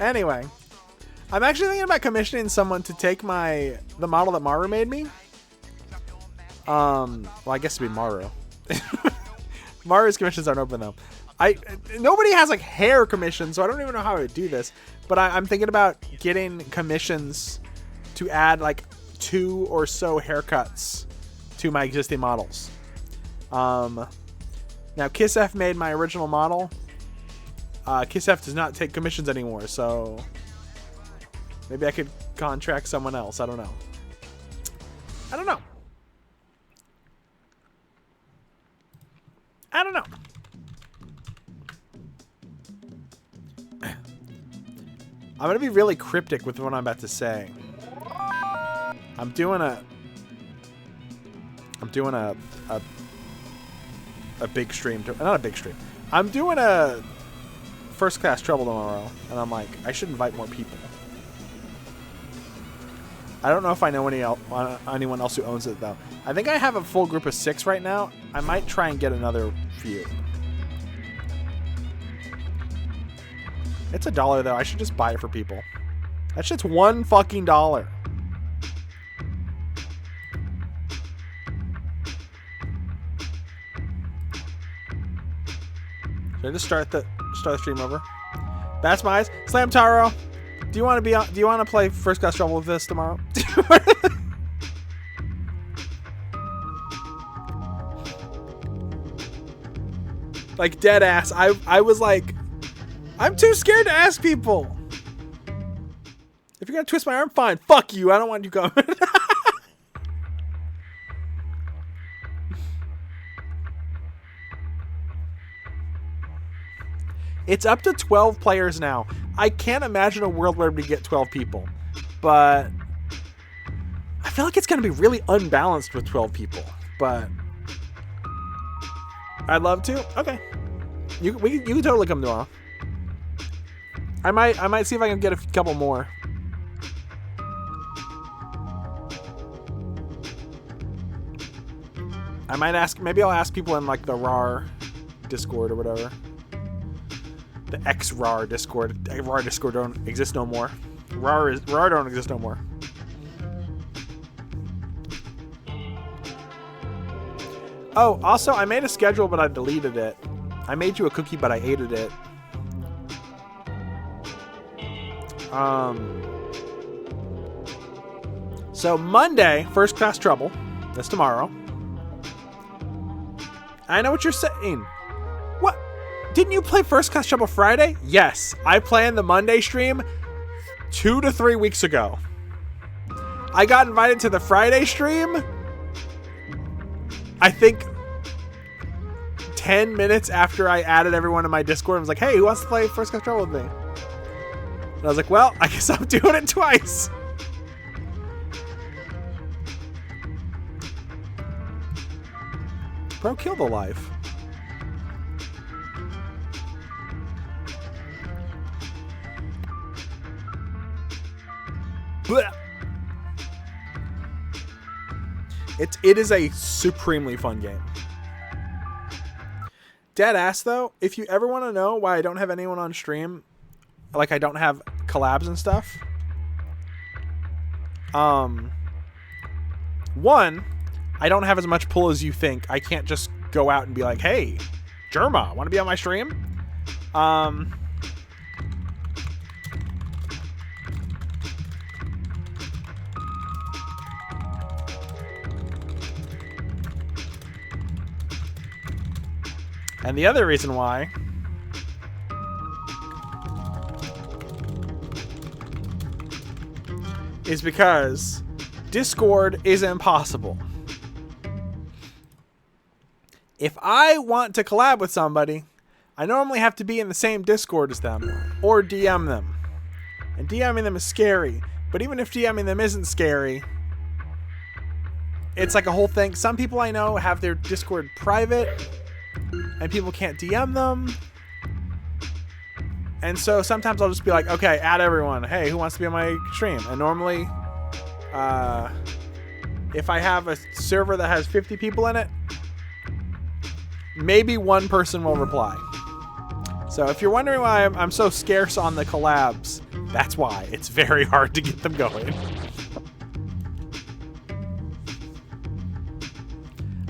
Anyway, I'm actually thinking about commissioning someone to take the model that Maru made me. Well, I guess it'd be Maru. Maru's commissions aren't open though. Nobody has like hair commissions, so I don't even know how I would do this. But I'm thinking about getting commissions to add like 2 or so haircuts to my existing models. Now KissF made my original model. KissF does not take commissions anymore, so maybe I could contract someone else. I don't know. I don't know. I'm gonna be really cryptic with what I'm about to say. I'm doing a big stream. Not a big stream. I'm doing a first class trouble tomorrow, and I'm like, I should invite more people. I don't know if I know anyone else who owns it though. I think I have a full group of 6 right now. I might try and get another few. It's $1 though. I should just buy it for people. That shit's $1 fucking. Should I just start the stream over? That's my eyes. Slam Taro. Do you want to play First Class Trouble with us tomorrow? Like dead ass. I was like, I'm too scared to ask people. If you're gonna twist my arm, fine. Fuck you. I don't want you coming. It's up to 12 players now. I can't imagine a world where we get 12 people, but I feel like it's going to be really unbalanced with 12 people, but I'd love to. Okay. You can totally come tomorrow. I might see if I can get a couple more. I might ask, maybe I'll ask people in like the RAR Discord or whatever. The ex-RAR Discord. RAR Discord don't exist no more. RAR don't exist no more. Oh, also, I made a schedule, but I deleted it. I made you a cookie, but I ate it. So Monday, First Class Trouble. That's tomorrow. I know what you're saying. What? Didn't you play First Class Trouble Friday? Yes, I planned the Monday stream 2 to 3 weeks ago. I got invited to the Friday stream, I think 10 minutes after I added everyone in my Discord. I was like, hey, who wants to play First Class Trouble with me? And I was like, well, I guess I'm doing it twice. Bro, kill the life. Blech. It is a supremely fun game. Dead ass though, if you ever want to know why I don't have anyone on stream, like I don't have collabs and stuff. One, I don't have as much pull as you think. I can't just go out and be like, hey, Germa, want to be on my stream? And the other reason why is because Discord is impossible. If I want to collab with somebody, I normally have to be in the same Discord as them or DM them. And DMing them is scary. But even if DMing them isn't scary, it's like a whole thing. Some people I know have their Discord private and people can't DM them. And so sometimes I'll just be like, okay, add everyone. Hey, who wants to be on my stream? And normally, if I have a server that has 50 people in it, maybe one person will reply. So if you're wondering why I'm so scarce on the collabs, that's why. It's very hard to get them going.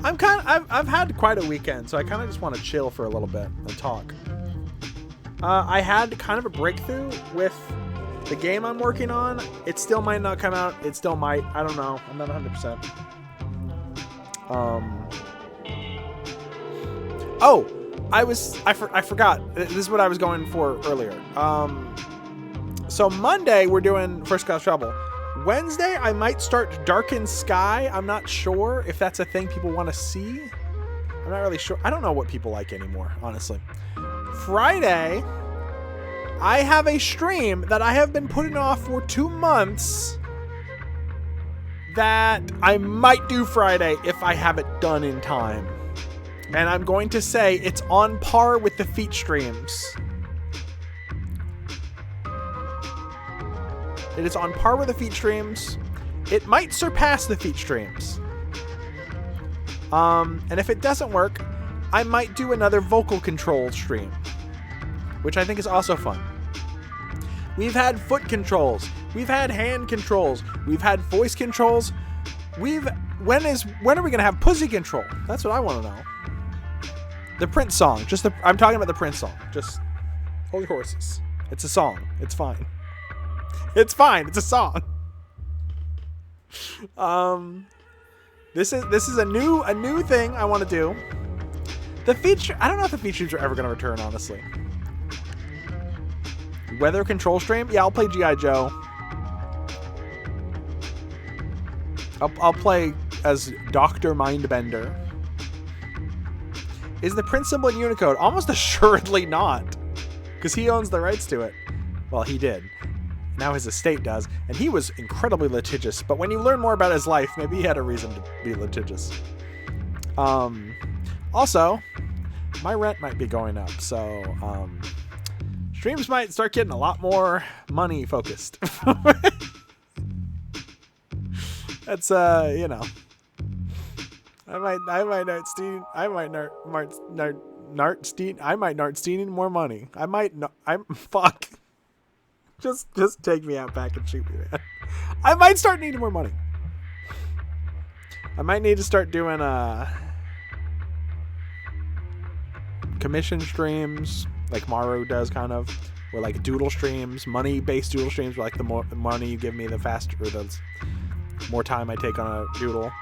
I've had quite a weekend, so I kind of just want to chill for a little bit and talk. I had kind of a breakthrough with the game I'm working on. It still might not come out. It still might. I don't know. I'm not 100%. Oh, I forgot. This is what I was going for earlier. So Monday we're doing First Class Trouble. Wednesday I might start Darkened Sky. I'm not sure if that's a thing people want to see. I'm not really sure. I don't know what people like anymore, honestly. Friday, I have a stream that I have been putting off for 2 months that I might do Friday if I have it done in time. And I'm going to say it's on par with the feat streams. It is on par with the feat streams. It might surpass the feat streams. And if it doesn't work, I might do another vocal control stream, which I think is also fun. We've had foot controls. We've had hand controls. We've had voice controls. When are we gonna have pussy control? That's what I want to know. The Prince song. I'm talking about the Prince song. Just Holy Horses. It's a song. It's fine. It's fine. It's a song. This is a new thing I want to do. The feature. I don't know if the features are ever going to return, honestly. Weather control stream. Yeah, I'll play G.I. Joe. I'll play as Dr. Mindbender. Is the Prince symbol in Unicode? Almost assuredly not. because he owns the rights to it. Well, he did. Now his estate does, and he was incredibly litigious. But when you learn more about his life, maybe he had a reason to be litigious. Also, my rent might be going up, so streams might start getting a lot more money focused. That's you know, I might nart stealing more money. Fuck. Just take me out back and shoot me, man. I might start needing more money. I might need to start doing commission streams like Maru does, kind of, or like doodle streams, money-based doodle streams, where like the more money you give me, the faster, or the more time I take on a doodle.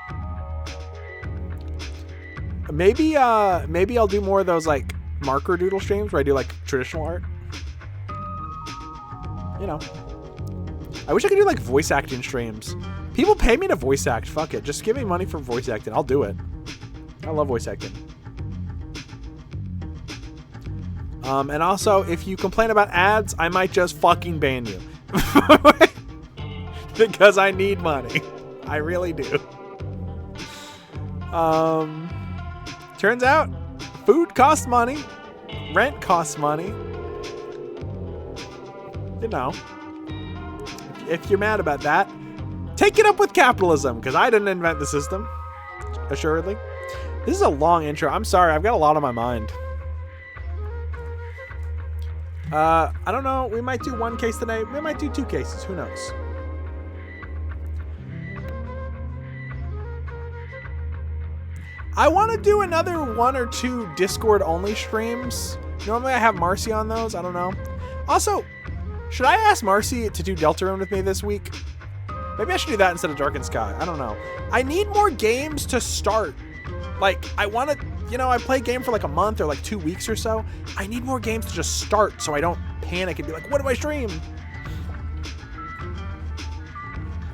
Maybe I'll do more of those like marker doodle streams where I do like traditional art. You know, I wish I could do like voice acting streams. People pay me to voice act. Fuck it, just give me money for voice acting. I'll do it. I love voice acting. And also, if you complain about ads, I might just fucking ban you. Because I need money. I really do. Turns out, food costs money. Rent costs money. You know. If you're mad about that, take it up with capitalism, because I didn't invent the system. Assuredly. This is a long intro. I'm sorry, I've got a lot on my mind. I don't know. We might do one case today. We might do 2 cases. Who knows? I want to do another 1 or 2 Discord only streams. Normally I have Marcy on those. I don't know. Also, should I ask Marcy to do Deltarune with me this week? Maybe I should do that instead of Darkened Sky. I don't know. I need more games to start. Like, I want to, you know, I play a game for like a month or like 2 weeks or so. I need more games to just start so I don't panic and be like, what do I stream?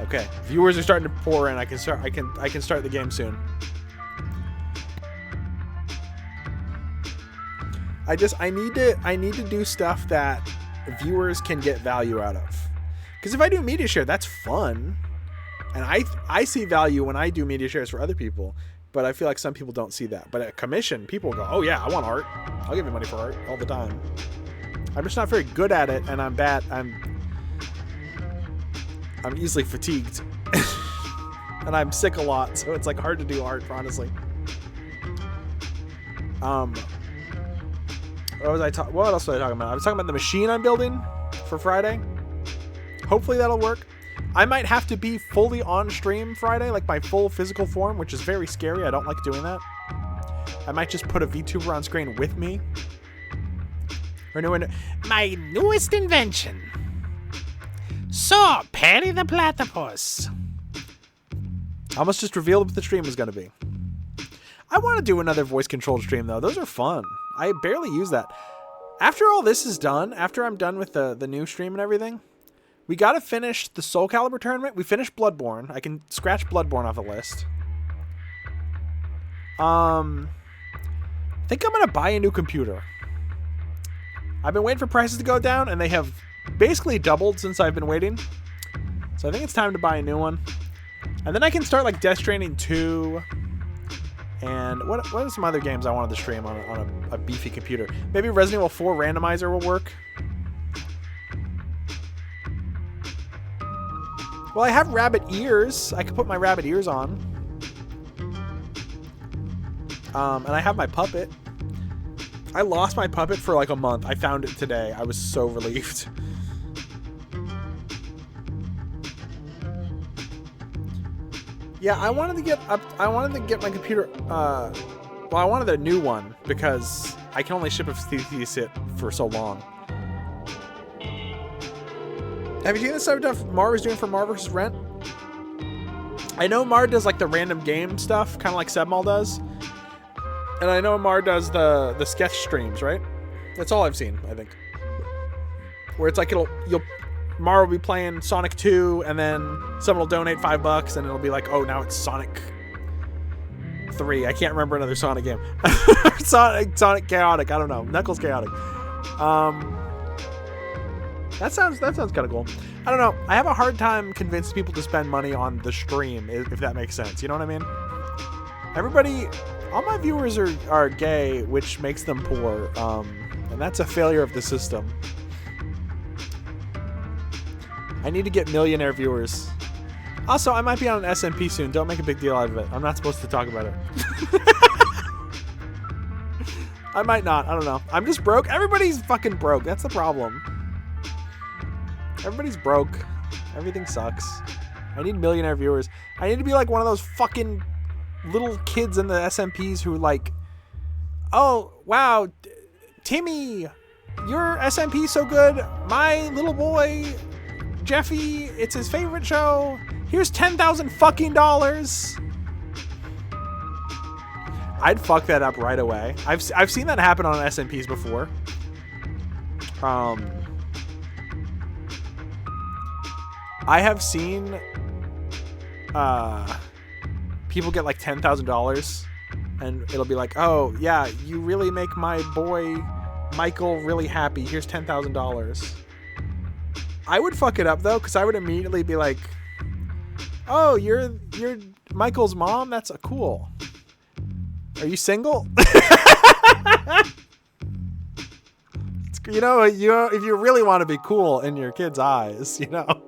Okay, viewers are starting to pour in. I can start the game soon. I need to do stuff that viewers can get value out of. Because if I do media share, that's fun. And I see value when I do media shares for other people. But I feel like some people don't see that. But at commission, people go, oh yeah, I want art. I'll give you money for art all the time. I'm just not very good at it, and I'm bad. I'm easily fatigued. And I'm sick a lot, so it's like hard to do art, honestly. What else was I talking about? I was talking about the machine I'm building for Friday. Hopefully that'll work. I might have to be fully on stream Friday, like my full physical form, which is very scary. I don't like doing that. I might just put a VTuber on screen with me. My newest invention. So, Patty the Platypus. I almost just revealed what the stream was going to be. I want to do another voice controlled stream, though. Those are fun. I barely use that. After all this is done, after I'm done with the new stream and everything, we got to finish the Soul Calibur tournament. We finished Bloodborne. I can scratch Bloodborne off the list. I think I'm going to buy a new computer. I've been waiting for prices to go down, and they have basically doubled since I've been waiting. So I think it's time to buy a new one. And then I can start like Death Stranding 2. And what are some other games I wanted to stream on a beefy computer? Maybe Resident Evil 4 Randomizer will work. Well, I have rabbit ears. I could put my rabbit ears on. And I have my puppet. I lost my puppet for like a month. I found it today. I was so relieved. Yeah, I wanted to get my computer. Well, I wanted a new one because I can only ship a CC sit for so long. Have you seen the stuff Mar was doing for Mar vs. Rent? I know Mar does like the random game stuff, kind of like Sebmal does. And I know Mar does the sketch streams, right? That's all I've seen, I think. Where it's like Mar will be playing Sonic 2, and then someone will donate $5, and it'll be like, oh, now it's Sonic 3. I can't remember another Sonic game. Sonic Chaotic. I don't know. Knuckles Chaotic. That sounds kind of cool. I don't know. I have a hard time convincing people to spend money on the stream, if that makes sense. You know what I mean? Everybody, all my viewers are gay, which makes them poor. And that's a failure of the system. I need to get millionaire viewers. Also, I might be on an SMP soon. Don't make a big deal out of it. I'm not supposed to talk about it. I might not. I don't know. I'm just broke. Everybody's fucking broke. That's the problem. Everybody's broke. Everything sucks. I need millionaire viewers. I need to be like one of those fucking little kids in the SMPs who like, oh, wow, Timmy, your SMP's so good. My little boy, Jeffy, it's his favorite show. Here's 10,000 fucking dollars. I'd fuck that up right away. I've seen that happen on SMPs before. I have seen people get like $10,000 and it'll be like, oh yeah, you really make my boy Michael really happy. Here's $10,000. I would fuck it up though, because I would immediately be like, oh, you're Michael's mom? That's cool. Are you single? You know, if you really want to be cool in your kid's eyes, you know.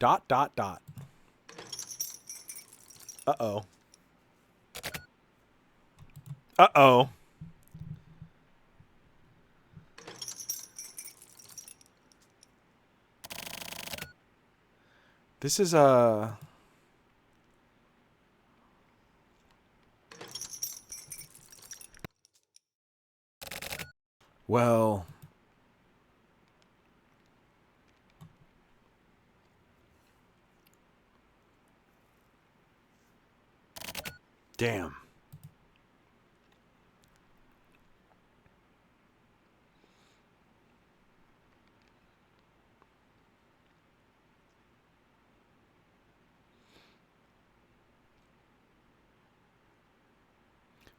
Dot, dot, dot. Uh-oh. Uh-oh. This is a... Well... Damn.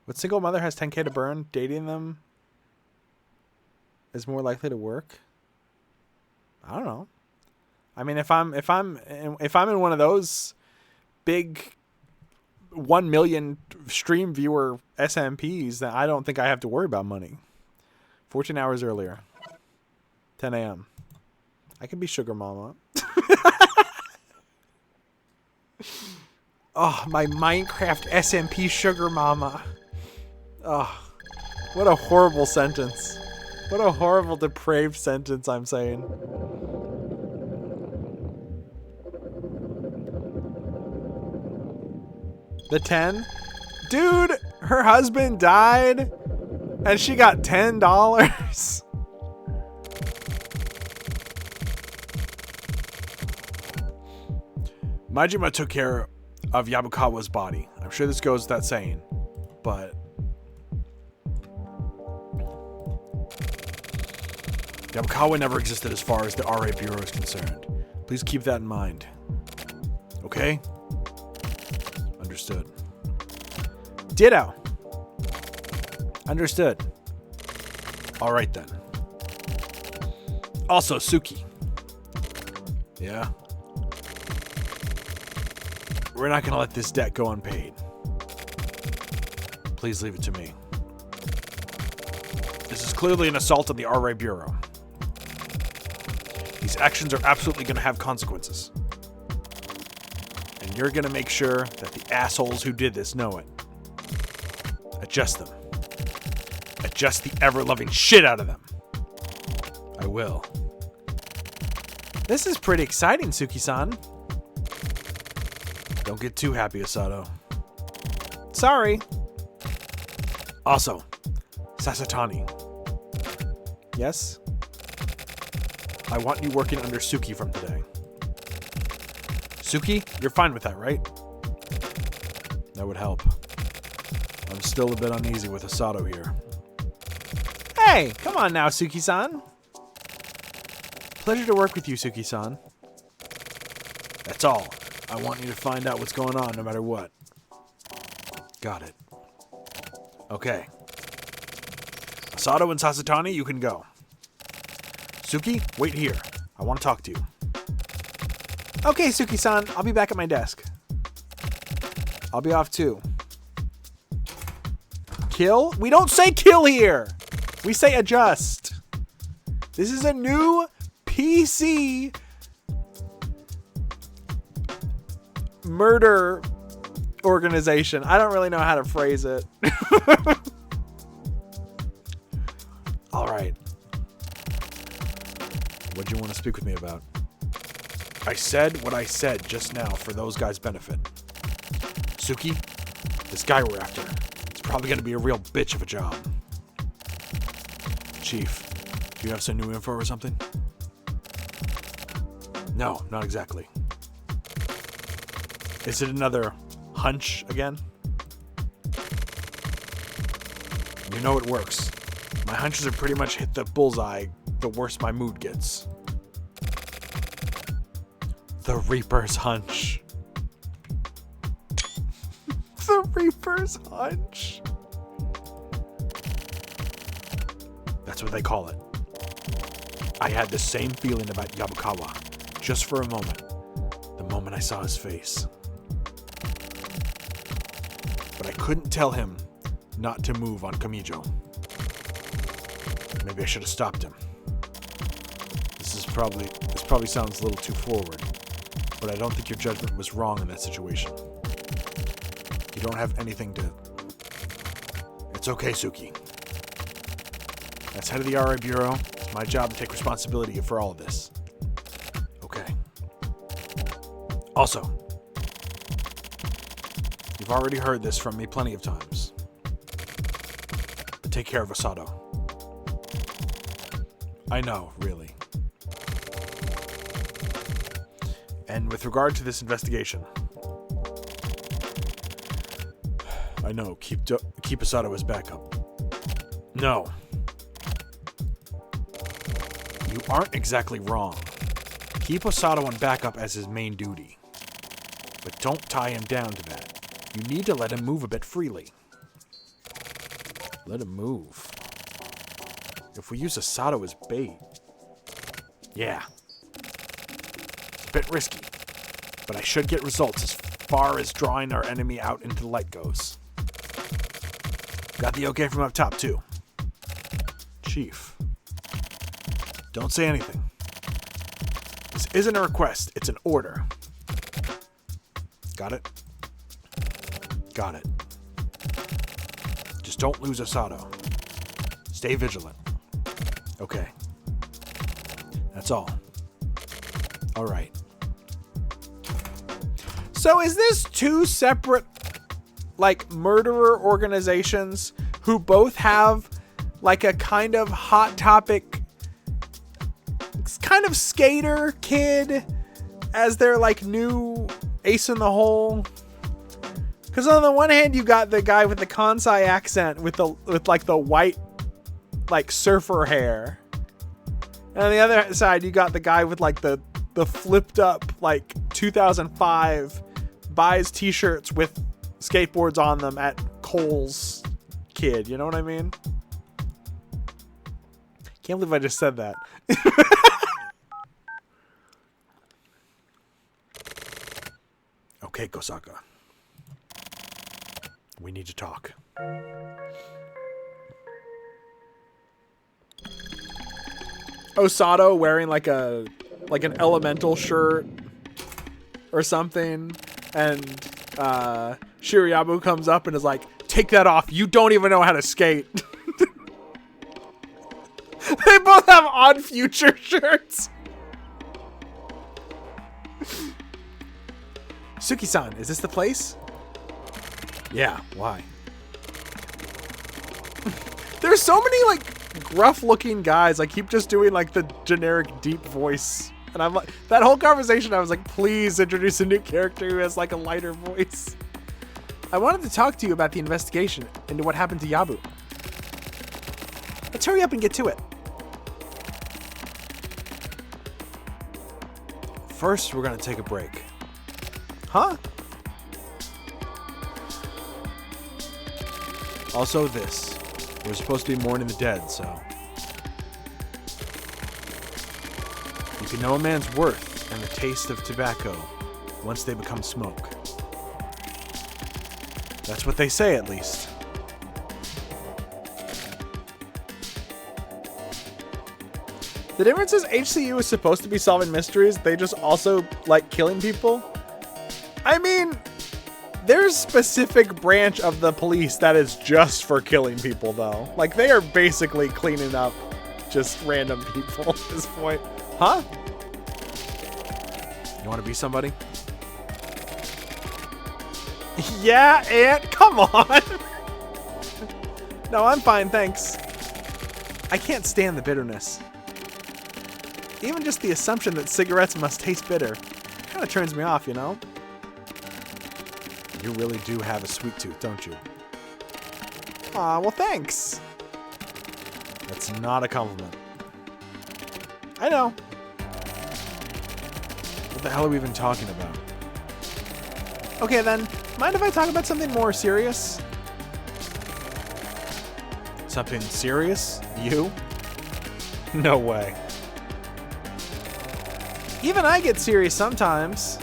What single mother has 10K to burn? Dating them is more likely to work? I don't know. I mean, if I'm in one of those big 1 million stream viewer SMPs, then I don't think I have to worry about money. 14 hours earlier. 10 a.m. I could be sugar mama. Oh, my Minecraft SMP sugar mama. Oh, what a horrible sentence. What a horrible, depraved sentence I'm saying. The 10? Dude, her husband died and she got $10. Majima took care of Yabukawa's body. I'm sure this goes without saying, but... Yabukawa never existed as far as the RA Bureau is concerned. Please keep that in mind. Okay? Understood. Ditto. Understood. Alright then. Also, Suki. Yeah? We're not gonna let this debt go unpaid. Please leave it to me. This is clearly an assault on the RA Bureau. These actions are absolutely gonna have consequences. And you're gonna make sure that the assholes who did this know it. Adjust them. Adjust the ever-loving shit out of them. I will. This is pretty exciting, Suki-san. Don't get too happy, Asato. Sorry. Also, Sasatani. Yes? I want you working under Suki from today. Suki, you're fine with that, right? That would help. I'm still a bit uneasy with Asato here. Hey, come on now, Suki-san. Pleasure to work with you, Suki-san. That's all. I want you to find out what's going on no matter what. Got it. Okay. Asato and Sasatani, you can go. Suki, wait here. I want to talk to you. Okay, Suki-san. I'll be back at my desk. I'll be off too. Kill? We don't say kill here. We say adjust. This is a new PC murder organization. I don't really know how to phrase it. All right. What do you want to speak with me about? I said what I said just now for those guys' benefit. Suki, this guy we're after, it's probably going to be a real bitch of a job. Chief, do you have some new info or something? No, not exactly. Is it another hunch again? You know it works. My hunches have pretty much hit the bullseye the worse my mood gets. The Reaper's hunch. The Reaper's hunch. That's what they call it. I had the same feeling about Yabukawa, just for a moment. The moment I saw his face. But I couldn't tell him not to move on Kamijo. Maybe I should have stopped him. This probably sounds a little too forward, but I don't think your judgment was wrong in that situation. You don't have anything to... It's okay, Suki. As head of the RA Bureau, it's my job to take responsibility for all of this. Okay. Also, you've already heard this from me plenty of times. But take care of Asato. I know, really. And with regard to this investigation, I know, keep Asato as backup. No. You aren't exactly wrong. Keep Asato on backup as his main duty. But don't tie him down to that. You need to let him move a bit freely. Let him move. If we use Asato as bait... Yeah. It's a bit risky. But I should get results as far as drawing our enemy out into the light goes. Got the okay from up top, too. Chief. Don't say anything. This isn't a request, it's an order. Got it? Got it. Just don't lose Asato. Stay vigilant. Okay. That's all. All right. So is this two separate, like, murderer organizations who both have, like, a kind of hot topic, kind of skater kid as their, like, new ace in the hole? Because on the one hand, you got the guy with the Kansai accent with like the white, like, surfer hair. And on the other side, you got the guy with, like, the flipped up, like, 2005 buys t-shirts with skateboards on them at Kohl's kid. You know what I mean? Can't believe I just said that. Okay, Kosaka. We need to talk. Osato wearing like an elemental shirt or something, and Shiryabu comes up and is like, "Take that off. You don't even know how to skate." They both have Odd Future shirts. Suki-san, is this the place? Yeah, why? There's so many, like, gruff-looking guys. I keep just doing, like, the generic deep voice. And I'm like, that whole conversation, I was like, please introduce a new character who has, like, a lighter voice. I wanted to talk to you about the investigation into what happened to Yabu. Let's hurry up and get to it. First, we're gonna take a break. Huh? Also this. We're supposed to be mourning the dead, so... You can know a man's worth and the taste of tobacco once they become smoke. That's what they say, at least. The difference is HCU is supposed to be solving mysteries. They just also like killing people. I mean, there's a specific branch of the police that is just for killing people, though. Like, they are basically cleaning up just random people at this point. Huh? You want to be somebody? Yeah, Aunt, come on. No, I'm fine, thanks. I can't stand the bitterness. Even just the assumption that cigarettes must taste bitter kind of turns me off, you know? You really do have a sweet tooth, don't you? Aw, well, thanks. That's not a compliment. I know. What the hell are we even talking about? Okay, then. Mind if I talk about something more serious? Something serious? You? No way. Even I get serious sometimes.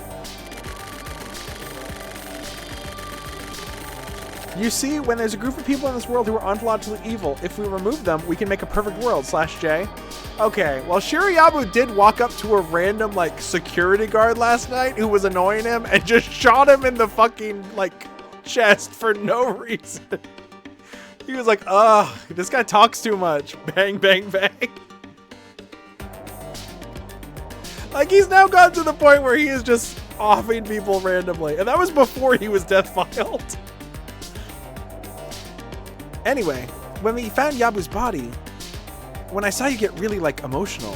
You see, when there's a group of people in this world who are ontologically evil, if we remove them, we can make a perfect world, /J. Okay, well, Shiriyabu did walk up to a random, like, security guard last night who was annoying him and just shot him in the fucking, like, chest for no reason. He was like, ugh, this guy talks too much. Bang, bang, bang. Like, he's now gotten to the point where he is just offing people randomly. And that was before he was death filed. Anyway, when we found Yabu's body, when I saw you get really, like, emotional,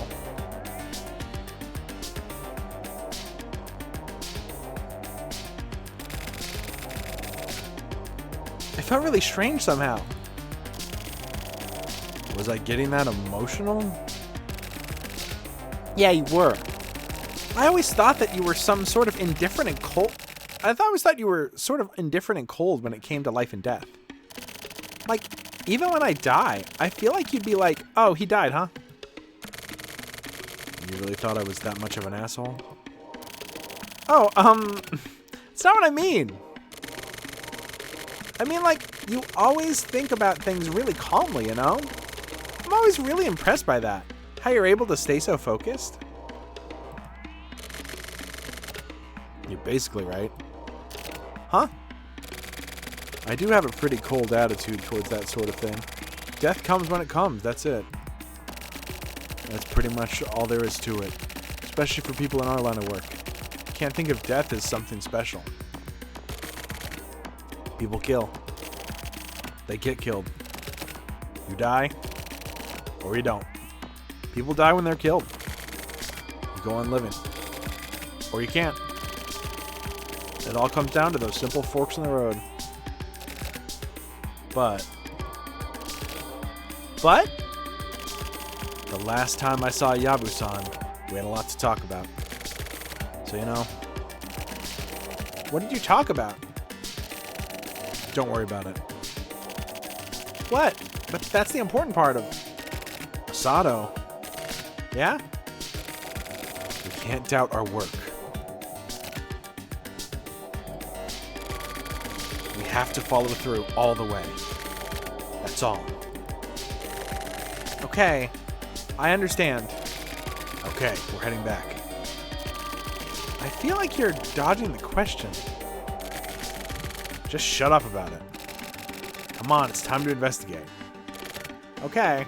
it felt really strange somehow. Was I getting that emotional? Yeah, you were. I always thought that you were some sort of indifferent and cold. I always thought you were sort of indifferent and cold when it came to life and death. Like, even when I die, I feel like you'd be like, oh, he died, huh? You really thought I was that much of an asshole? Oh, it's not what I mean. I mean, like, you always think about things really calmly, you know? I'm always really impressed by that. How you're able to stay so focused. You're basically right. Huh? I do have a pretty cold attitude towards that sort of thing. Death comes when it comes, that's it. That's pretty much all there is to it. Especially for people in our line of work. Can't think of death as something special. People kill. They get killed. You die, or you don't. People die when they're killed. You go on living. Or you can't. It all comes down to those simple forks in the road. But the last time I saw Yabu-san, we had a lot to talk about. So, you know, what did you talk about? Don't worry about it. What? But that's the important part of Sato. Yeah? We can't doubt our work. We have to follow through all the way. That's all. Okay. I understand. Okay, we're heading back. I feel like you're dodging the question. Just shut up about it. Come on, it's time to investigate. Okay.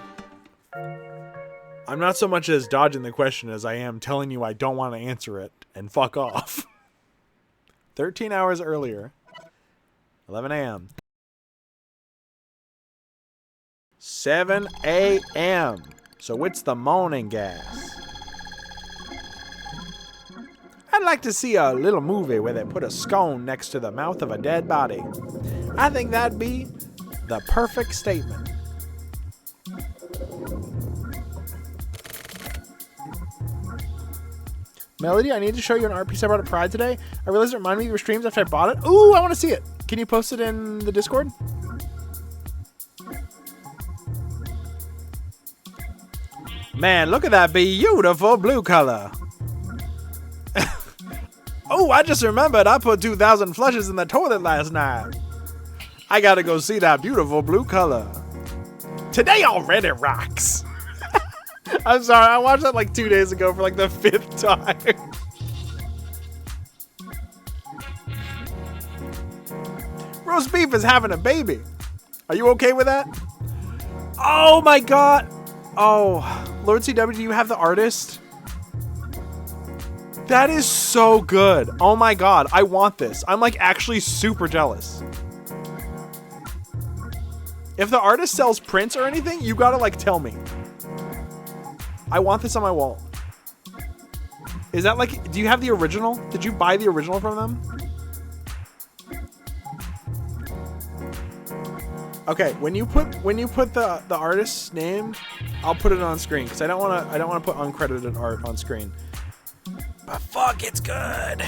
I'm not so much as dodging the question as I am telling you I don't want to answer it and fuck off. 13 hours earlier. 11 a.m. 7 a.m. So it's the morning gas. I'd like to see a little movie where they put a scone next to the mouth of a dead body. I think that'd be the perfect statement. Melody, I need to show you an art piece I bought at Pride today. I realized it reminded me of your streams after I bought it. Ooh, I want to see it. Can you post it in the Discord? Man, look at that beautiful blue color. Oh, I just remembered I put 2,000 flushes in the toilet last night. I gotta go see that beautiful blue color. Today already rocks. I'm sorry, I watched that like 2 days ago for like the 5th time. Roast beef is having a baby. Are you okay with that? Oh my god. Oh, Lord CW, do you have the artist? That is so good. Oh my god, I want this. I'm like actually super jealous. If the artist sells prints or anything, you gotta like tell me. I want this on my wall. Is that like, do you have the original? Did you buy the original from them? Okay, when you put the artist's name, I'll put it on screen because I don't wanna put uncredited art on screen. But fuck, it's good.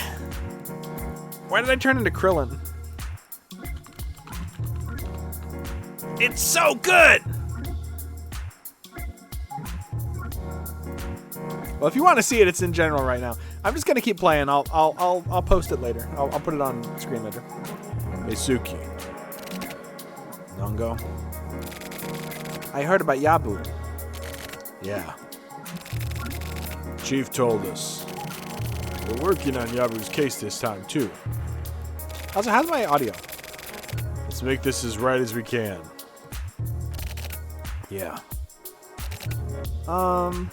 Why did I turn into Krillin? It's so good. Well, if you want to see it, it's in general right now. I'm just gonna keep playing. I'll post it later. I'll put it on screen later. Eisuki. Nongo. I heard about Yabu. Yeah. Chief told us. We're working on Yabu's case this time, too. Also, how's my audio? Let's make this as right as we can. Yeah. Oh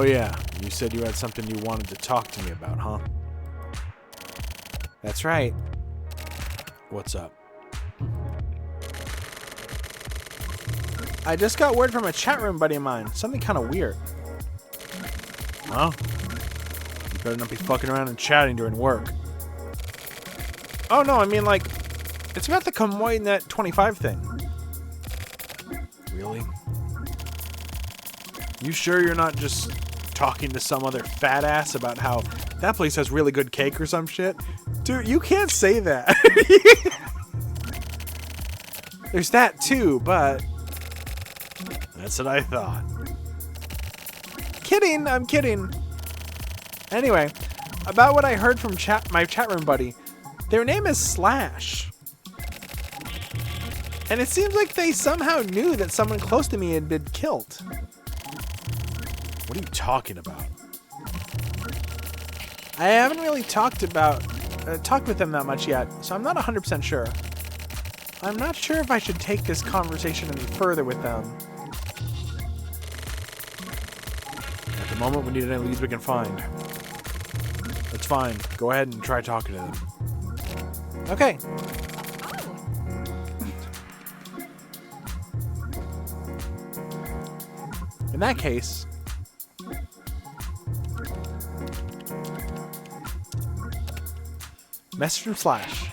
yeah, you said you had something you wanted to talk to me about, huh? That's right. What's up? I just got word from a chat room buddy of mine. Something kind of weird. Huh? You better not be fucking around and chatting during work. Oh no, I mean like, it's about the Kamoynet 25 thing. Really? You sure you're not just talking to some other fat ass about how that place has really good cake or some shit? Dude, you can't say that. There's that too, but that's what I thought. Kidding, I'm kidding. Anyway, about what I heard from my chat room buddy, their name is Slash. And it seems like they somehow knew that someone close to me had been killed. What are you talking about? I haven't really talked with them that much yet, so I'm not 100% sure. I'm not sure if I should take this conversation any further with them. At the moment, we need any leads we can find. That's fine. Go ahead and try talking to them. Okay. In that case, message from Slash.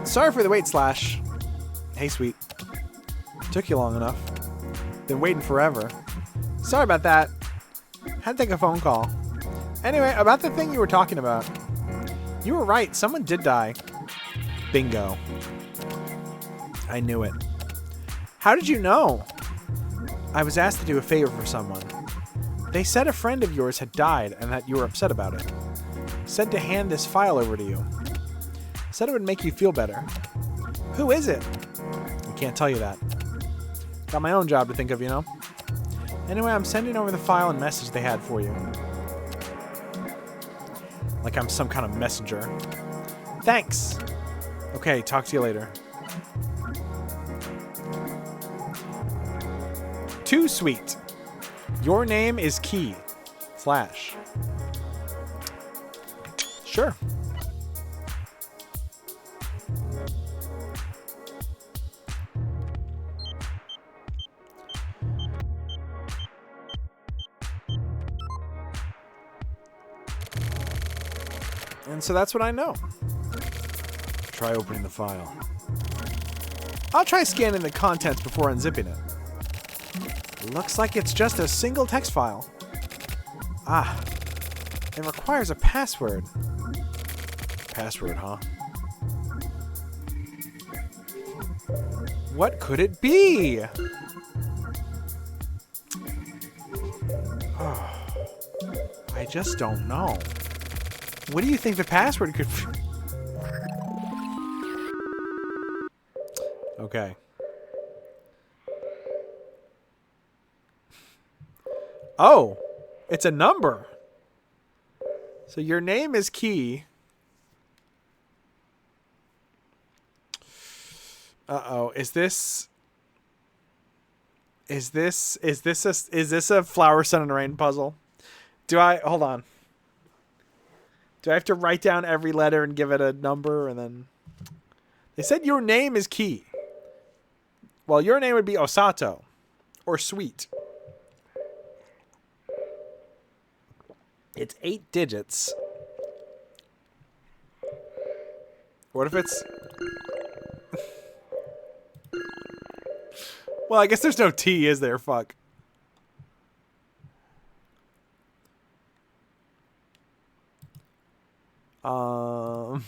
Sorry for the wait, Slash. Hey, sweet. Took you long enough. Been waiting forever. Sorry about that. Had to take a phone call. Anyway, about the thing you were talking about. You were right. Someone did die. Bingo. I knew it. How did you know? I was asked to do a favor for someone. They said a friend of yours had died and that you were upset about it. Said to hand this file over to you. Said it would make you feel better. Who is it? I can't tell you that. Got my own job to think of, you know? Anyway, I'm sending over the file and message they had for you. Like I'm some kind of messenger. Thanks! Okay, talk to you later. Too sweet. Your name is Key. Slash. Sure. And so that's what I know. Try opening the file. I'll try scanning the contents before unzipping it. Looks like it's just a single text file. Ah, it requires a password. Password, huh? What could it be? just don't know. What do you think the password could be? Okay. Oh, it's a number. So your name is key. Uh-oh. Is this a Flower, Sun, and Rain puzzle? Hold on. Do I have to write down every letter and give it a number and then... They said your name is key. Well, your name would be Osato. Or Sweet. It's 8 digits. What if it's... Well, I guess there's no T, is there? Fuck. I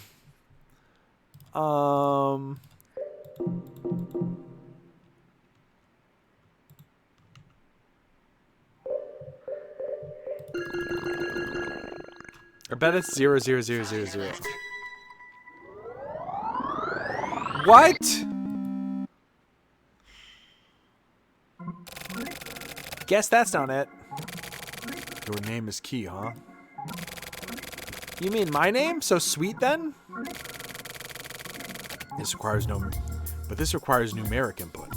bet it's 00000. What? Guess that's not it. Your name is key, huh? You mean my name? So Sweet then? This requires numeric input.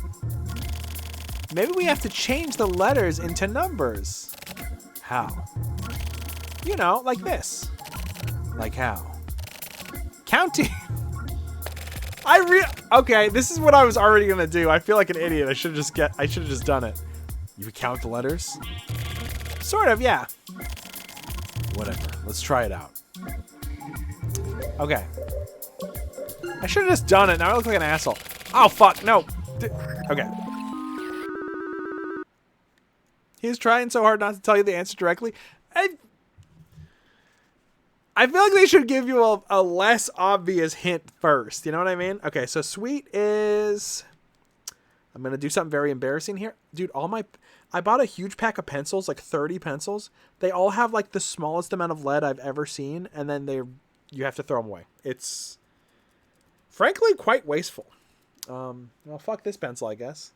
Maybe we have to change the letters into numbers. How? You know, like this. Like how? Counting. Okay, this is what I was already gonna do. I feel like an idiot. I should have just done it. You would count the letters? Sort of, yeah. Whatever. Let's try it out. Okay. I should have just done it. Now I look like an asshole. Oh, fuck. No. Okay. He's trying so hard not to tell you the answer directly. I feel like they should give you a less obvious hint first. You know what I mean? Okay, so Sweet is... I'm going to do something very embarrassing here. Dude, I bought a huge pack of pencils, like 30 pencils. They all have like the smallest amount of lead I've ever seen, and then you have to throw them away. It's frankly quite wasteful. Well, fuck this pencil, I guess.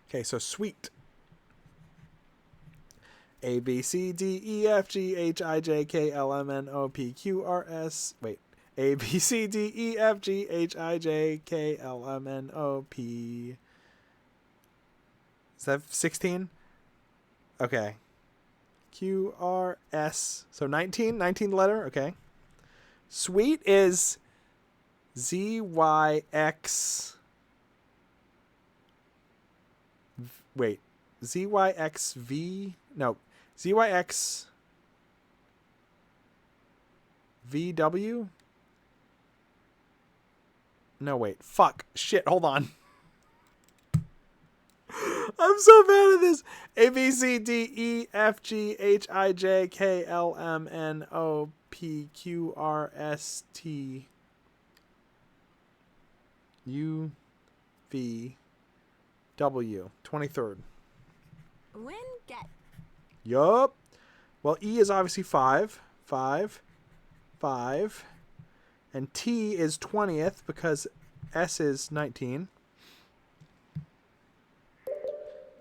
Okay, so Sweet. A, B, C, D, E, F, G, H, I, J, K, L, M, N, O, P, Q, R, S. Wait. A, B, C, D, E, F, G, H, I, J, K, L, M, N, O, P. Is that 16? Okay. Q, R, S. So 19? 19th letter? Okay. Sweet is Z, Y, X. Wait. Z, Y, X, V. No. Z, Y, X. V, W. No, wait. Fuck. Shit. Hold on. I'm so bad at this. A, B, C, D, E, F, G, H, I, J, K, L, M, N, O, P, Q, R, S, T, U, V, W. 23rd. Win, get. Yup. Well, E is obviously 5. 5. 5. And T is 20th because S is 19.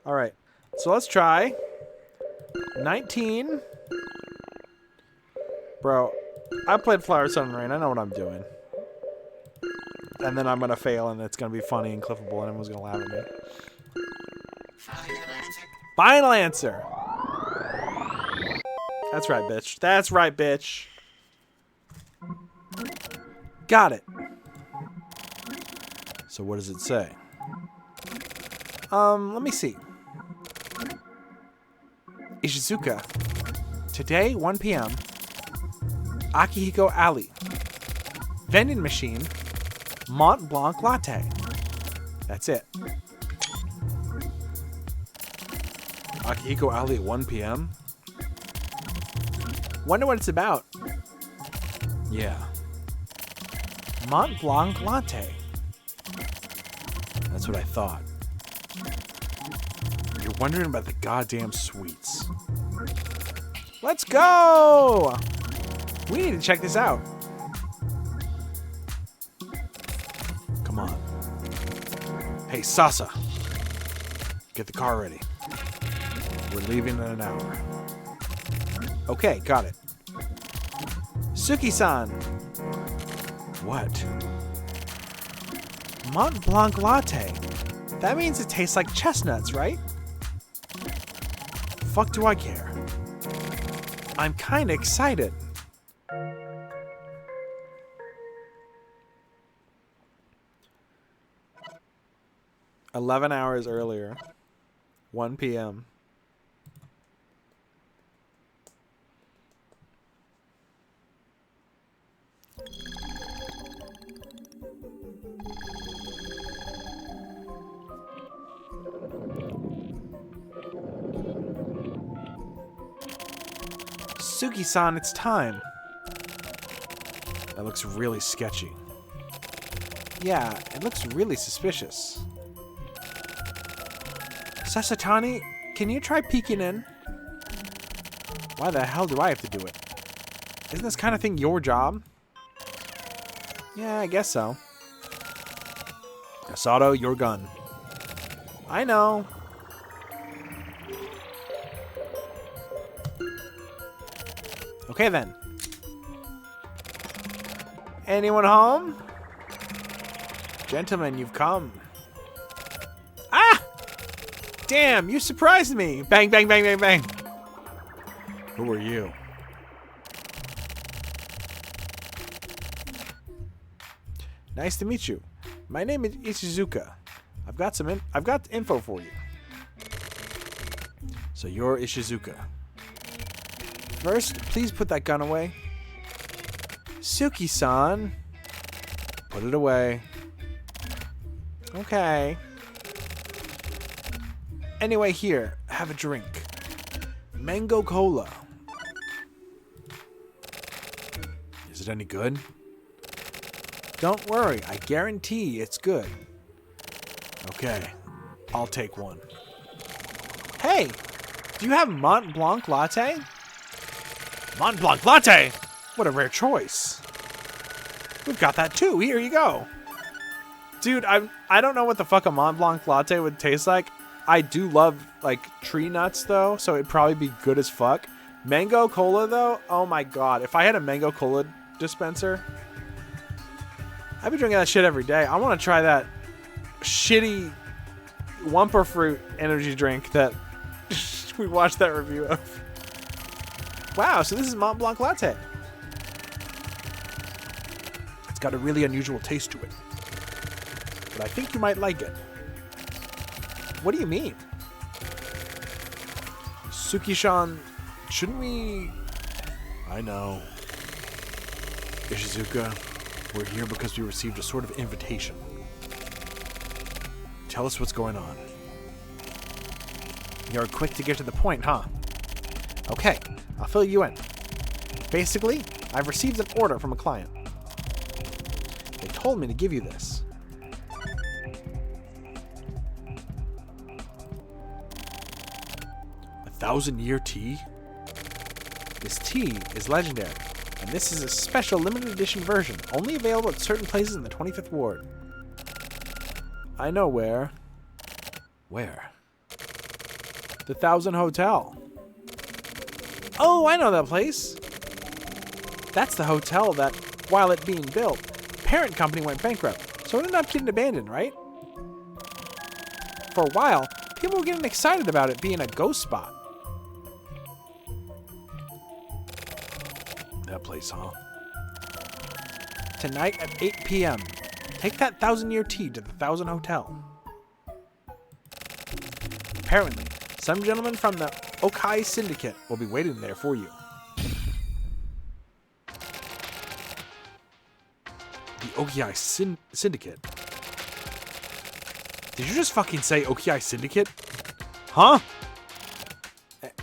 All right. So let's try 19. Bro, I played Flower, Sun, and Rain. I know what I'm doing. And then I'm going to fail, and it's going to be funny and clippable, and everyone's going to laugh at me. Final answer. That's right, bitch. That's right, bitch. Got it. So what does it say? Let me see. Ishizuka. Today, 1 p.m. Akihiko Alley. Vending machine. Mont Blanc latte. That's it. Akihiko Alley at 1 p.m. Wonder what it's about. Yeah. Mont Blanc latte. That's what I thought. Your wondering about the goddamn sweets. Let's go! We need to check this out. Come on. Hey, Sasa. Get the car ready. We're leaving in an hour. Okay, got it. Suki-san. What? Mont Blanc latte. That means it tastes like chestnuts, right? Fuck do I care? I'm kinda excited. "11 hours earlier. 1 p.m. Suki-san, it's time. That looks really sketchy. Yeah, it looks really suspicious. Sasatani, can you try peeking in? Why the hell do I have to do it? Isn't this kind of thing your job? Yeah, I guess so. Asato, your gun. I know. Okay then. Anyone home? Gentlemen, you've come. Ah! Damn, you surprised me. Bang, bang, bang, bang, bang. Who are you? Nice to meet you. My name is Ishizuka. I've got info for you. So you're Ishizuka. First, please put that gun away. Suki-san. Put it away. Okay. Anyway, here, have a drink. Mango cola. Is it any good? Don't worry, I guarantee it's good. Okay, I'll take one. Hey, do you have Mont Blanc latte? Mont Blanc latte? What a rare choice. We've got that too. Here you go. Dude, I don't know what the fuck a Mont Blanc latte would taste like. I do love, like, tree nuts, though, so it'd probably be good as fuck. Mango cola, though? Oh, my God. If I had a mango cola dispenser, I'd be drinking that shit every day. I want to try that shitty Wumper Fruit energy drink that we watched that review of. Wow, so this is Mont Blanc latte. It's got a really unusual taste to it. But I think you might like it. What do you mean? Suki-san, shouldn't we... I know. Ishizuka, we're here because we received a sort of invitation. Tell us what's going on. You're quick to get to the point, huh? Okay, I'll fill you in. Basically, I've received an order from a client. They told me to give you this. A 1,000-year tea? This tea is legendary, and this is a special limited edition version, only available at certain places in the 25th Ward. I know where. Where? The 1,000 Hotel. Oh, I know that place. That's the hotel that, while it being built, parent company went bankrupt, so it ended up getting abandoned, right? For a while, people were getting excited about it being a ghost spot. That place, huh? Tonight at 8 p.m. Take that 1,000-year tea to the 1,000 Hotel. Apparently, some gentleman from the Okai Syndicate will be waiting there for you. The Okai Syndicate? Did you just fucking say Okai Syndicate? Huh?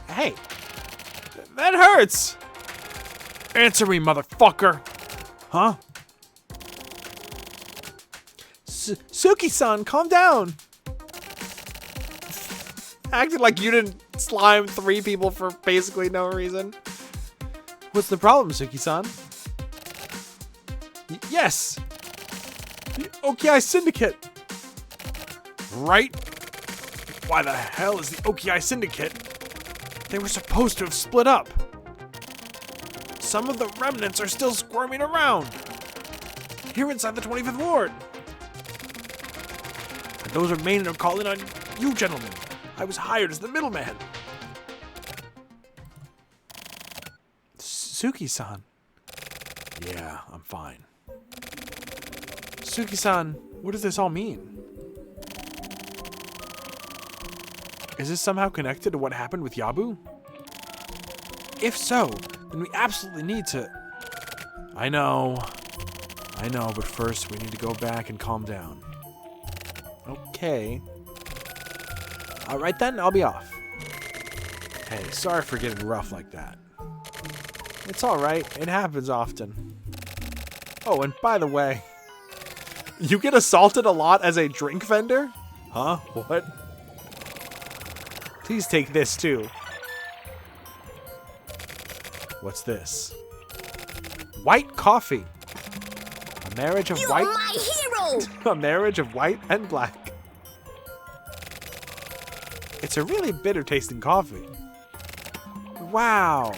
Hey, that hurts! Answer me, motherfucker! Huh? Suki-san, calm down! Acted like you didn't slime 3 people for basically no reason. What's the problem, Suki-san? Yes! The OKI Syndicate! Right? Why the hell is the OKI Syndicate? They were supposed to have split up. Some of the remnants are still squirming around. Here inside the 25th Ward. And those remain are calling on you, gentlemen. I was hired as the middleman. Suki-san. Yeah, I'm fine. Suki-san, what does this all mean? Is this somehow connected to what happened with Yabu? If so, then we absolutely need to... I know, but first we need to go back and calm down. Okay. Alright then, I'll be off. Hey, sorry for getting rough like that. It's alright, it happens often. Oh, and by the way, you get assaulted a lot as a drink vendor? Huh? What? Please take this too. What's this? White coffee. A marriage of white. You're my hero! A marriage of white and black. It's a really bitter tasting coffee. Wow.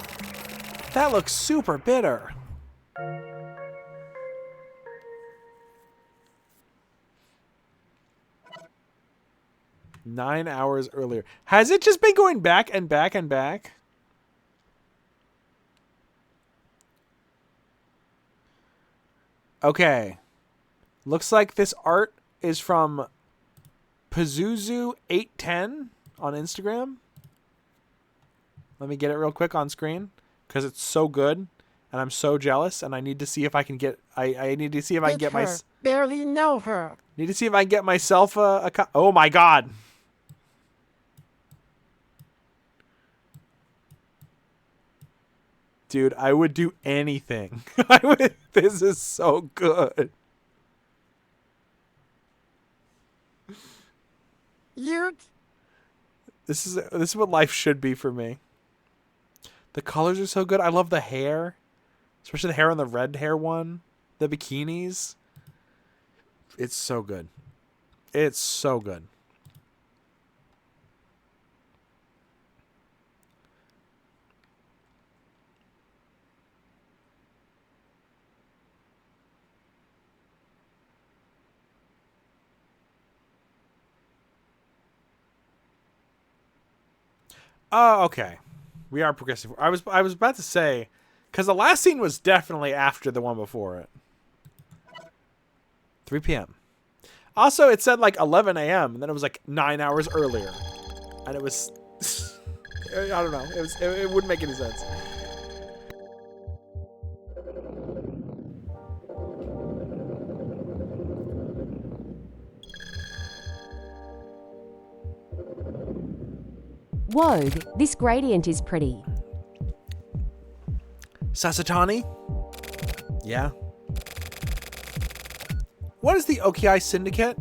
That looks super bitter. "9 hours earlier." Has it just been going back and back and back? Okay. Looks like this art is from Pazuzu810 on Instagram. Let me get it real quick on screen because it's so good and I'm so jealous and I need to see if I can get I need to see if I can get my barely know her. Need to see if I can get myself a oh my god. Dude, I would do anything. This is so good. This is what life should be for me. The colors are so good. I love the hair. Especially the hair on the red hair one. The bikinis. It's so good. It's so good. Oh, okay. We are progressive. I was about to say, because the last scene was definitely after the one before it. 3 p.m. Also, it said like 11 a.m. and then it was like 9 hours earlier, and it was I don't know. It wouldn't make any sense. Whoa, this gradient is pretty. Sasatani? Yeah. What is the OKI Syndicate?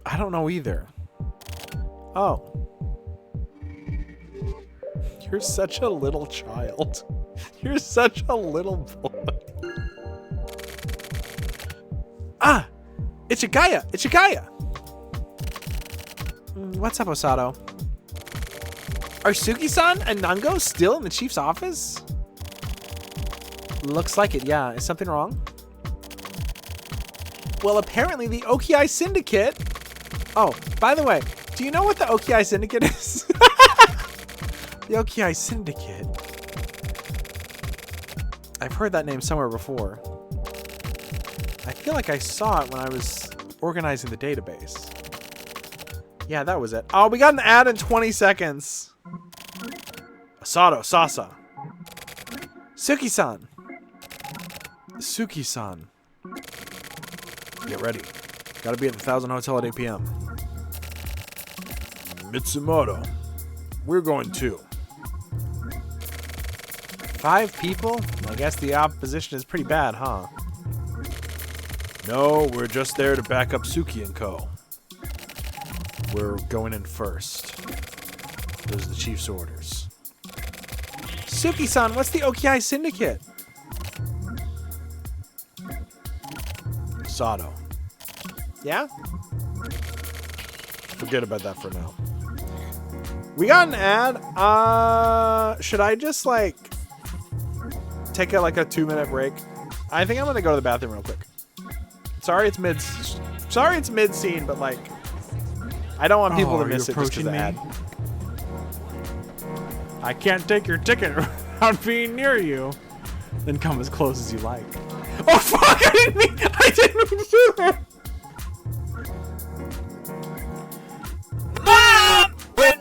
I don't know either. Oh. You're such a little child. You're such a little boy. Ah! Ichigaya! Ichigaya! What's up, Osato? Are Suki-san and Nango still in the chief's office? Looks like it, yeah. Is something wrong? Well, apparently the OKI Syndicate... Oh, by the way, do you know what the OKI Syndicate is? The OKI Syndicate. I've heard that name somewhere before. I feel like I saw it when I was organizing the database. Yeah, that was it. Oh, we got an ad in 20 seconds. Asato, Sasa. Suki-san. Suki-san. Get ready. Gotta be at the 1000 Hotel at 8 p.m. Mitsumoto. We're going too. 5 people? I guess the opposition is pretty bad, huh? No, we're just there to back up Suki and Co. We're going in first. Those are the chief's orders. Suki-san, what's the Okiai Syndicate? Sato. Yeah? Forget about that for now. We got an ad. Should I just like take a 2-minute break? I think I'm gonna go to the bathroom real quick. Sorry it's mid scene, but like I don't want people to miss it just 'cause of the ad. I can't take your ticket without being near you. Then come as close as you like. Oh fuck! I didn't mean to do that. Mom! When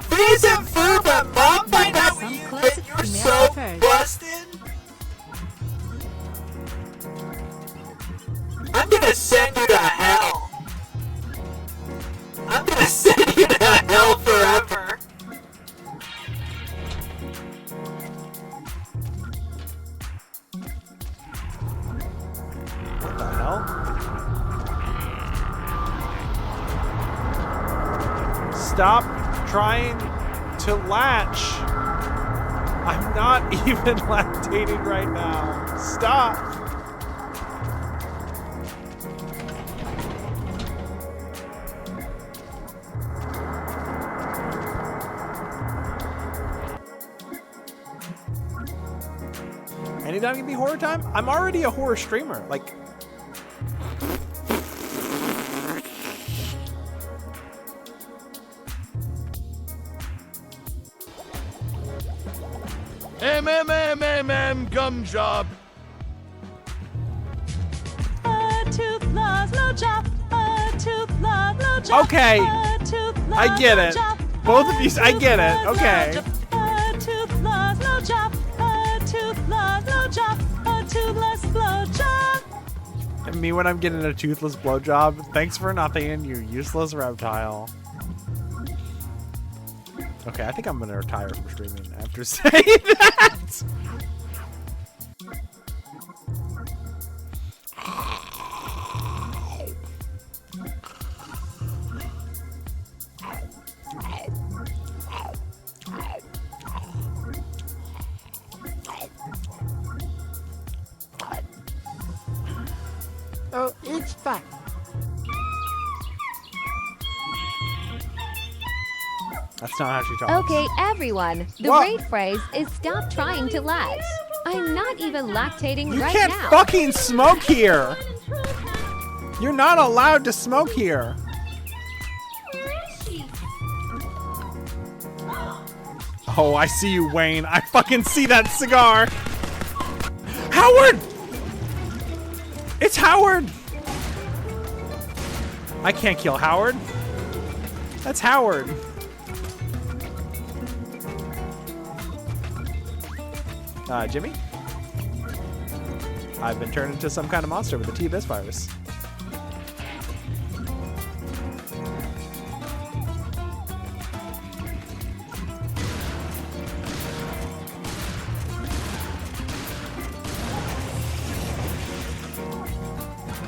Freeze and Food and Mom find out that you're so busted, I'm gonna send you to hell. I'm gonna send you to hell forever. What the hell? Stop trying to latch. I'm not even lactating right now. Stop. Anytime can be horror time? I'm already a horror streamer. Like, Gum job. okay, I get it. Both of you, I get it. Okay. And me when I'm getting a toothless blowjob. Thanks for nothing, you useless reptile. Okay, I think I'm gonna retire from streaming after saying that. Oh, it's fine. That's not how she talks. Okay, everyone. The What? right phrase is stop trying to latch. I'm not even lactating You right can't now. fucking smoke here. You're not allowed to smoke here. Oh, I see you, Wayne. I fucking see that cigar. Howard! It's Howard! I can't kill Howard. That's Howard. Jimmy? I've been turned into some kind of monster with the T-Bis virus.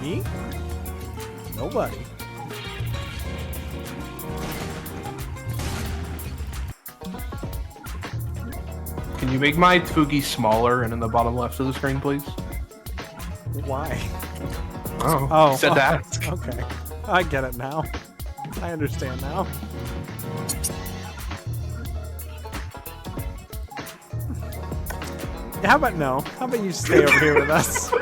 Me? Nobody. Can you make my Twoogie smaller and in the bottom left of the screen, please? Why? Oh, said that. Okay. I get it now. I understand now. How about no? How about you stay over here with us?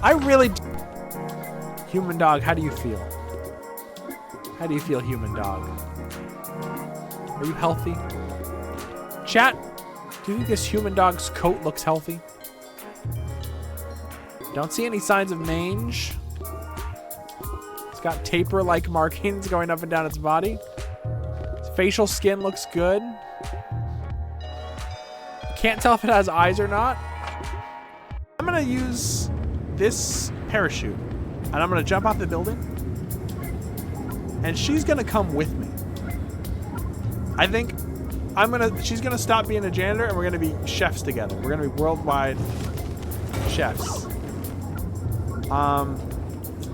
I really... Human dog, how do you feel? How do you feel, human dog? Are you healthy? Chat, do you think this human dog's coat looks healthy? Don't see any signs of mange. It's got taper-like markings going up and down its body. Its facial skin looks good. Can't tell if it has eyes or not. I'm gonna use this parachute and I'm gonna jump off the building and she's gonna come with me. I think she's gonna stop being a janitor and we're gonna be chefs together. We're gonna be worldwide chefs.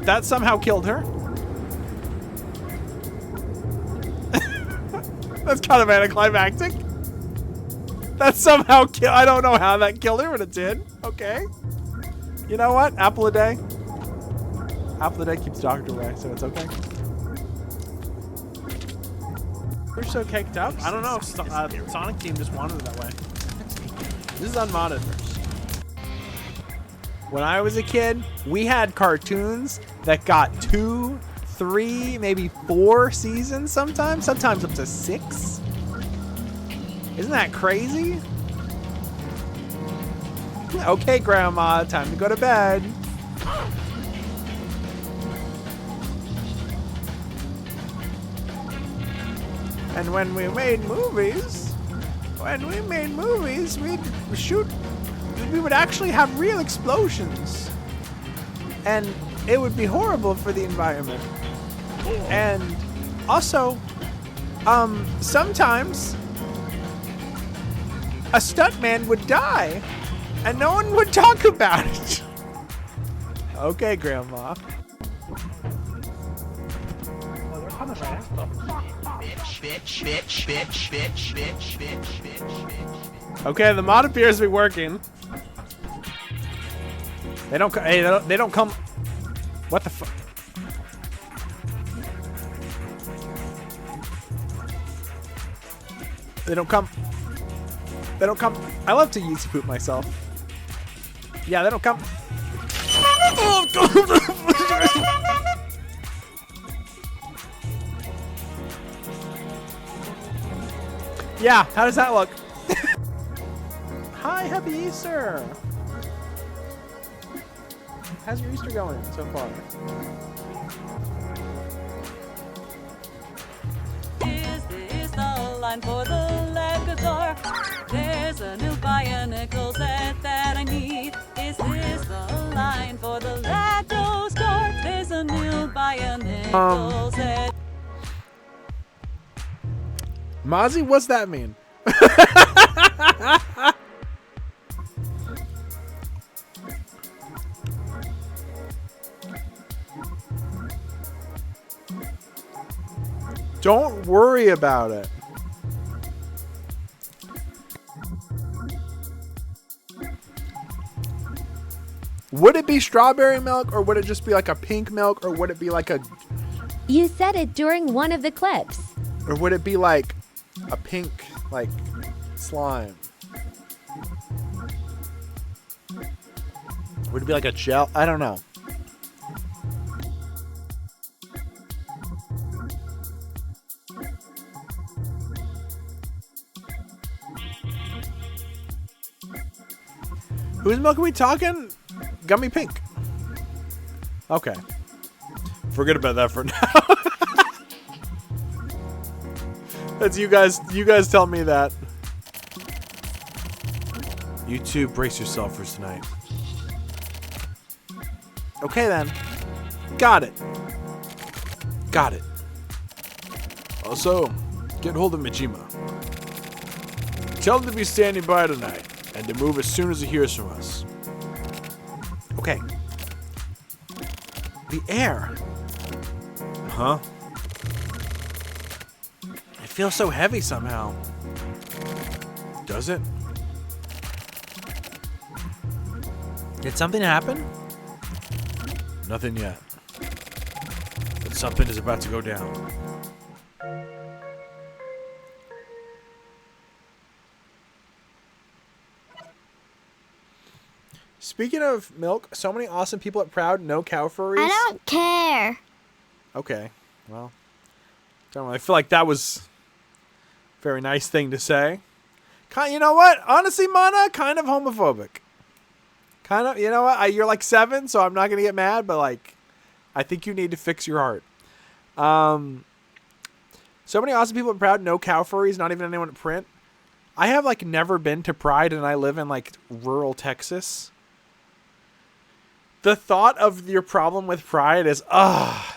That somehow killed her. That's kind of anticlimactic. That somehow I don't know how that killed her, but it did. Okay. You know what? Apple a day. Apple a day keeps the doctor away, so it's okay. We're so caked up. I don't know. Sonic Team just wanted it that way. This is unmodded. When I was a kid, we had cartoons that got 2, 3, maybe 4 seasons sometimes up to 6. Isn't that crazy? Okay, Grandma, time to go to bed. And when we made movies, we would actually have real explosions. And it would be horrible for the environment. And also, sometimes a stuntman would die and no one would talk about it. Okay, Grandma. Okay, the mod appears to be working. They don't. Hey, they don't come. What the fuck? They don't come. They don't come. I love to Yeezy poop myself. Yeah, they don't come. Yeah, how does that look? Hi, happy Easter. How's your Easter going so far? Is this the line for the Labrador? There's a new Bionicle set that I need. Is this the line for the Lacto store? There's a new Bionicle set. Mozzie, what's that mean? Don't worry about it. Would it be strawberry milk, or would it just be like a pink milk, or would it be like a... You said it during one of the clips. Or would it be like a pink, like, slime? Would it be like a gel? I don't know. Whose milk are we talking? Gummy pink. Okay. Forget about that for now. That's you guys. You guys tell me that. You two, brace yourself for tonight. Okay then. Got it. Got it. Also, get hold of Majima. Tell him to be standing by tonight and to move as soon as he hears from us. Okay. The air. Huh? It feels so heavy somehow. Does it? Did something happen? Nothing yet. But something is about to go down. Speaking of milk, so many awesome people at Proud, no cow furries. I don't care. Okay, well, don't really feel like that was a very nice thing to say. You know what? Honestly, Mana, kind of homophobic. Kind of, you know what? You're like 7, so I'm not going to get mad, but like, I think you need to fix your heart. So many awesome people at Proud, no cow furries, not even anyone at Print. I have like never been to Pride, and I live in like rural Texas. The thought of your problem with Pride is,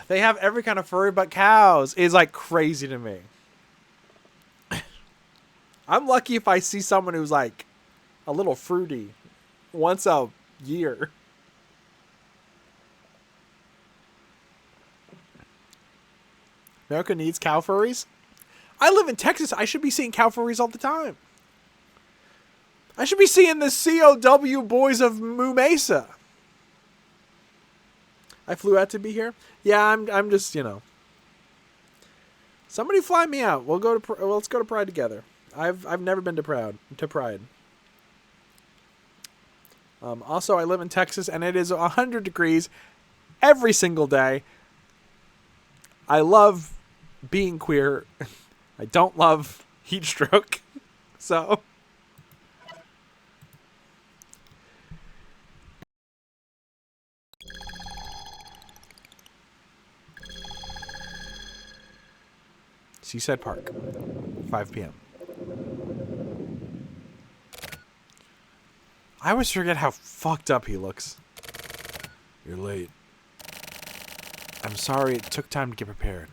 they have every kind of furry but cows, is like crazy to me. I'm lucky if I see someone who's like a little fruity once a year. America needs cow furries? I live in Texas. I should be seeing cow furries all the time. I should be seeing the COW boys of Moo Mesa. I flew out to be here. Yeah, I'm just, you know. Somebody fly me out. We'll go to let's go to Pride together. I've never been to Pride. Also, I live in Texas, and it is 100 degrees every single day. I love being queer. I don't love heat stroke. So... Seaside Park, 5 p.m. I always forget how fucked up he looks. You're late. I'm sorry it took time to get prepared.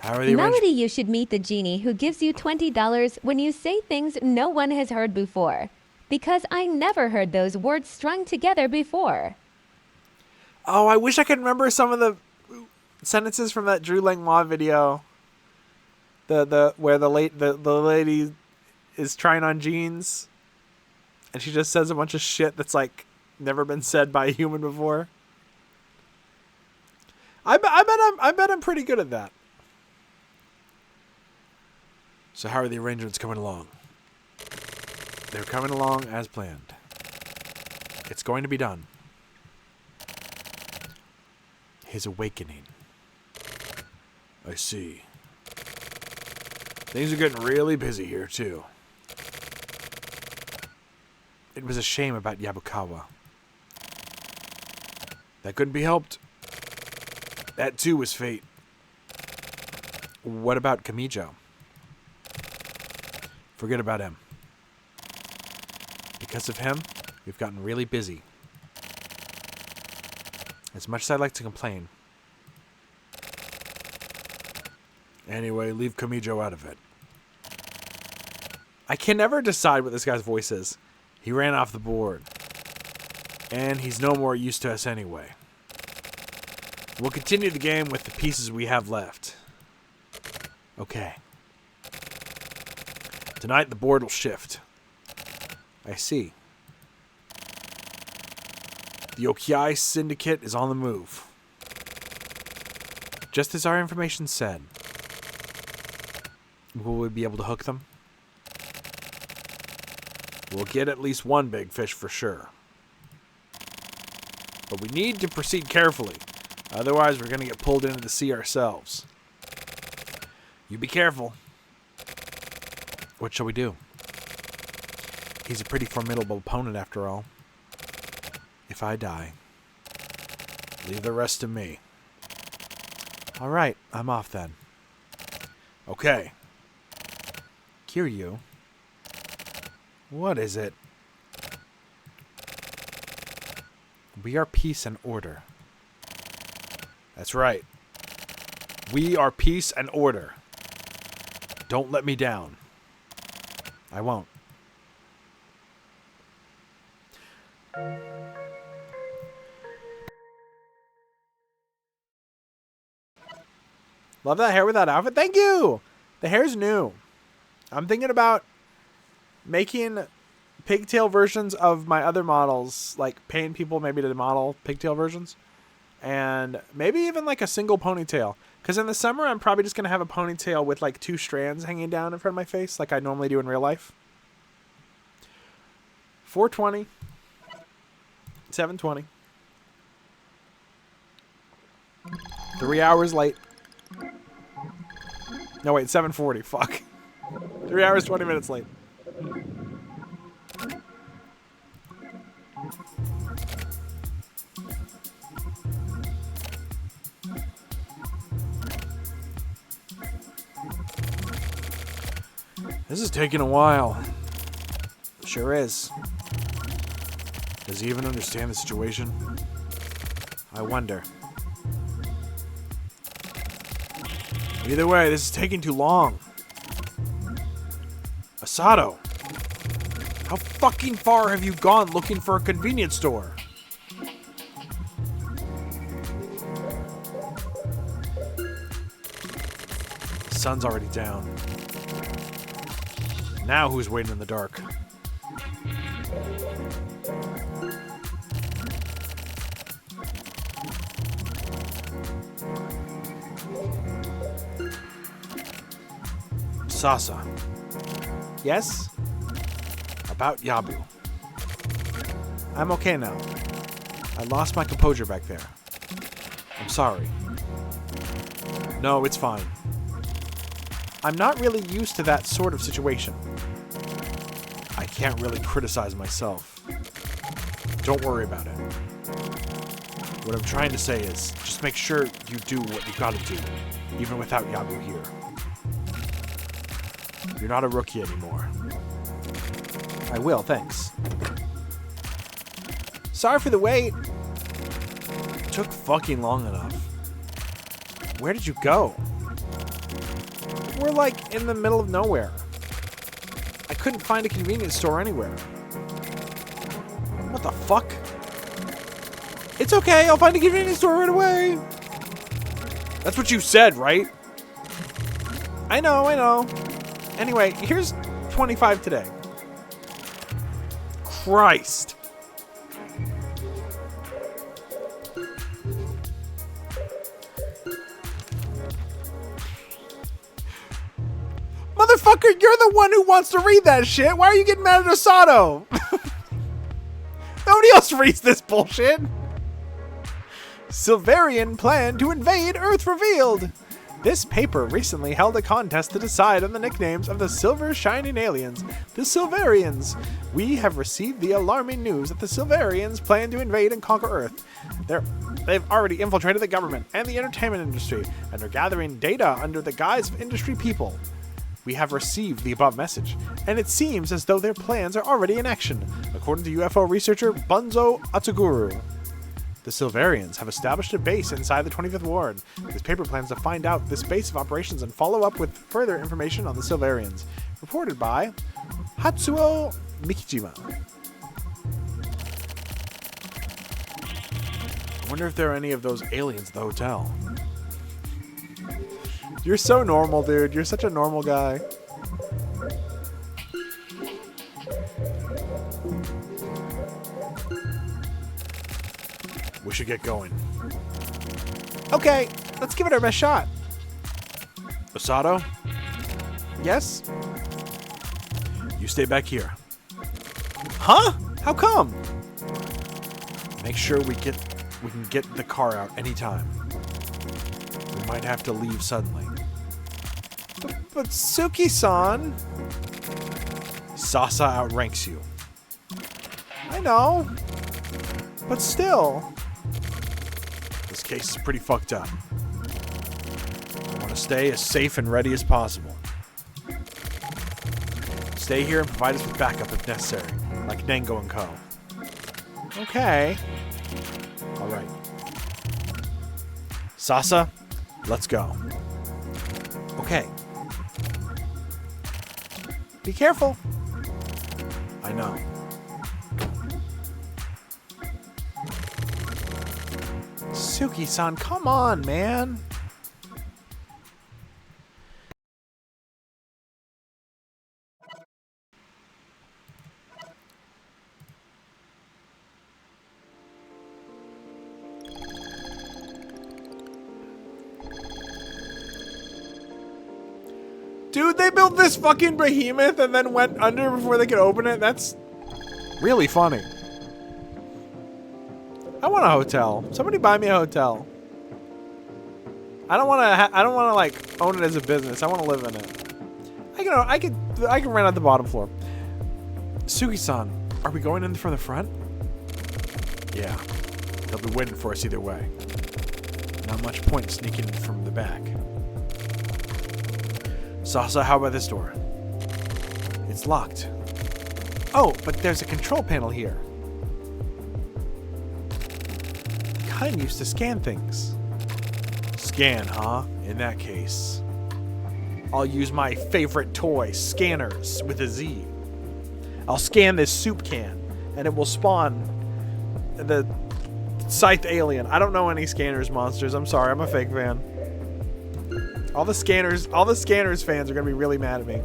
How are the Melody, you should meet the genie who gives you $20 when you say things no one has heard before. Because I never heard those words strung together before. Oh, I wish I could remember some of the sentences from that Drew Langlois video. Where the lady is trying on jeans, and she just says a bunch of shit that's like never been said by a human before. I bet I'm pretty good at that. So how are the arrangements coming along? They're coming along as planned. It's going to be done. His awakening. I see. Things are getting really busy here, too. It was a shame about Yabukawa. That couldn't be helped. That, too, was fate. What about Kamijo? Forget about him. Because of him, we've gotten really busy. As much as I'd like to complain. Anyway, leave Kamijo out of it. I can never decide what this guy's voice is. He ran off the board. And he's no more used to us anyway. We'll continue the game with the pieces we have left. Okay. Tonight the board will shift. I see. The Okiai Syndicate is on the move. Just as our information said. Will we be able to hook them? We'll get at least one big fish for sure. But we need to proceed carefully. Otherwise, we're going to get pulled into the sea ourselves. You be careful. What shall we do? He's a pretty formidable opponent after all. If I die, leave the rest to me. All right, I'm off then. Okay. Kiryu. What is it? We are peace and order. That's right. We are peace and order. Don't let me down. I won't. Love that hair with that outfit. Thank you! The hair's new. I'm thinking about making pigtail versions of my other models, like paying people maybe to model pigtail versions. And maybe even like a single ponytail. Because in the summer, I'm probably just going to have a ponytail with like 2 strands hanging down in front of my face, like I normally do in real life. 4:20. 7:20. 3 hours late. No, wait, 7:40. Fuck. 3 hours, 20 minutes late. This is taking a while. Sure is. Does he even understand the situation? I wonder. Either way, this is taking too long. Asato, how fucking far have you gone looking for a convenience store? sun's already down. Now who's waiting in the dark? Sasa. Yes? About Yabu. I'm okay now. I lost my composure back there. I'm sorry. No, it's fine. I'm not really used to that sort of situation. I can't really criticize myself. Don't worry about it. What I'm trying to say is, just make sure you do what you gotta do, even without Yabu here. You're not a rookie anymore. I will, thanks. Sorry for the wait. It took fucking long enough. Where did you go? We're like in the middle of nowhere. I couldn't find a convenience store anywhere. What the fuck? It's okay, I'll find a convenience store right away. That's what you said, right? I know. Anyway, here's 25 today. Christ. Motherfucker, you're the one who wants to read that shit. Why are you getting mad at Osato? Nobody else reads this bullshit. Silverian plan to invade Earth revealed. This paper recently held a contest to decide on the nicknames of the silver shining aliens, the Silverians. We have received the alarming news that the Silverians plan to invade and conquer Earth. They've already infiltrated the government and the entertainment industry and are gathering data under the guise of industry people. We have received the above message, and it seems as though their plans are already in action, according to UFO researcher Bunzo Atsuguru. The Silverians have established a base inside the 25th Ward. This paper plans to find out this base of operations and follow up with further information on the Silverians. Reported by Hatsuo Mikijima. I wonder if there are any of those aliens at the hotel. You're so normal, dude. You're such a normal guy. We should get going. Okay, let's give it our best shot. Osato? Yes? You stay back here. Huh? How come? Make sure we can get the car out anytime. We might have to leave suddenly. But Suki-san... Sasa outranks you. I know. But still... This case is pretty fucked up. I want to stay as safe and ready as possible. Stay here and provide us with backup if necessary, like Nengo and Co. Okay. Alright. Sasa, let's go. Okay. Be careful. I know. Suki-san, come on, man. Dude, they built this fucking behemoth and then went under before they could open it. That's really funny. I want a hotel. Somebody buy me a hotel. I don't want to like own it as a business. I want to live in it. I can rent out the bottom floor. Sugi-san, are we going in from the front? Yeah. They'll be waiting for us either way. Not much point sneaking in from the back. Sasa, how about this door? It's locked. Oh, but there's a control panel here. The kind used to scan things. Scan, huh? In that case, I'll use my favorite toy, scanners, with a Z. I'll scan this soup can, and it will spawn the Scythe alien. I don't know any scanners monsters. I'm sorry, I'm a fake fan. All the scanners fans are gonna be really mad at me.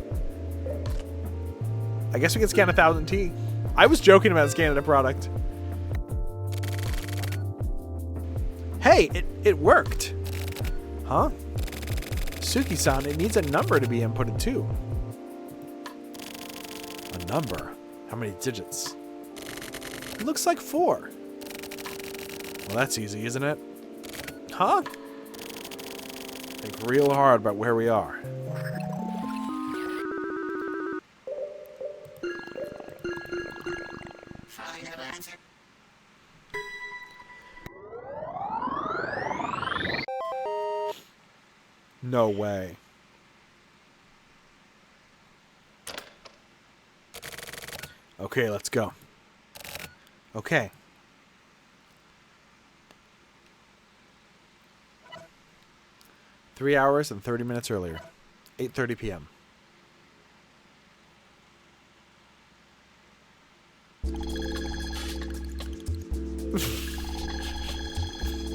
I guess we can scan 1000T. I was joking about scanning a product. Hey, it worked. Huh? Suki-san, it needs a number to be inputted too. A number? How many digits? It looks like 4. Well, that's easy, isn't it? Huh? Think real hard about where we are. No way. Okay, let's go. Okay. Three hours and 30 minutes earlier. 8:30 p.m.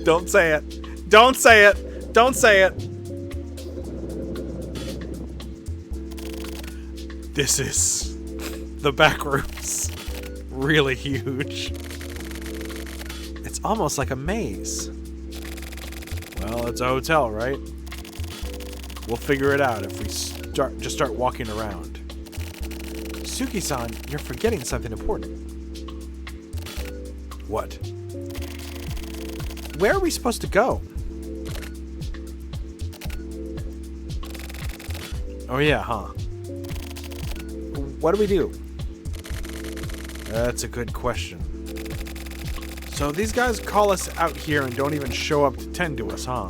Don't say it. Don't say it. Don't say it. This is the Backrooms. Really huge. It's almost like a maze. Well, it's a hotel, right? We'll figure it out if we start walking around. Suki-san, you're forgetting something important. What? Where are we supposed to go? Oh yeah, huh? What do we do? That's a good question. So these guys call us out here and don't even show up to tend to us, huh?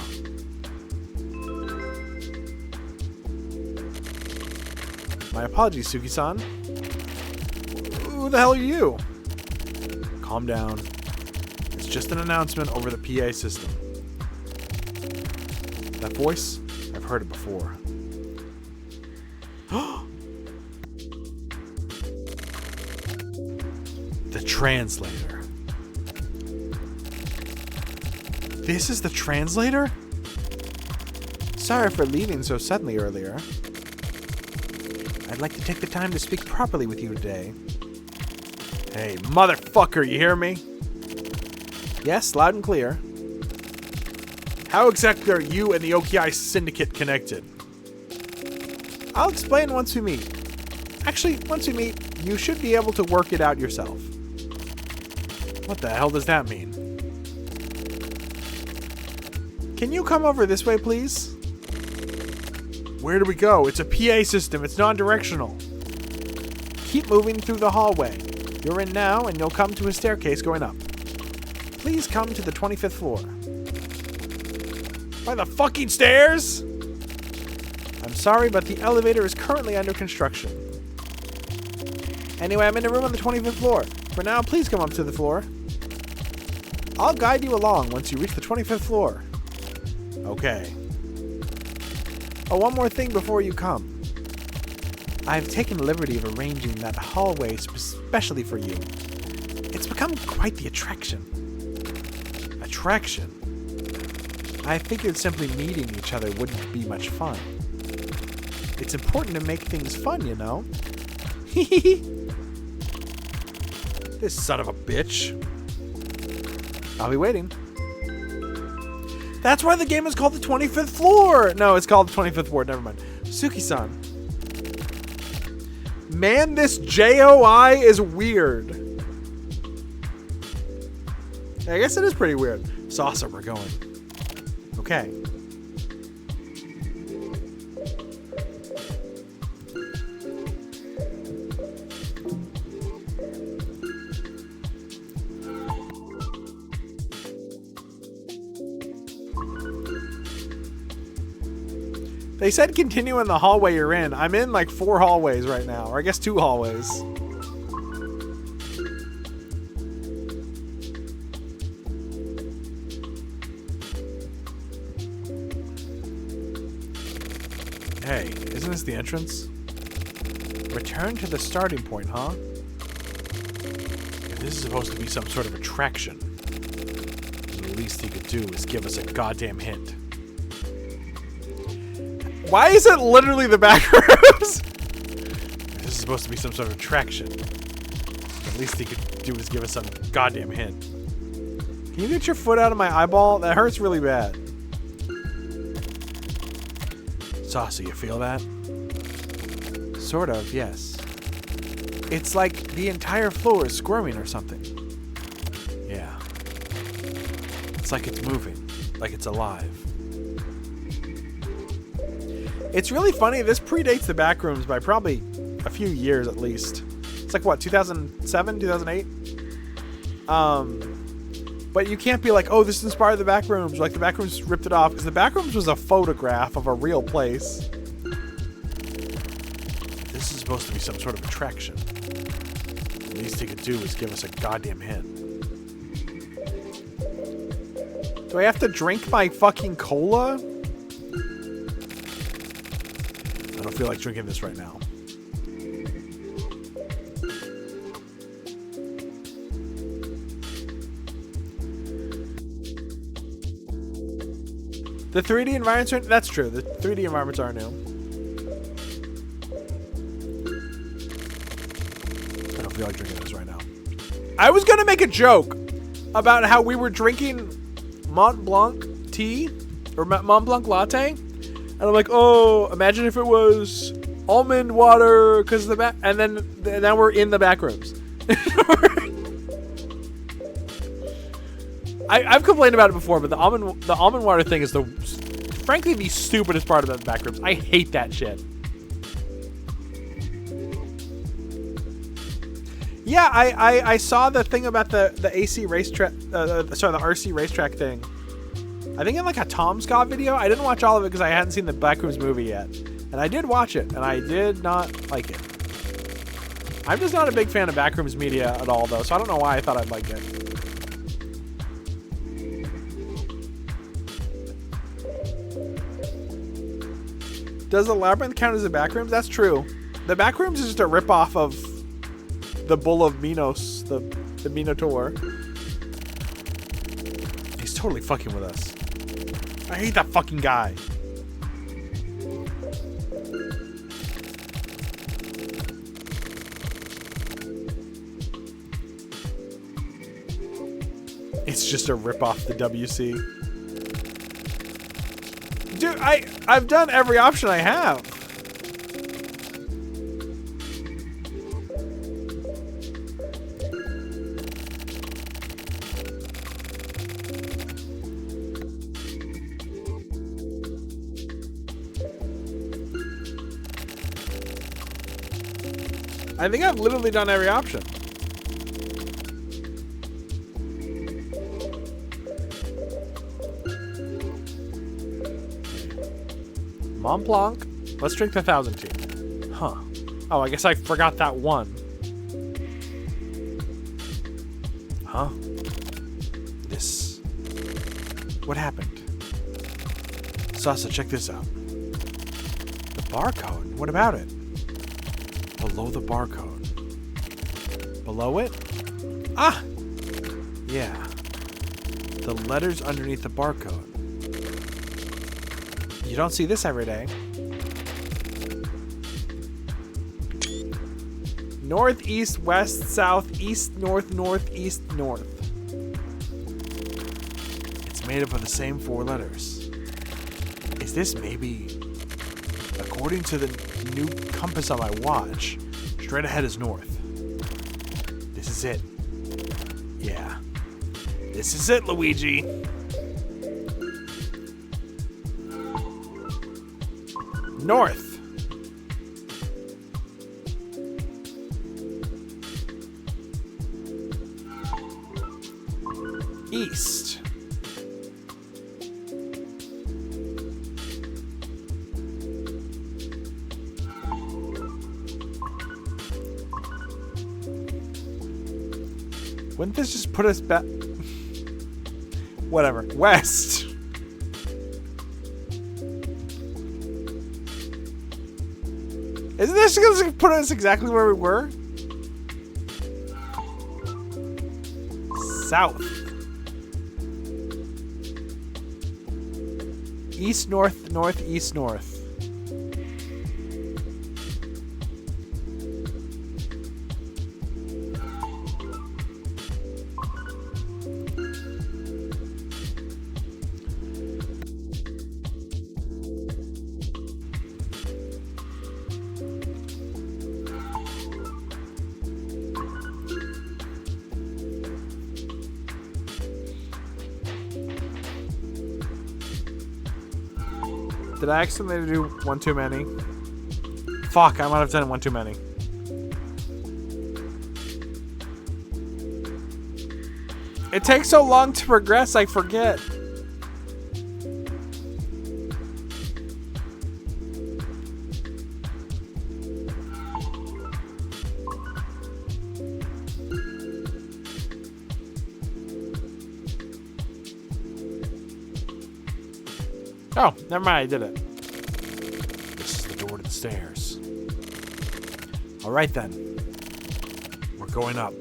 My apologies, Suki-san. Who the hell are you? Calm down. It's just an announcement over the PA system. That voice? I've heard it before. The translator. This is the translator? Sorry for leaving so suddenly earlier. I'd like to take the time to speak properly with you today. Hey, motherfucker, you hear me? Yes, loud and clear. How exactly are you and the OKI Syndicate connected? I'll explain once we meet. Actually, once we meet, you should be able to work it out yourself. What the hell does that mean? Can you come over this way, please? Where do we go? It's a PA system. It's non-directional. Keep moving through the hallway. You're in now, and you'll come to a staircase going up. Please come to the 25th floor. By the fucking stairs? I'm sorry, but the elevator is currently under construction. Anyway, I'm in a room on the 25th floor. For now, please come up to the floor. I'll guide you along once you reach the 25th floor. Okay. Oh, one more thing before you come. I've taken the liberty of arranging that hallway specially for you. It's become quite the attraction. Attraction? I figured simply meeting each other wouldn't be much fun. It's important to make things fun, you know? This son of a bitch. I'll be waiting. That's why the game is called the 25th floor! No, it's called the 25th floor, never mind. Suki-san. Man, this JOI is weird. I guess it is pretty weird. It's awesome, we're going. Okay. They said continue in the hallway you're in. I'm in like 4 hallways right now, or I guess 2 hallways. Hey, isn't this the entrance? Return to the starting point, huh? If this is supposed to be some sort of attraction, the least he could do is give us a goddamn hint. Why is it literally the Backrooms? This is supposed to be some sort of attraction. At least he could do is give us some goddamn hint. Can you get your foot out of my eyeball? That hurts really bad. Saucy, you feel that? Sort of, yes. It's like the entire floor is squirming or something. Yeah. It's like it's moving. Like it's alive. It's really funny. This predates the Backrooms by probably a few years at least. It's like, what, 2007, 2008? But you can't be like, oh, this inspired the Backrooms. Like, the Backrooms ripped it off. Because the Backrooms was a photograph of a real place. This is supposed to be some sort of attraction. The least he could do is give us a goddamn hint. Do I have to drink my fucking cola? I don't feel like drinking this right now. The 3D environments are... That's true. The 3D environments are new. I don't feel like drinking this right now. I was going to make a joke about how we were drinking Mont Blanc tea or Mont Blanc latte. And I'm like, oh, imagine if it was almond water because the back... And then now we're in the Backrooms. I've complained about it before, but the almond water thing is frankly the stupidest part of the Backrooms. I hate that shit. Yeah, I saw the thing about the AC racetrack, the RC racetrack thing. I think in like a Tom Scott video. I didn't watch all of it because I hadn't seen the Backrooms movie yet, and I did watch it, and I did not like it. I'm just not a big fan of Backrooms media at all, though, so I don't know why I thought I'd like it. Does the Labyrinth count as a Backrooms? That's true. The Backrooms is just a ripoff of the Bull of Minos, the Minotaur. He's totally fucking with us. I hate that fucking guy. It's just a ripoff the WC. Dude, I've done every option I have. I think I've literally done every option. Mont Blanc. Let's drink the 1000 tea. Huh. Oh, I guess I forgot that one. Huh? This. What happened? Sasa, check this out. The barcode. What about it? Below the barcode. Below it? Ah! Yeah. The letters underneath the barcode. You don't see this every day. North, east, west, south, east, north, north, east, north. It's made up of the same 4 letters. Is this maybe... According to the new compass on my watch, straight ahead is north. This is it. Yeah. This is it, Luigi. North. East. Wouldn't this just put us back? Whatever. West. Isn't this going to put us exactly where we were? South. East, north, north, east, north. Did I accidentally do one too many? Fuck, I might have done one too many. It takes so long to progress, I forget. Oh, never mind, I did it. This is the door to the stairs. Alright then. We're going up.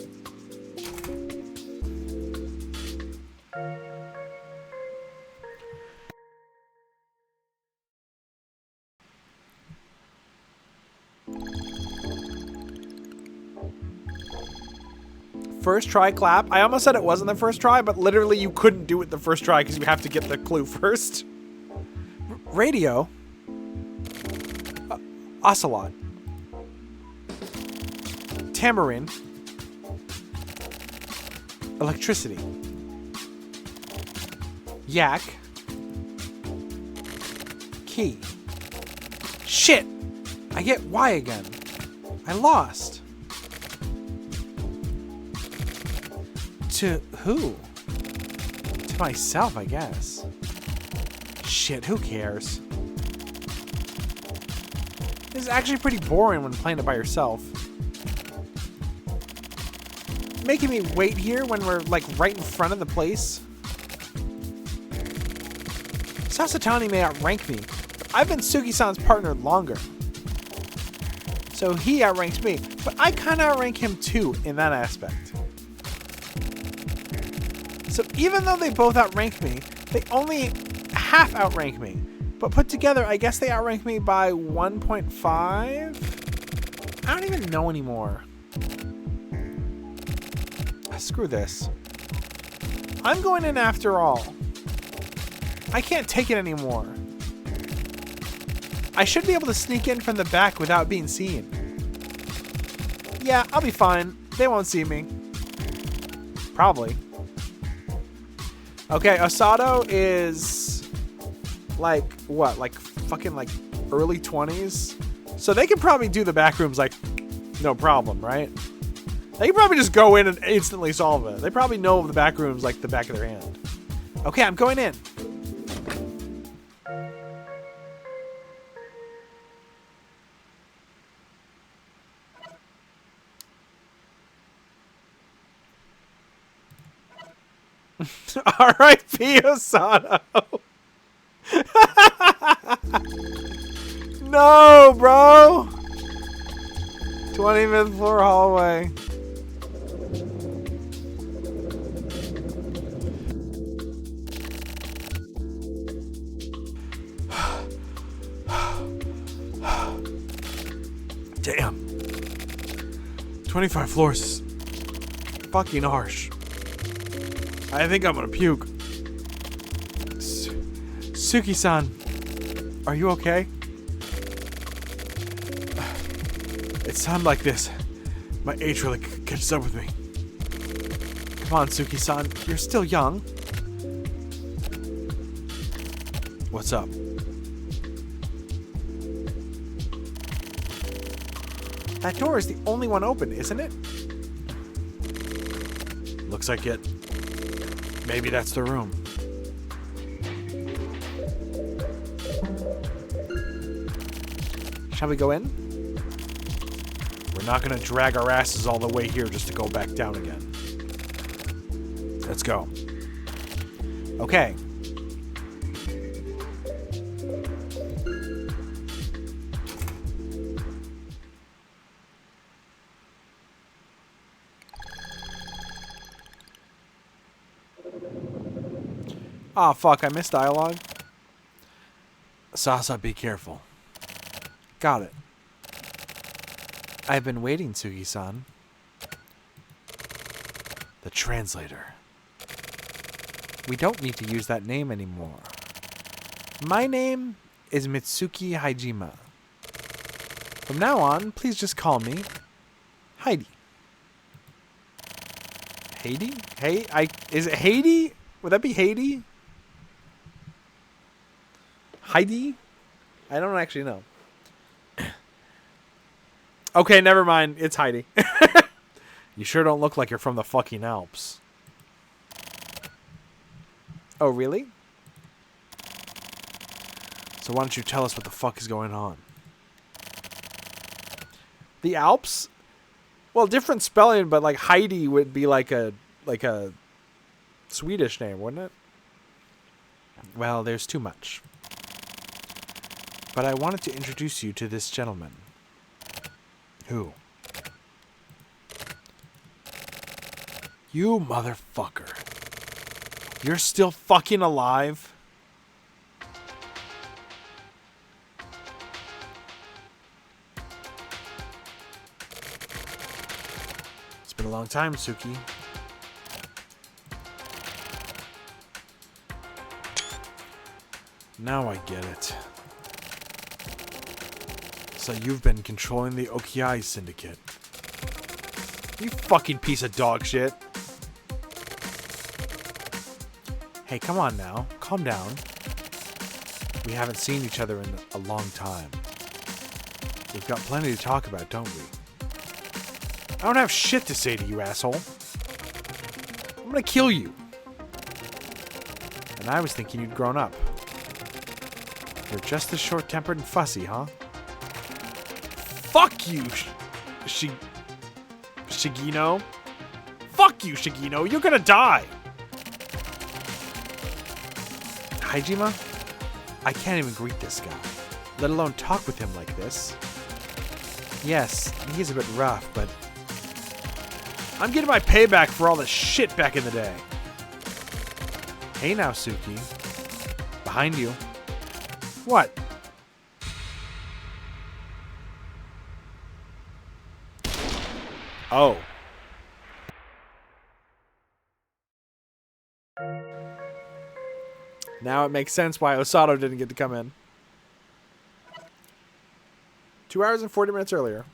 First try clap. I almost said it wasn't the first try, but literally you couldn't do it the first try because you have to get the clue first. Radio. Ocelot. Tambourine. Electricity. Yak. Key. Shit! I get Y again. I lost. To who? To myself, I guess. Shit, who cares? This is actually pretty boring when playing it by yourself. Making me wait here when we're like right in front of the place. Sasatani may outrank me, but I've been Sugi-san's partner longer. So he outranks me, but I kind of outrank him too in that aspect. So even though they both outrank me, they only half outrank me. But put together, I guess they outrank me by 1.5? I don't even know anymore. Screw this. I'm going in after all. I can't take it anymore. I should be able to sneak in from the back without being seen. Yeah, I'll be fine. They won't see me. Probably. Okay, Osato is like what? Like fucking like early 20s? So they could probably do the Backrooms like no problem, right? They could probably just go in and instantly solve it. They probably know the Backrooms like the back of their hand. Okay, I'm going in. R.I.P. Osato. No, bro. 25th floor hallway. Damn. 25 floors is fucking harsh. I think I'm gonna puke. Suki-san, are you okay? It's time like this. My age really catches up with me. Come on, Suki-san, you're still young. What's up? That door is the only one open, isn't it? Looks like it. Maybe that's the room. Shall we go in? We're not gonna drag our asses all the way here just to go back down again. Let's go. Okay. Ah, fuck, I missed dialogue. Sasa, be careful. Got it. I've been waiting, Tsugi-san. The translator. We don't need to use that name anymore. My name is Mitsuki Haijima. From now on, please just call me Heidi. Heidi? Hey, is it Heidi? Would that be Heidi? Heidi? I don't actually know. Okay, never mind. It's Heidi. You sure don't look like you're from the fucking Alps. Oh, really? So why don't you tell us what the fuck is going on? The Alps? Well, different spelling, but like Heidi would be like a Swedish name, wouldn't it? Well, there's too much. But I wanted to introduce you to this gentleman. Who? You motherfucker. You're still fucking alive? It's been a long time, Suki. Now I get it. So you've been controlling the Okiai Syndicate. You fucking piece of dog shit. Hey, come on now. Calm down. We haven't seen each other in a long time. We've got plenty to talk about, don't we? I don't have shit to say to you, asshole. I'm gonna kill you. And I was thinking you'd grown up. You're just as short-tempered and fussy, huh? Fuck you, Shigino. Fuck you, Shigino. You're gonna die. Hajima? I can't even greet this guy, let alone talk with him like this. Yes, he's a bit rough, but I'm getting my payback for all the shit back in the day. Hey now, Suki. Behind you. What? Oh. Now it makes sense why Osato didn't get to come in. 2 hours and 40 minutes earlier.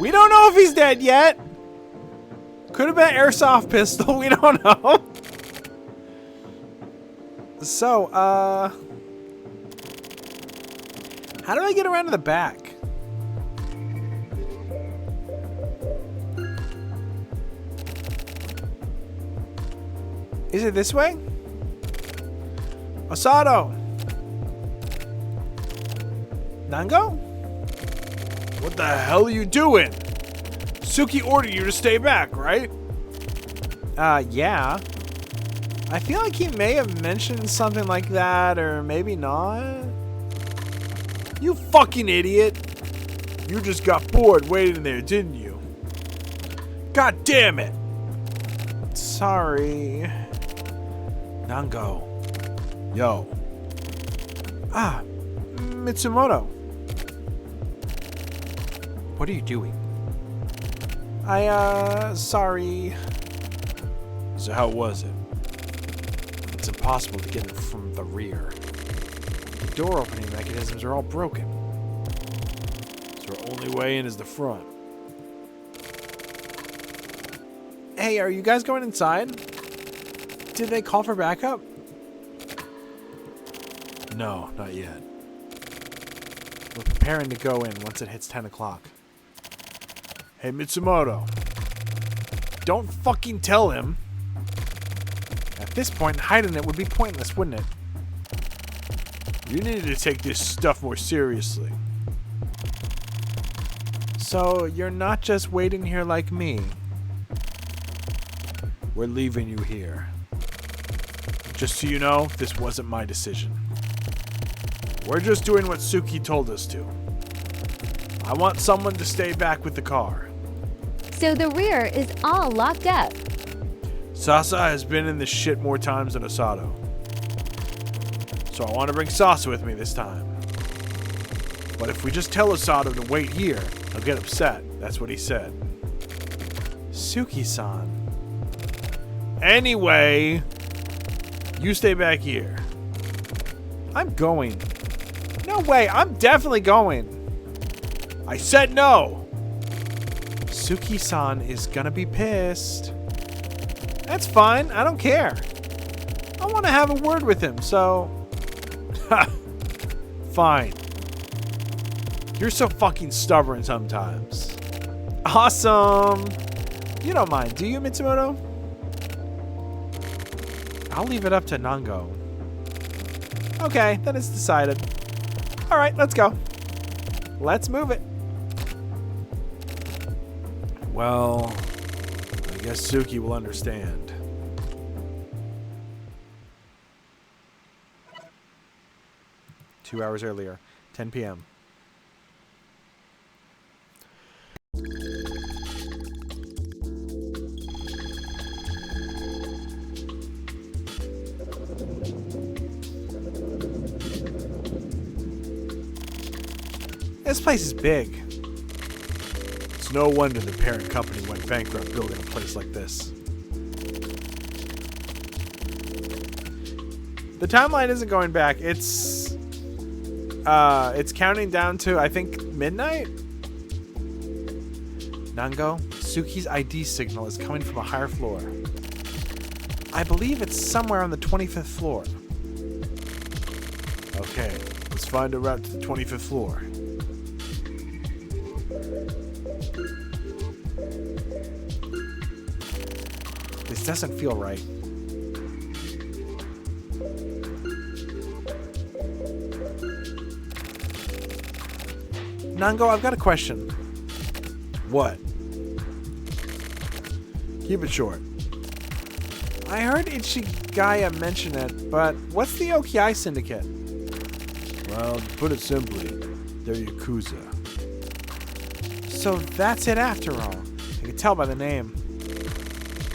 We don't know if he's dead yet. Could have been an airsoft pistol. We don't know. So, how do I get around to the back? Is it this way? Osato! Nango? What the hell are you doing? Suki ordered you to stay back, right? Yeah. I feel like he may have mentioned something like that, or maybe not. You fucking idiot. You just got bored waiting there, didn't you? God damn it. Sorry. Nango. Yo. Ah, Mitsumoto. What are you doing? Sorry. So how was it? It's impossible to get in from the rear. The door opening mechanisms are all broken. So our only way in is the front. Hey, are you guys going inside? Did they call for backup? No, not yet. We're preparing to go in once it hits 10 o'clock. Hey, Mitsumoto. Don't fucking tell him. At this point, hiding it would be pointless, wouldn't it? You need to take this stuff more seriously. So, you're not just waiting here like me. We're leaving you here. Just so you know, this wasn't my decision. We're just doing what Suki told us to. I want someone to stay back with the car. So the rear is all locked up. Sasa has been in this shit more times than Osato. So I want to bring Sasa with me this time. But if we just tell Osato to wait here, he'll get upset. That's what he said. Suki-san. Anyway, you stay back here. I'm going. No No way. I'm definitely going. I said no. Suki-san is gonna be pissed. That's fine. I don't care. I want to have a word with him, so... Fine. You're so fucking stubborn sometimes. Awesome. You don't mind, do you, Mitsumoto? I'll leave it up to Nango. Okay, then it's decided. Alright, let's go. Let's move it. Well, I guess Suki will understand. Two hours earlier, 10 p.m. This place is big. It's no wonder the parent company went bankrupt building a place like this. The timeline isn't going back. It's counting down to, I think, midnight? Nango, Suki's ID signal is coming from a higher floor. I believe it's somewhere on the 25th floor. Okay, let's find a route to the 25th floor. This doesn't feel right. Nango, I've got a question. What? Keep it short. I heard Ichigaya mention it, but what's the Okiai Syndicate? Well, to put it simply, they're Yakuza. So that's it after all. I can tell by the name.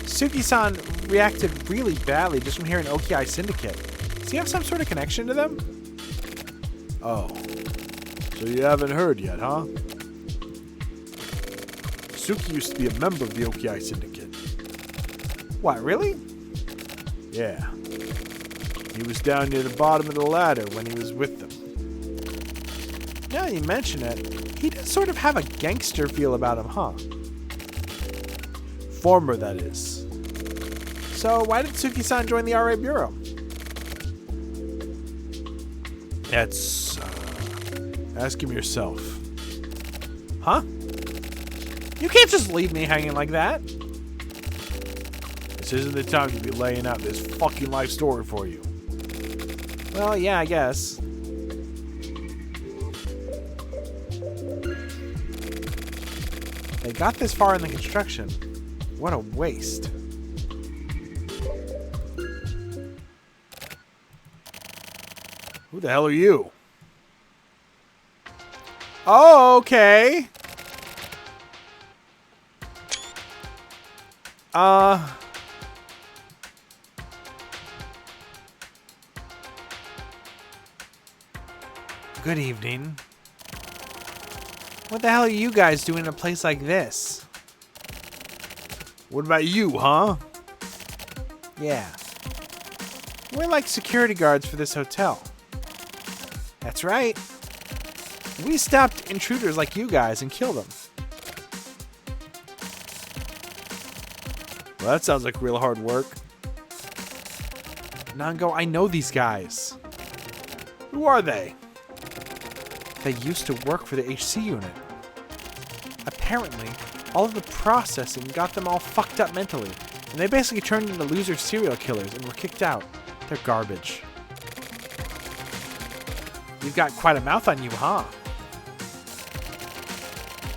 Suki-san reacted really badly just from hearing Okiai Syndicate. Does he have some sort of connection to them? Oh. So you haven't heard yet, huh? Suki used to be a member of the Okiai Syndicate. What, really? Yeah. He was down near the bottom of the ladder when he was with them. Now that you mention it, he does sort of have a gangster feel about him, huh? Former, that is. So why did Suki-san join the RA Bureau? That's, ask him yourself. Huh? You can't just leave me hanging like that. This isn't the time to be laying out this fucking life story for you. Well, yeah, I guess. They got this far in the construction. What a waste. Who the hell are you? Oh, okay. Good evening. What the hell are you guys doing in a place like this? What about you, huh? Yeah. We're like security guards for this hotel. That's right. We stopped intruders like you guys and killed them. Well, that sounds like real hard work. Nango, I know these guys. Who are they? They used to work for the HC unit. Apparently, all of the processing got them all fucked up mentally, and they basically turned into loser serial killers and were kicked out. They're garbage. You've got quite a mouth on you, huh?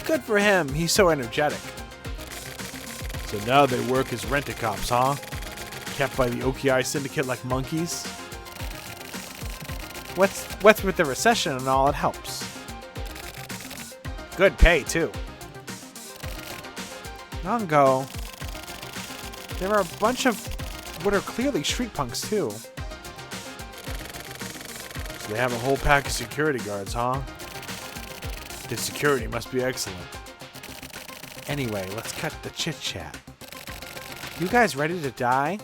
Good for him, he's so energetic. So now they work as rent-a-cops, huh? Kept by the Okiai Syndicate like monkeys? What's with the recession and all, it helps. Good pay, too. Nango. There are a bunch of what are clearly street punks, too. So they have a whole pack of security guards, huh? The security must be excellent. Anyway, let's cut the chit-chat. You guys ready to die?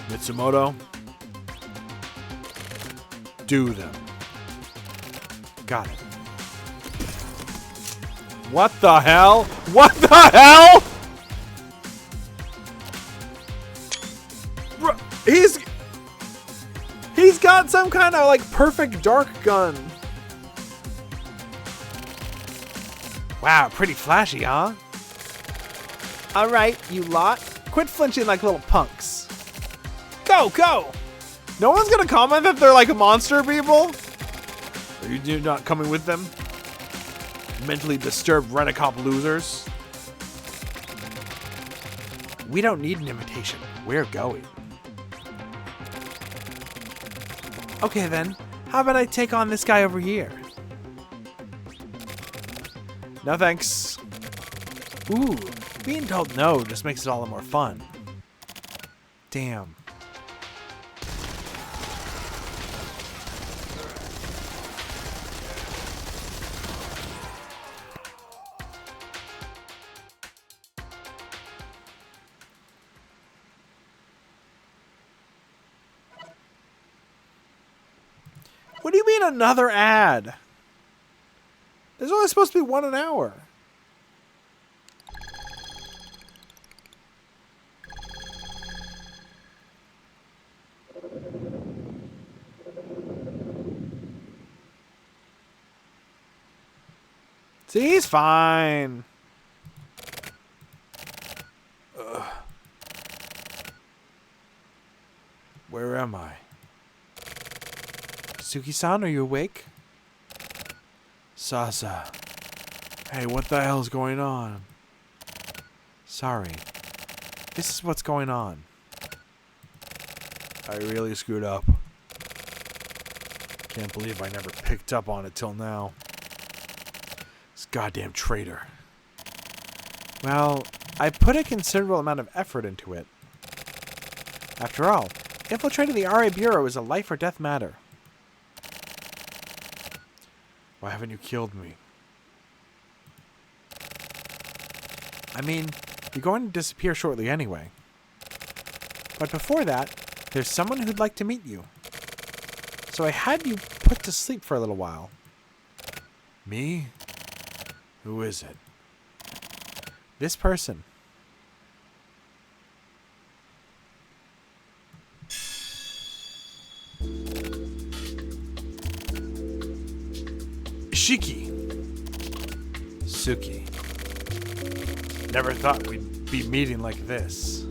Mitsumoto. Do them. Got it. What the hell? What the hell? He's got some kind of like perfect dark gun. Wow, pretty flashy, huh? All right, you lot. Quit flinching like little punks. Go, go! No one's gonna comment that they're like monster people? Are you not coming with them? Mentally disturbed rent-a-cop losers? We don't need an invitation. We're going. Okay then, how about I take on this guy over here? No thanks. Ooh, being told no just makes it all the more fun. Damn. What do you mean another ad? There's only supposed to be one an hour. See, he's fine. Ugh. Where am I? Suki-san, are you awake? Sasa. Hey, what the hell's going on? Sorry. This is what's going on. I really screwed up. Can't believe I never picked up on it till now. This goddamn traitor. Well, I put a considerable amount of effort into it. After all, infiltrating the RA Bureau is a life or death matter. Why haven't you killed me? I mean, you're going to disappear shortly anyway. But before that, there's someone who'd like to meet you. So I had you put to sleep for a little while. Me? Who is it? This person. Ishiki. Suki. Never thought we'd be meeting like this.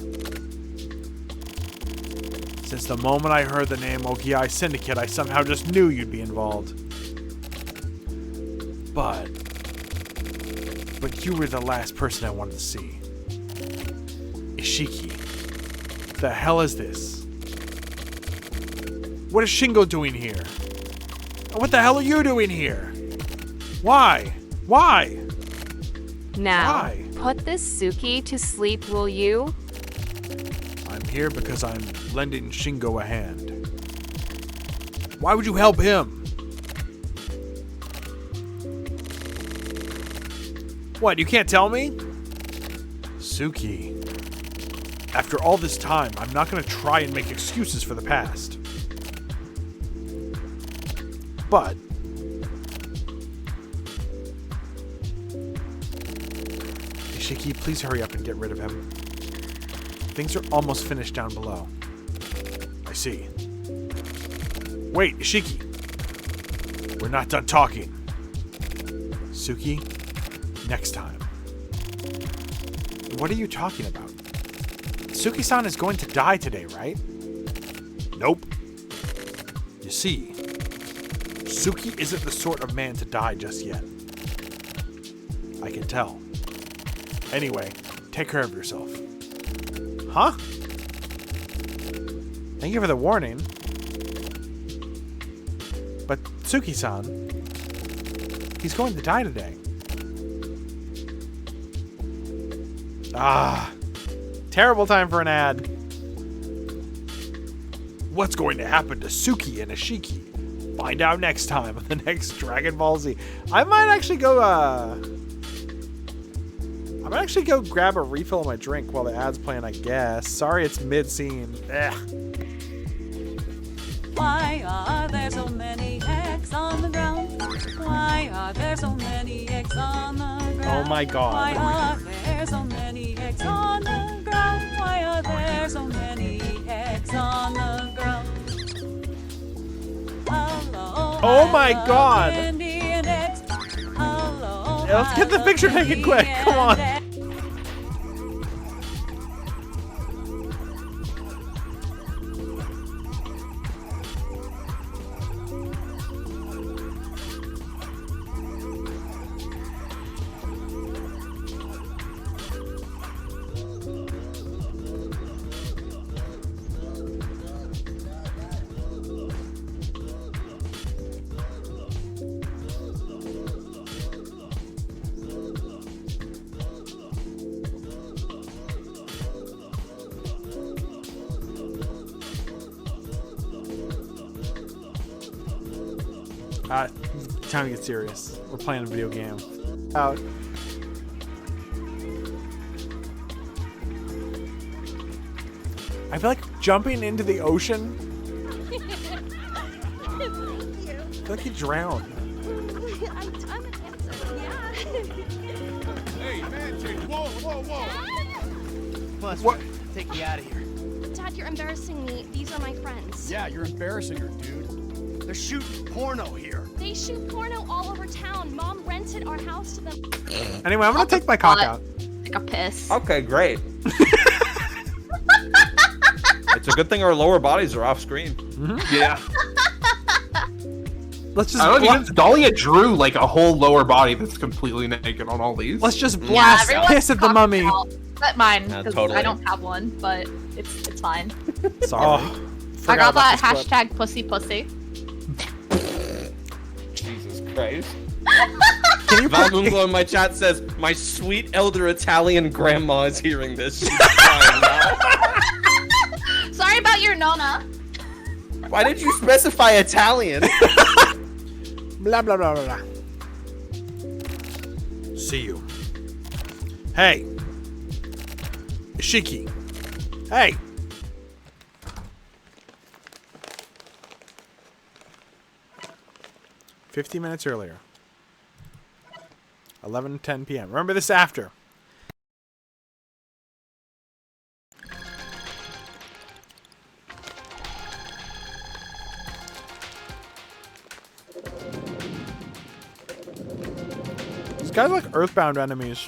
Since the moment I heard the name Okiai Syndicate, I somehow just knew you'd be involved. But you were the last person I wanted to see. Ishiki. The hell is this? What is Shingo doing here? And what the hell are you doing here? Why? Why? Now, Why? put this Suki to sleep, will you? I'm here because I'm lending Shingo a hand. Why would you help him? What, you can't tell me? Suki. After all this time, I'm not going to try and make excuses for the past. But Ishiki, please hurry up and get rid of him. Things are almost finished down below. I see. Wait, Ishiki. We're not done talking. Suki, next time. What are you talking about? Suki-san is going to die today, right? Nope. You see, Suki isn't the sort of man to die just yet. I can tell. Anyway, take care of yourself. Huh? Thank you for the warning. But Suki-san, he's going to die today. Ah, terrible time for an ad. What's going to happen to Suki and Ishiki? Find out next time on the next Dragon Ball Z. I might actually go, I'm gonna actually go grab a refill of my drink while the ad's playing, I guess. Sorry, it's mid-scene. Why are there so many eggs on the ground? Why are there so many eggs on the ground? Oh my god. Why are there so many eggs on the ground? Why are there so many eggs on the ground? Hello, Oh my god. Indian eggs. Hello, Yeah, let's get the picture taken quick. Come on. Time to get serious. We're playing a video game. Out. I feel like jumping into the ocean. I feel like you drowned. I'm an answer. Yeah. Hey, man, whoa. Plus, What? take me out of here. Dad, you're embarrassing me. These are my friends. Yeah, you're embarrassing her, dude. They're shooting porno here. They shoot porno all over town. Mom rented our house to them. Anyway, I'm gonna take my cock out. Take a piss. Okay, great. It's a good thing our lower bodies are off screen. Yeah. Let's just. I don't know, Dahlia drew like a whole lower body that's completely naked on all these. Let's just blast piss at the mummy. But mine, because totally. I don't have one, but it's fine. Sorry. I got that about this clip. hashtag pussy. Jesus Christ. Can you put, Valgungo in my chat says, my sweet elder Italian grandma is hearing this. She's crying now. Sorry about your nona. Why did you specify Italian? blah blah blah blah blah. See you. Hey. Shiki. Hey. $50 minutes earlier. 11:10 p.m. Remember this after. These guys are like Earthbound enemies.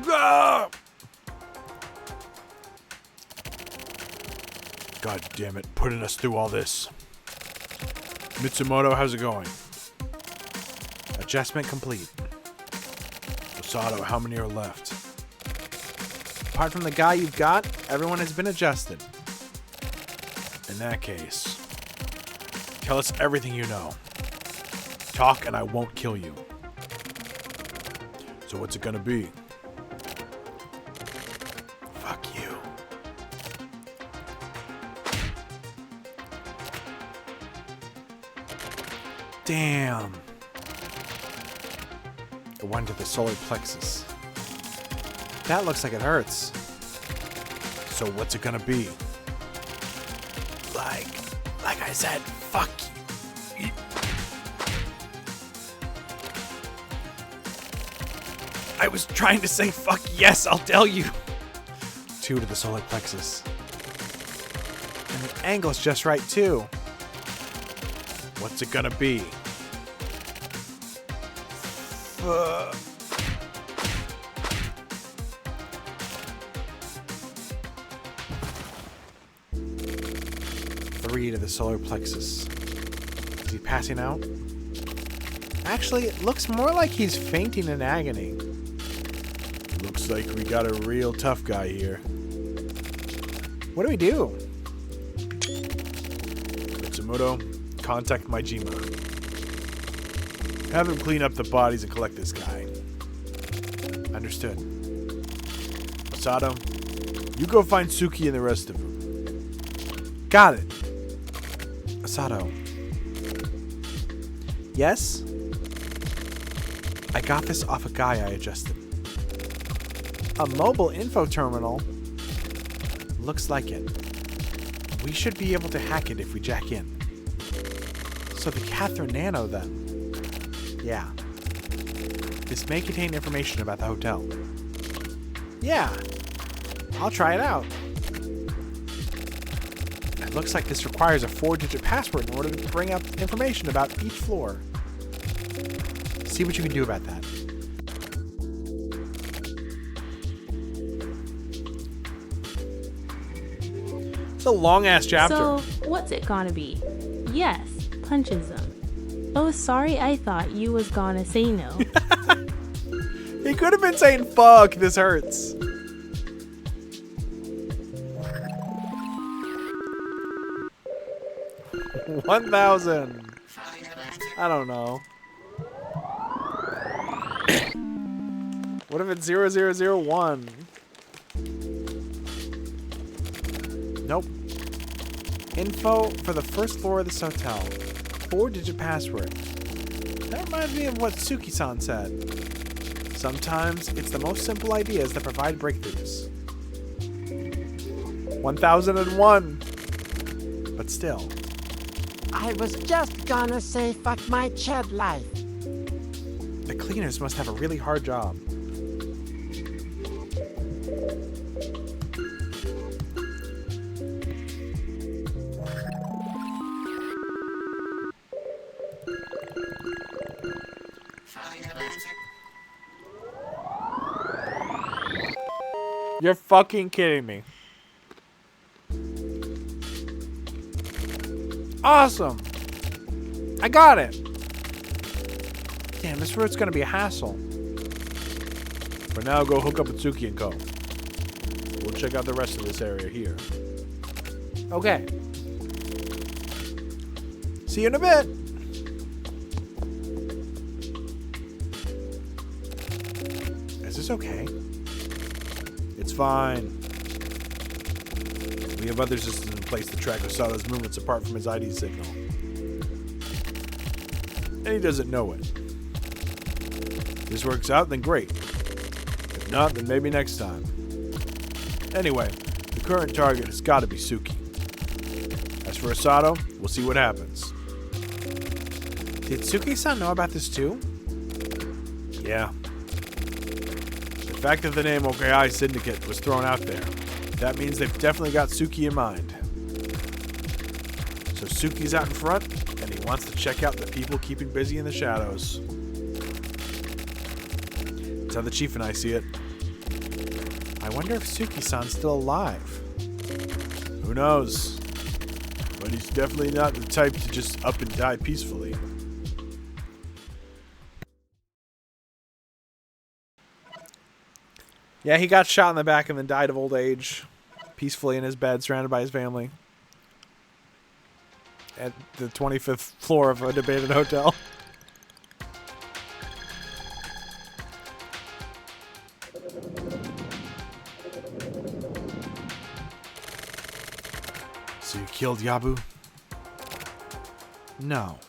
Ah! God damn it, putting us through all this. Mitsumoto, how's it going? Adjustment complete. Osato, how many are left? Apart from the guy you've got, everyone has been adjusted. In that case, tell us everything you know. Talk and I won't kill you. So what's it gonna be? Fuck you. Damn. It went to the solar plexus. That looks like it hurts. So what's it gonna be? Like I said, fuck you. I was trying to say fuck yes, I'll tell you. 2 to the solar plexus. And the angle's just right too. What's it gonna be? Three to the solar plexus. Is he passing out? Actually, it looks more like he's fainting in agony. Looks like we got a real tough guy here. What do we do? Mitsumoto, contact my Jima. Have him clean up the bodies and collect this guy. Understood. Osato, you go find Suki and the rest of them. Got it. Osato. Yes? I got this off a guy I adjusted. A mobile info terminal? Looks like it. We should be able to hack it if we jack in. So the Catherine Nano then? Yeah. This may contain information about the hotel. Yeah. I'll try it out. It looks like this requires a 4-digit password in order to bring up information about each floor. See what you can do about that. It's a long-ass chapter. So, what's it gonna be? Yes, punches him. Oh, sorry, I thought you was gonna say no. He could have been saying, fuck, this hurts. $1,000. I don't know. What if it's 0001? Nope. Info for the first floor of this hotel. 4-digit password. That reminds me of what Suki-san said. Sometimes it's the most simple ideas that provide breakthroughs. 1001. But still. I was just gonna say fuck my chat life. The cleaners must have a really hard job. You're fucking kidding me. Awesome. I got it. Damn, this route's gonna be a hassle. For now, go hook up with Suki and Co. We'll check out the rest of this area here. Okay. See you in a bit. Is this okay? It's fine. We have other systems in place to track Osato's movements apart from his ID signal. And he doesn't know it. If this works out, then great. If not, then maybe next time. Anyway, the current target has got to be Suki. As for Osato, we'll see what happens. Did Suki-san know about this too? Yeah. The fact that the name OKI Syndicate was thrown out there, that means they've definitely got Suki in mind. So Suki's out in front, and he wants to check out the people keeping busy in the shadows. That's how the chief and I see it. I wonder if Suki-san's still alive. Who knows? But he's definitely not the type to just up and die peacefully. Yeah, he got shot in the back and then died of old age. Peacefully in his bed, surrounded by his family. At the 25th floor of an abandoned hotel. So you killed Yabu? No.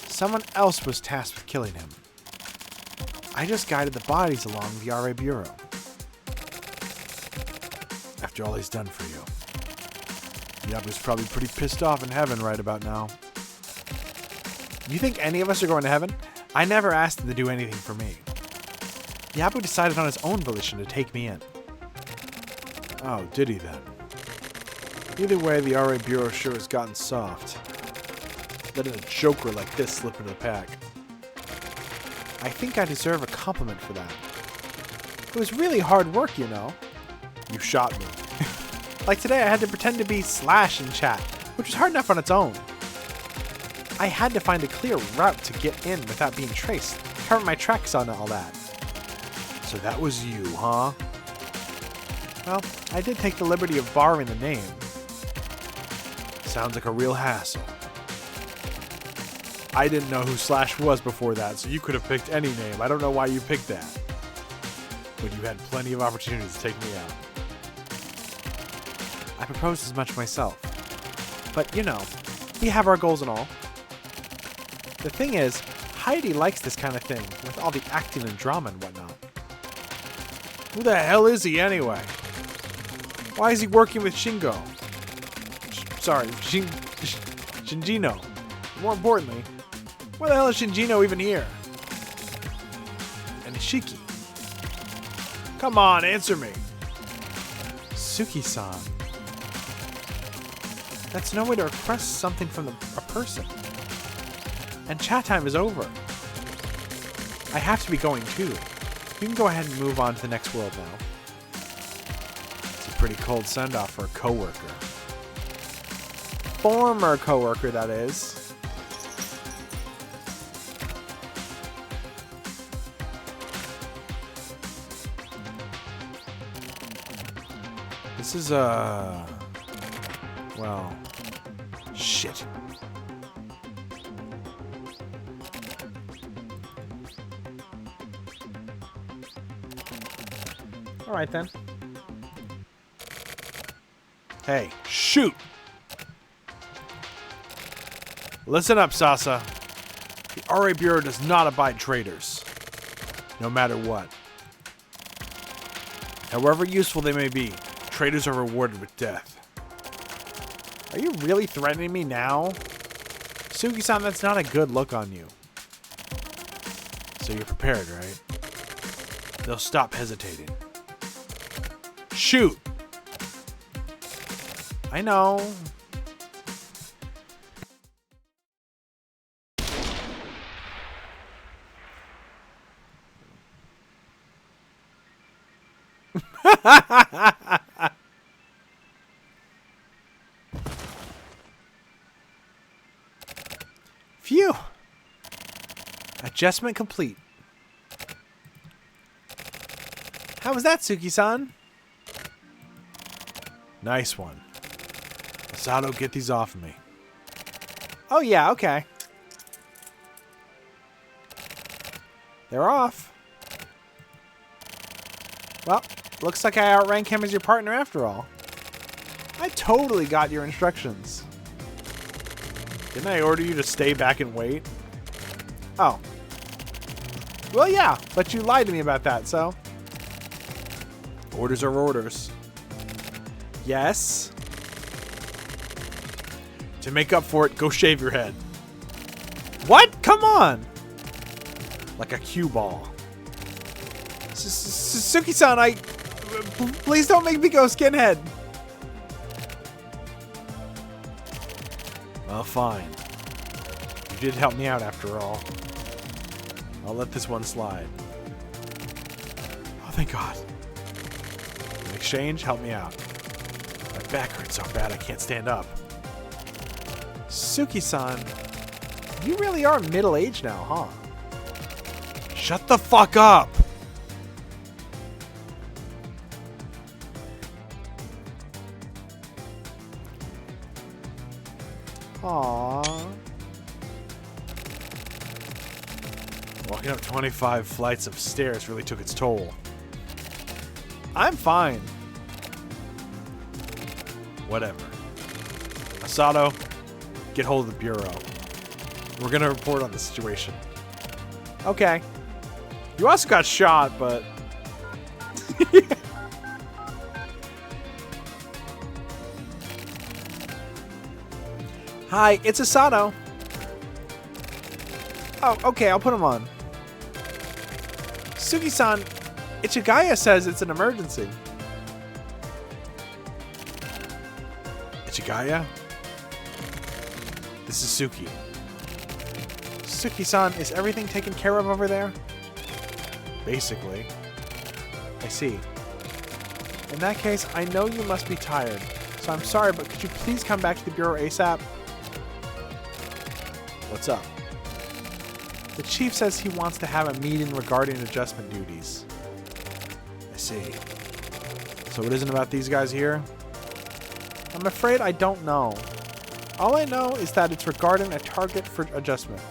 Someone else was tasked with killing him. I just guided the bodies along the RA Bureau. After all he's done for you. Yabu's probably pretty pissed off in heaven right about now. You think any of us are going to heaven? I never asked him to do anything for me. Yabu decided on his own volition to take me in. Oh, did he then? Either way, the RA Bureau sure has gotten soft. Letting a joker like this slip into the pack. I think I deserve a compliment for that. It was really hard work, you know. You shot me. Like today, I had to pretend to be Slash in chat, which was hard enough on its own. I had to find a clear route to get in without being traced, cover my tracks on all that. So that was you, huh? Well, I did take the liberty of borrowing the name. Sounds like a real hassle. I didn't know who Slash was before that, so you could have picked any name. I don't know why you picked that. But you had plenty of opportunities to take me out. I proposed as much myself. But, you know, we have our goals and all. The thing is, Heidi likes this kind of thing, with all the acting and drama and whatnot. Who the hell is he anyway? Why is he working with Shingo? Shinjino. More importantly, why the hell is Shinjino even here? And Ishiki. Come on, answer me. Suki-san. That's no way to request something from a person. And chat time is over. I have to be going too. You can go ahead and move on to the next world now. It's a pretty cold send-off for a coworker. Former coworker, that is. This is well, shit. All right then. Hey, shoot! Listen up, Sasa. The RA Bureau does not abide traitors, no matter what. However useful they may be, traitors are rewarded with death. Are you really threatening me now? Suki-san, that's not a good look on you. So you're prepared, right? They'll stop hesitating. Shoot! I know. Phew. Adjustment complete. How was that, Suki-san? Nice one. Masato, get these off of me. Oh yeah, okay. They're off. Well, looks like I outrank him as your partner after all. I totally got your instructions. Didn't I order you to stay back and wait? Oh. Well, yeah, but you lied to me about that, so. Orders are orders. Yes. To make up for it, go shave your head. What? Come on! Like a cue ball. Suki-san, please don't make me go skinhead. Well, fine. You did help me out after all. I'll let this one slide. Oh, thank God. In exchange, help me out. My back hurts so bad I can't stand up. Suki-san, you really are middle-aged now, huh? Shut the fuck up! Aww. Walking up 25 flights of stairs really took its toll. I'm fine. Whatever. Masato, get hold of the Bureau. We're gonna report on the situation. Okay. You also got shot, but... Hi, it's Asano. Oh, okay, I'll put him on. Suki-san, Ichigaya says it's an emergency. Ichigaya? This is Suki. Suki-san, is everything taken care of over there? Basically. I see. In that case, I know you must be tired, so I'm sorry, but could you please come back to the Bureau ASAP? What's up? The chief says he wants to have a meeting regarding adjustment duties. I see. So it isn't about these guys here? I'm afraid I don't know. All I know is that it's regarding a target for adjustment.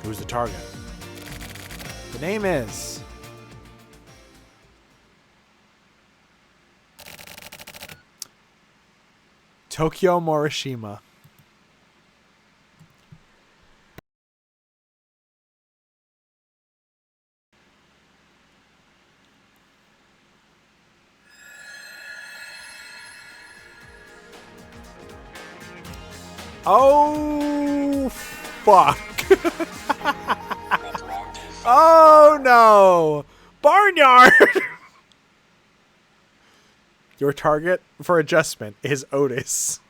Who's the target? The name is... Tokyo Morishima. Oh, fuck. Oh, no. Barnyard. Your target for adjustment is Otis.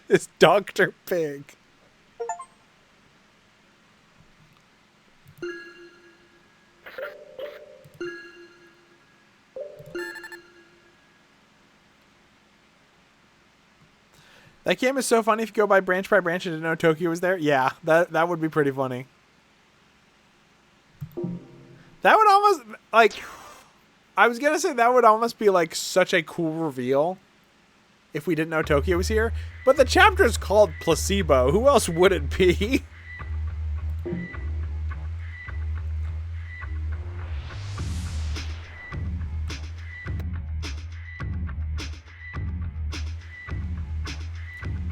It's Dr. Pig. That game is so funny if you go by branch and didn't know Tokyo was there. Yeah, that would be pretty funny. That would almost, like, I was going to say that would almost be, like, such a cool reveal if we didn't know Tokyo was here. But the chapter is called Placebo. Who else would it be?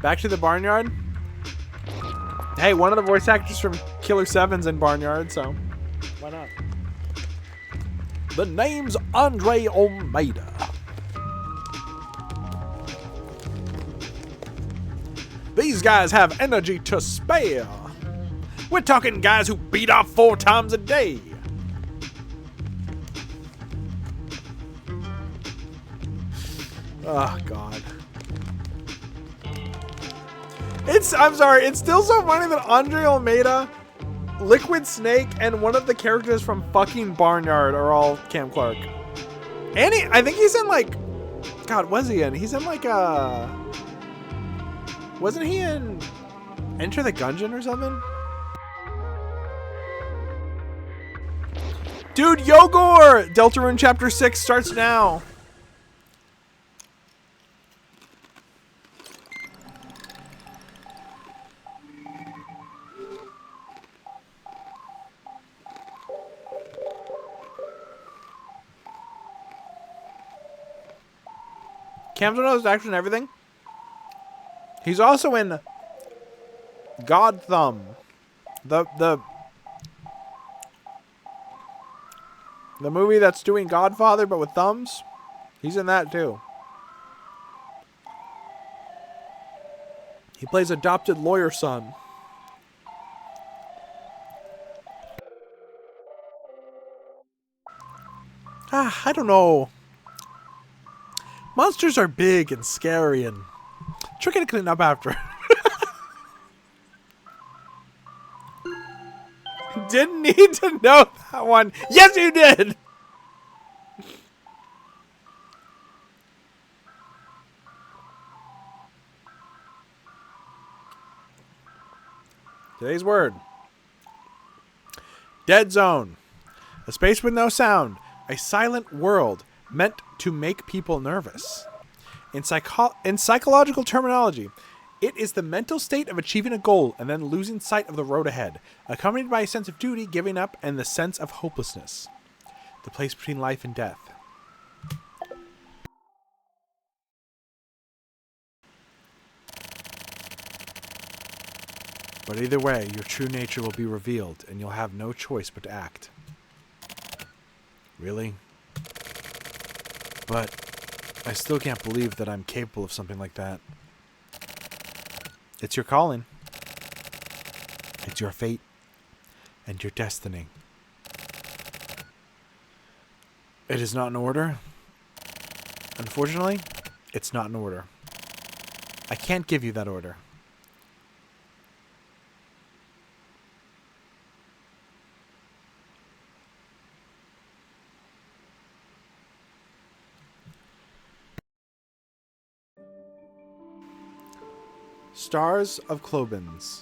Back to the Barnyard. Hey, one of the voice actors from Killer 7's in Barnyard, so why not? The name's Andre Almeida. These guys have energy to spare. We're talking guys who beat off 4 times a day. Oh, God. I'm sorry, it's still so funny that Andre Almeida, Liquid Snake, and one of the characters from fucking Barnyard are all Cam Clark. And I think he's in, like, God, was he in? He's in, like, wasn't he in Enter the Gungeon or something? Dude, Yogor! Deltarune Chapter 6 starts now. Cam's one of those actors and everything. He's also in God Thumb. The movie that's doing Godfather but with thumbs. He's in that too. He plays adopted lawyer son. I don't know. Monsters are big and scary and tricky to clean up after. Didn't need to know that one. Yes, you did! Today's word. Dead zone. A space with no sound. A silent world meant to make people nervous. In psychological terminology, it is the mental state of achieving a goal and then losing sight of the road ahead, accompanied by a sense of duty, giving up, and the sense of hopelessness. The place between life and death. But either way, your true nature will be revealed, and you'll have no choice but to act. Really? But I still can't believe that I'm capable of something like that. It's your calling. It's your fate. And your destiny. It is not in order. Unfortunately, it's not in order. I can't give you that order. Stars of Clobins.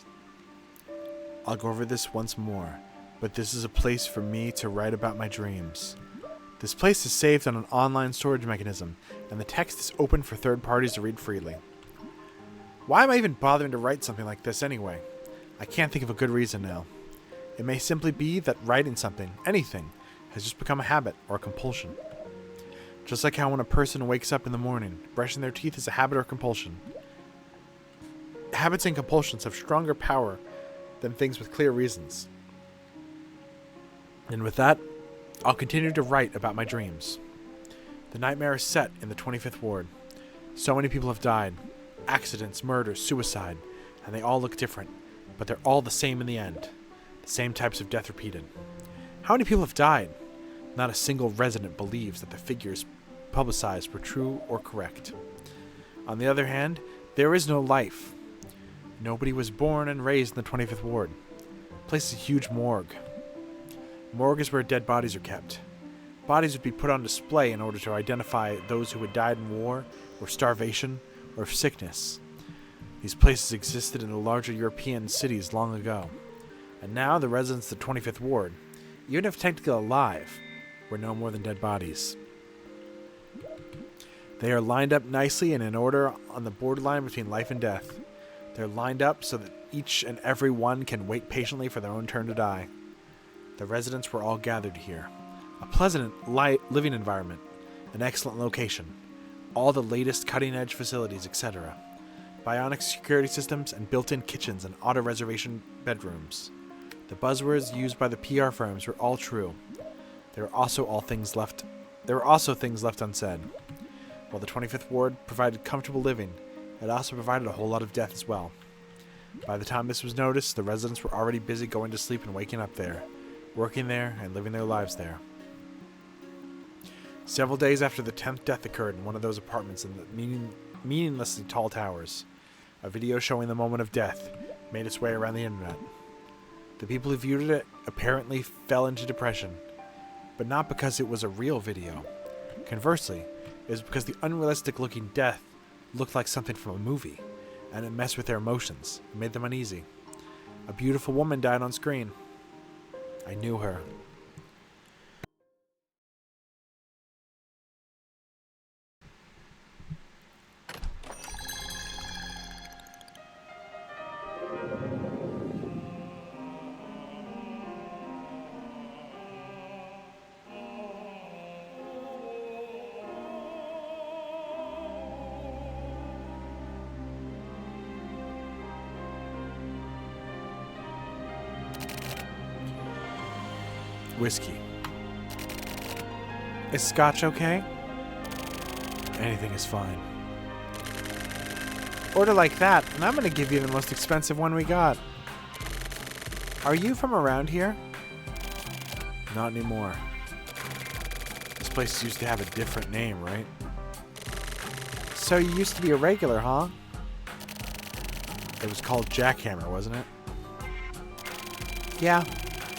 I'll go over this once more, but this is a place for me to write about my dreams. This place is saved on an online storage mechanism, and the text is open for third parties to read freely. Why am I even bothering to write something like this anyway? I can't think of a good reason now. It may simply be that writing something, anything, has just become a habit or a compulsion. Just like how when a person wakes up in the morning, brushing their teeth is a habit or compulsion. Habits and compulsions have stronger power than things with clear reasons. And with that, I'll continue to write about my dreams. The nightmare is set in the 25th ward. So many people have died. Accidents, murders, suicide. and they all look different, but they're all the same in the end. The same types of death repeated. How many people have died? Not a single resident believes that the figures publicized were true or correct. On the other hand, there is no life. Nobody was born and raised in the 25th Ward. The place is a huge morgue. Morgue is where dead bodies are kept. Bodies would be put on display in order to identify those who had died in war, or starvation, or of sickness. These places existed in the larger European cities long ago, and now the residents of the 25th Ward, even if technically alive, were no more than dead bodies. They are lined up nicely and in order on the borderline between life and death. They're lined up so that each and every one can wait patiently for their own turn to die. The residents were all gathered here. A pleasant living environment, an excellent location, all the latest cutting-edge facilities, etc. Bionic security systems and built-in kitchens and auto-reservation bedrooms. The buzzwords used by the PR firms were all true. There were also things left unsaid. While the 25th Ward provided comfortable living, it also provided a whole lot of death as well. By the time this was noticed, the residents were already busy going to sleep and waking up there, working there, and living their lives there. Several days after the 10th death occurred in one of those apartments in the meaninglessly tall towers, a video showing the moment of death made its way around the internet. The people who viewed it apparently fell into depression, but not because it was a real video. Conversely, it was because the unrealistic-looking death looked like something from a movie, and it messed with their emotions and made them uneasy. A beautiful woman died on screen. I knew her. Whiskey. Is scotch okay? Anything is fine. Order like that, and I'm gonna give you the most expensive one we got. Are you from around here? Not anymore. This place used to have a different name, right? So you used to be a regular, huh? It was called Jackhammer, wasn't it? Yeah.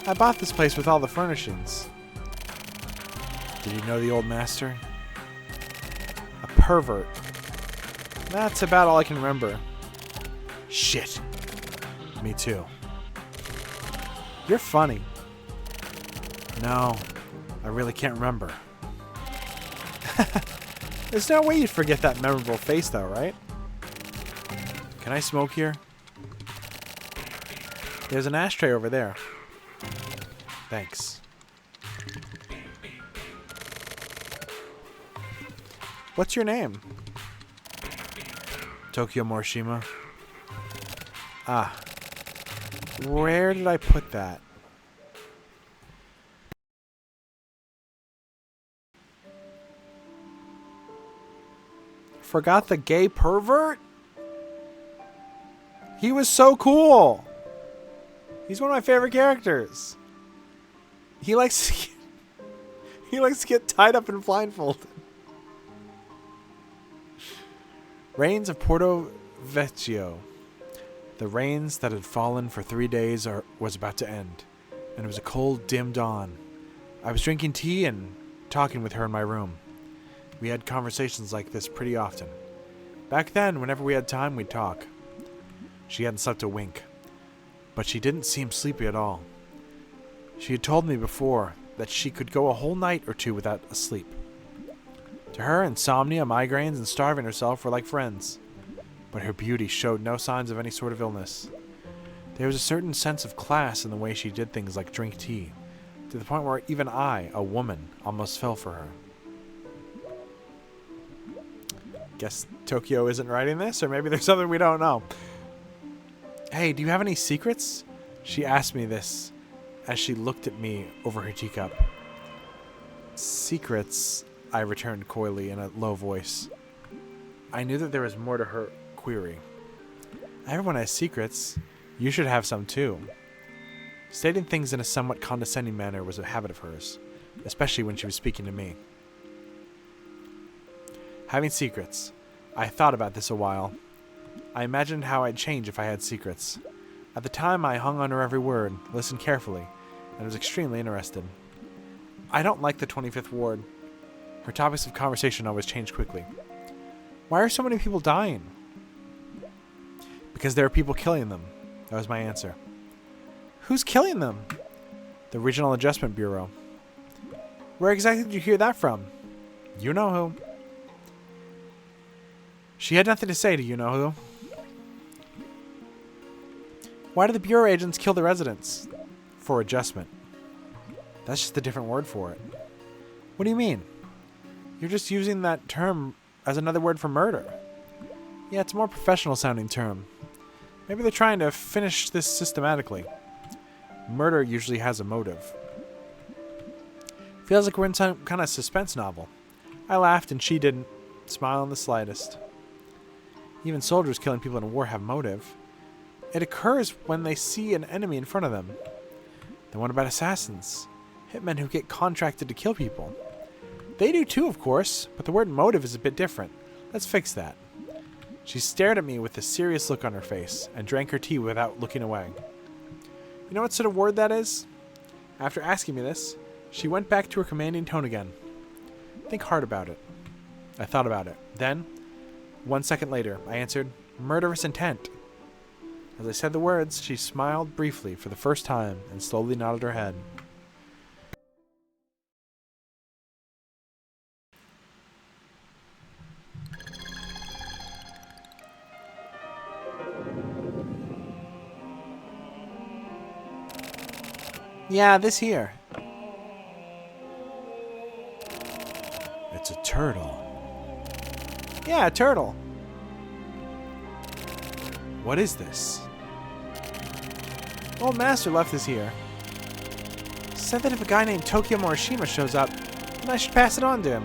I bought this place with all the furnishings. Did you know the old master? A pervert. That's about all I can remember. Shit. Me too. You're funny. No, I really can't remember. There's no way you'd forget that memorable face though, right? Can I smoke here? There's an ashtray over there. Thanks. What's your name? Tokyo Morishima. Ah. Where did I put that? Forgot the gay pervert? He was so cool. He's one of my favorite characters. He likes to get tied up and blindfolded. Rains of Porto Vecchio. The rains that had fallen for 3 days was about to end, and it was a cold, dim dawn. I was drinking tea and talking with her in my room. We had conversations like this pretty often. Back then, whenever we had time, we'd talk. She hadn't slept a wink, but she didn't seem sleepy at all. She had told me before that she could go a whole night or two without a sleep. To her, insomnia, migraines, and starving herself were like friends. But her beauty showed no signs of any sort of illness. There was a certain sense of class in the way she did things like drink tea, to the point where even I, a woman, almost fell for her. Guess Tokyo isn't writing this, or maybe there's something we don't know. Hey, do you have any secrets? She asked me this as she looked at me over her teacup. Secrets, I returned coyly in a low voice. I knew that there was more to her query. Everyone has secrets. You should have some too. Stating things in a somewhat condescending manner was a habit of hers, especially when she was speaking to me. Having secrets. I thought about this a while. I imagined how I'd change if I had secrets. At the time, I hung on her every word, listened carefully, and was extremely interested. I don't like the 25th Ward. Her topics of conversation always change quickly. Why are so many people dying? Because there are people killing them. That was my answer. Who's killing them? The Regional Adjustment Bureau. Where exactly did you hear that from? You know who. She had nothing to say to you know who. Why do the Bureau agents kill the residents? For adjustment. That's just a different word for it. What do you mean? You're just using that term as another word for murder. Yeah, it's a more professional sounding term. Maybe they're trying to finish this systematically. Murder usually has a motive. Feels like we're in some kind of suspense novel. I laughed and she didn't smile in the slightest. Even soldiers killing people in a war have motive. It occurs when they see an enemy in front of them. Then what about assassins? Hitmen who get contracted to kill people. They do too, of course, but the word motive is a bit different. Let's fix that. She stared at me with a serious look on her face and drank her tea without looking away. You know what sort of word that is? After asking me this, she went back to her commanding tone again. Think hard about it. I thought about it. Then, 1 second later, I answered, murderous intent. As I said the words, she smiled briefly for the first time and slowly nodded her head. Yeah, this here. It's a turtle. Yeah, a turtle. What is this? Old Master left this here. Said that if a guy named Tokyo Morishima shows up, then I should pass it on to him.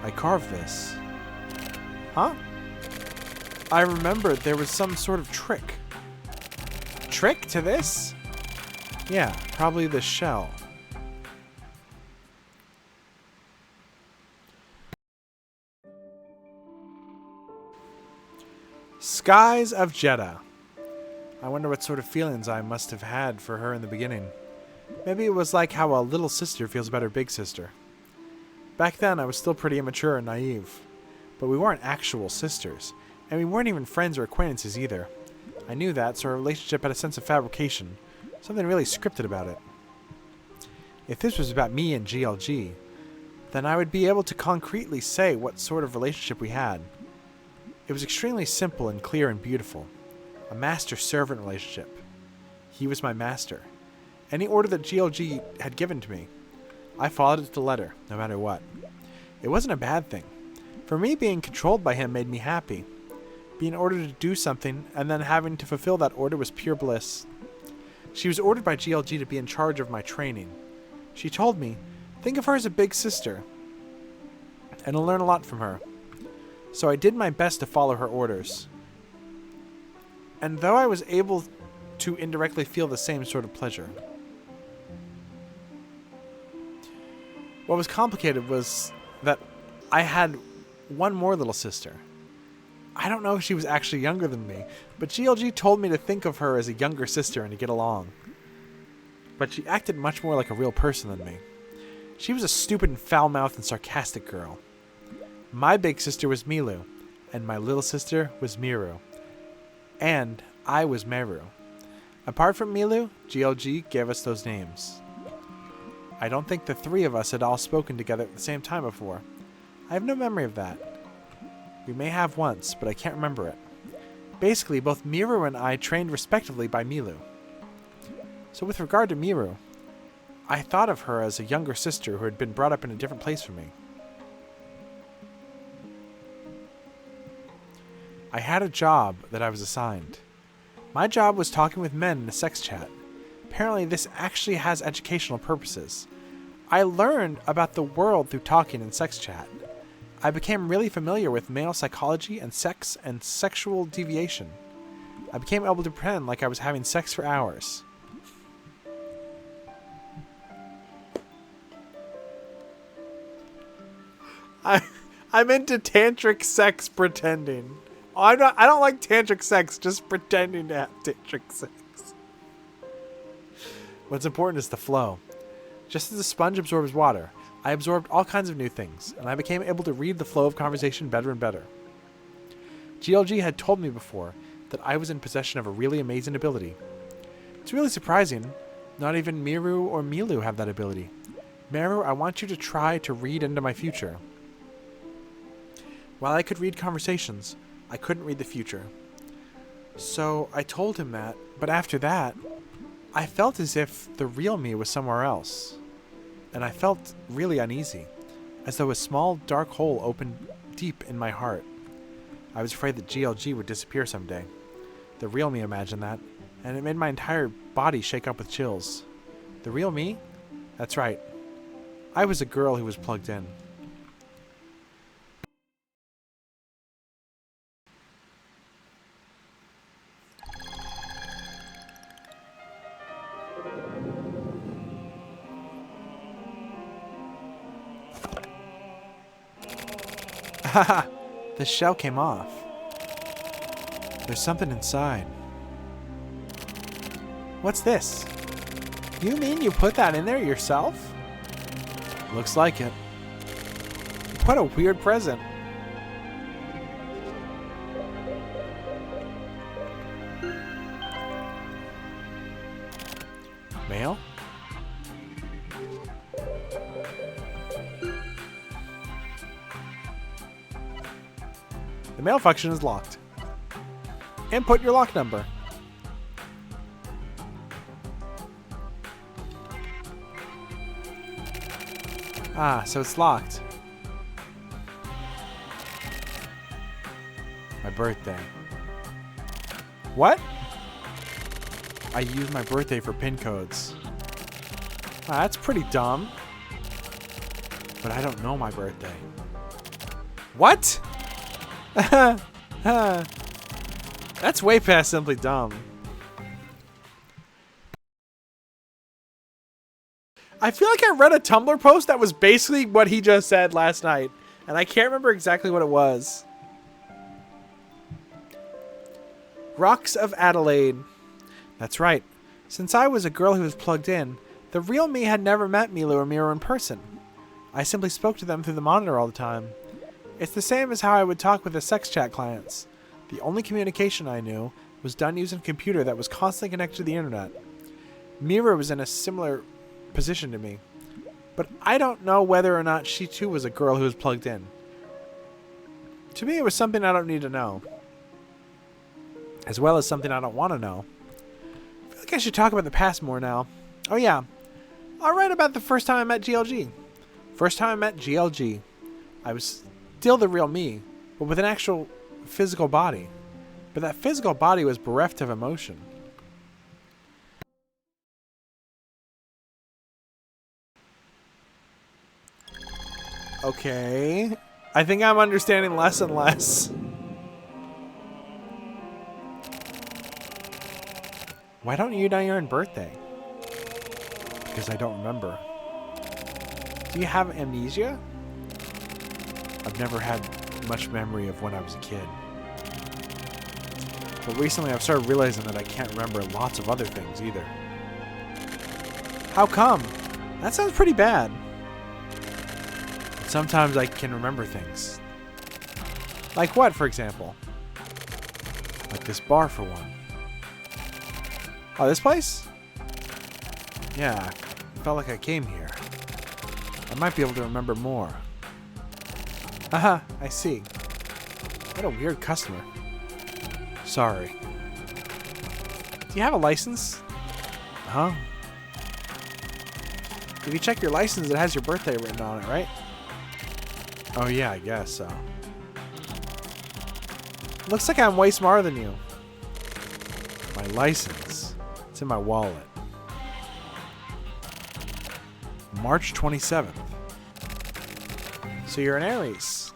I carved this. Huh? I remembered there was some sort of trick. Trick to this? Yeah, probably the shell. Skies of Jeddah. I wonder what sort of feelings I must have had for her in the beginning. Maybe it was like how a little sister feels about her big sister. Back then, I was still pretty immature and naive. But we weren't actual sisters, and we weren't even friends or acquaintances either. I knew that, so our relationship had a sense of fabrication. Something really scripted about it. If this was about me and GLG, then I would be able to concretely say what sort of relationship we had. It was extremely simple and clear and beautiful. A master-servant relationship. He was my master. Any order that GLG had given to me, I followed it to the letter, no matter what. It wasn't a bad thing. For me, being controlled by him made me happy. Being ordered to do something and then having to fulfill that order was pure bliss. She was ordered by GLG to be in charge of my training. She told me, think of her as a big sister, and I'll learn a lot from her. So I did my best to follow her orders. And though I was able to indirectly feel the same sort of pleasure, what was complicated was that I had one more little sister. I don't know if she was actually younger than me, but GLG told me to think of her as a younger sister and to get along. But she acted much more like a real person than me. She was a stupid and foul-mouthed and sarcastic girl. My big sister was Milu, and my little sister was Miru. And I was Meru. Apart from Milu, GLG gave us those names. I don't think the three of us had all spoken together at the same time before. I have no memory of that. We may have once, but I can't remember it. Basically, both Miru and I trained respectively by Milu. So with regard to Miru, I thought of her as a younger sister who had been brought up in a different place from me. I had a job that I was assigned. My job was talking with men in a sex chat. Apparently this actually has educational purposes. I learned about the world through talking in sex chat. I became really familiar with male psychology and sex and sexual deviation. I became able to pretend like I was having sex for hours. I'm into tantric sex pretending. I don't like tantric sex, just pretending to have tantric sex. What's important is the flow. Just as a sponge absorbs water, I absorbed all kinds of new things, and I became able to read the flow of conversation better and better. GLG had told me before that I was in possession of a really amazing ability. It's really surprising. Not even Miru or Milu have that ability. Miru, I want you to try to read into my future. While I could read conversations, I couldn't read the future. So I told him that, but after that, I felt as if the real me was somewhere else. And I felt really uneasy, as though a small dark hole opened deep in my heart. I was afraid that GLG would disappear someday. The real me imagined that, and it made my entire body shake up with chills. The real me? That's right. I was a girl who was plugged in. Haha, the shell came off. There's something inside. What's this? You mean you put that in there yourself? Looks like it. What a weird present. Mail? The mail function is locked. Input your lock number. Ah, so it's locked. My birthday. What? I use my birthday for pin codes. Ah, that's pretty dumb. But I don't know my birthday. What? That's way past simply dumb. I feel like I read a Tumblr post that was basically what he just said last night, and I can't remember exactly what it was. Rocks of Adelaide. That's right. Since I was a girl who was plugged in, the real me had never met Milu or Miro in person. I simply spoke to them through the monitor all the time. It's the same as how I would talk with the sex chat clients. The only communication I knew was done using a computer that was constantly connected to the internet. Mira was in a similar position to me, but I don't know whether or not she too was a girl who was plugged in. To me, it was something I don't need to know, as well as something I don't want to know. I feel like I should talk about the past more now. Oh yeah, I'll write about the first time I met GLG. First time I met GLG, I was still the real me, but with an actual physical body. But that physical body was bereft of emotion. Okay. I think I'm understanding less and less. Why don't you know your own birthday? Because I don't remember. Do you have amnesia? I've never had much memory of when I was a kid. But recently I've started realizing that I can't remember lots of other things either. How come? That sounds pretty bad. But sometimes I can remember things. Like what, for example? Like this bar, for one. Oh, this place? Yeah, I felt like I came here. I might be able to remember more. Haha, I see. What a weird customer. Sorry. Do you have a license? Huh? If you check your license, it has your birthday written on it, right? Oh yeah, I guess so. Looks like I'm way smarter than you. My license. It's in my wallet. March 27th. So you're an Aries.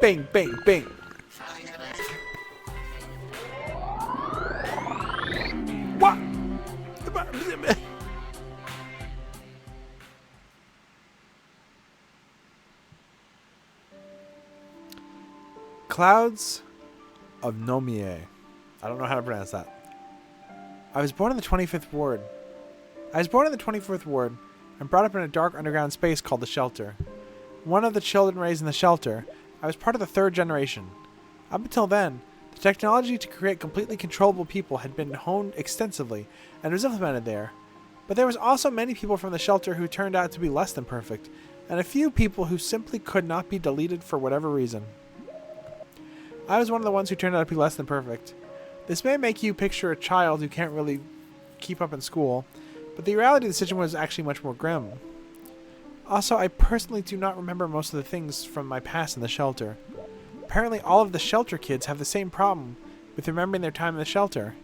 Bing, bing, bing. What? Clouds of Nomie. I don't know how to pronounce that. I was born in the 25th Ward. I was born in the 24th Ward and brought up in a dark underground space called the Shelter. One of the children raised in the Shelter, I was part of the third generation. Up until then, the technology to create completely controllable people had been honed extensively and was implemented there. But there was also many people from the Shelter who turned out to be less than perfect, and a few people who simply could not be deleted for whatever reason. I was one of the ones who turned out to be less than perfect. This may make you picture a child who can't really keep up in school, but the reality of the situation was actually much more grim. Also, I personally do not remember most of the things from my past in the Shelter. Apparently, all of the Shelter kids have the same problem with remembering their time in the Shelter.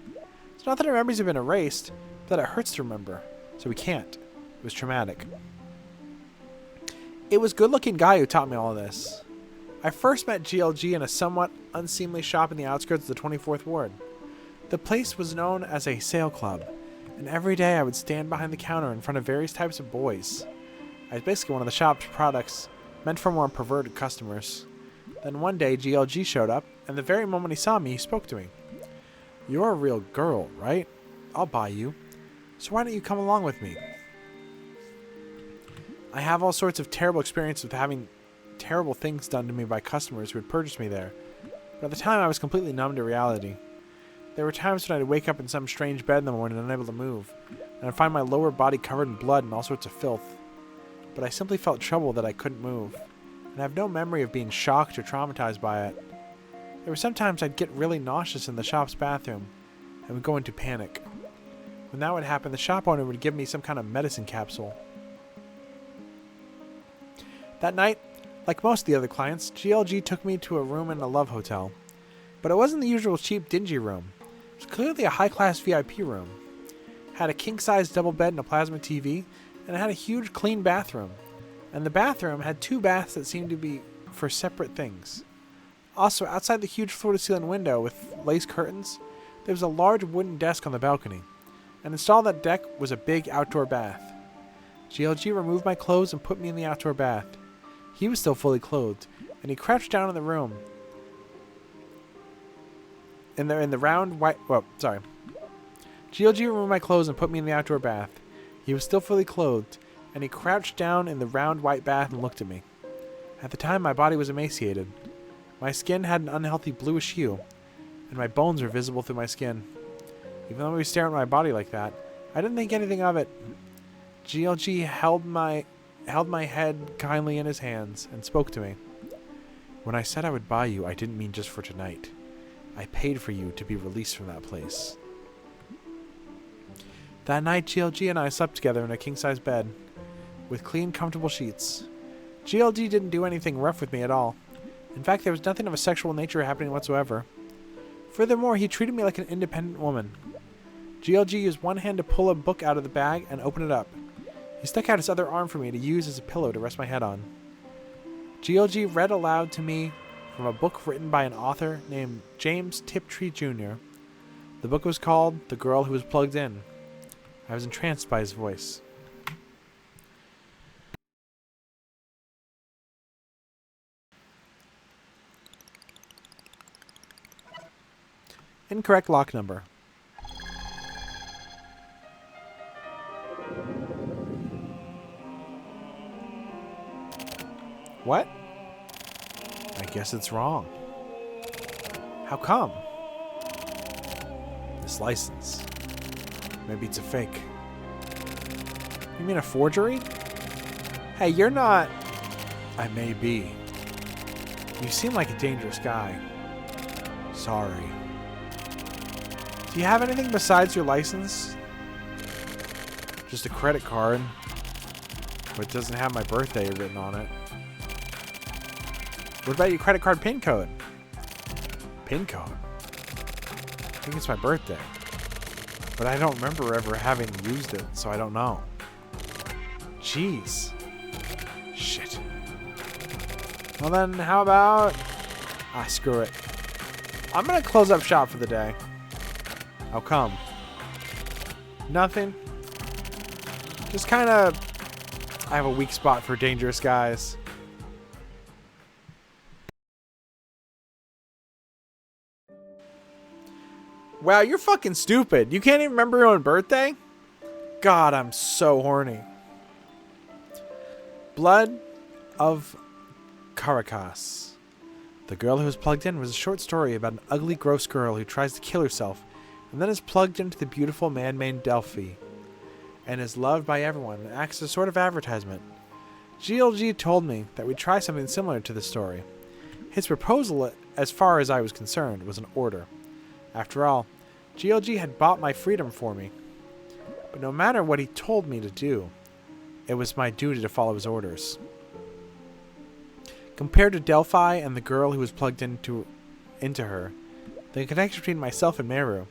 It's not that our memories have been erased, but that it hurts to remember, so we can't. It was traumatic. It was a good-looking guy who taught me all of this. I first met GLG in a somewhat unseemly shop in the outskirts of the 24th Ward. The place was known as a sale club, and every day I would stand behind the counter in front of various types of boys. I was basically one of the shop's products, meant for more perverted customers. Then one day GLG showed up, and the very moment he saw me, he spoke to me. "You're a real girl, right? I'll buy you. So why don't you come along with me?" I have all sorts of terrible experiences with having terrible things done to me by customers who had purchased me there, but at the time I was completely numb to reality. There were times when I'd wake up in some strange bed in the morning unable to move, and I'd find my lower body covered in blood and all sorts of filth. But I simply felt troubled that I couldn't move, and I have no memory of being shocked or traumatized by it. There were sometimes I'd get really nauseous in the shop's bathroom, and would go into panic. When that would happen, the shop owner would give me some kind of medicine capsule. That night, like most of the other clients, GLG took me to a room in a love hotel. But it wasn't the usual cheap, dingy room. It was clearly a high-class VIP room. It had a king-size double bed and a plasma TV, and it had a huge, clean bathroom. And the bathroom had 2 baths that seemed to be for separate things. Also, outside the huge floor-to-ceiling window with lace curtains, there was a large wooden desk on the balcony. And installed on that deck was a big outdoor bath. GLG removed my clothes and put me in the outdoor bath. He was still fully clothed, and he crouched down in the room. In the round white... Oh, sorry. GLG removed my clothes and put me in the outdoor bath. He was still fully clothed, and he crouched down in the round white bath and looked at me. At the time, my body was emaciated. My skin had an unhealthy bluish hue, and my bones were visible through my skin. Even though he was staring at my body like that, I didn't think anything of it. GLG held my head kindly in his hands and spoke to me. "When I said I would buy you, I didn't mean just for tonight. I paid for you to be released from that place." That night, GLG and I slept together in a king-size bed, with clean, comfortable sheets. GLG didn't do anything rough with me at all. In fact, there was nothing of a sexual nature happening whatsoever. Furthermore, he treated me like an independent woman. GLG used one hand to pull a book out of the bag and open it up. He stuck out his other arm for me to use as a pillow to rest my head on. GLG read aloud to me from a book written by an author named James Tiptree Jr. The book was called The Girl Who Was Plugged In. I was entranced by his voice. Incorrect lock number. What? I guess it's wrong. How come? This license. Maybe it's a fake. You mean a forgery? Hey, you're not... I may be. You seem like a dangerous guy. Sorry. Do you have anything besides your license? Just a credit card. But it doesn't have my birthday written on it. What about your credit card PIN code? PIN code? I think it's my birthday. But I don't remember ever having used it, so I don't know. Jeez. Shit. Well then, how about Ah, screw it. I'm gonna close up shop for the day. How come? Nothing. Just kind of... I have a weak spot for dangerous guys. Wow, you're fucking stupid. You can't even remember your own birthday? God, I'm so horny. Blood of Caracas. The Girl Who Was Plugged In was a short story about an ugly, gross girl who tries to kill herself and then is plugged into the beautiful man named Delphi and is loved by everyone and acts as a sort of advertisement. GLG told me that we'd try something similar to this story. His proposal, as far as I was concerned, was an order. After all, GLG had bought my freedom for me. But no matter what he told me to do, it was my duty to follow his orders. Compared to Delphi and the girl who was plugged into her, the connection between myself and Meru,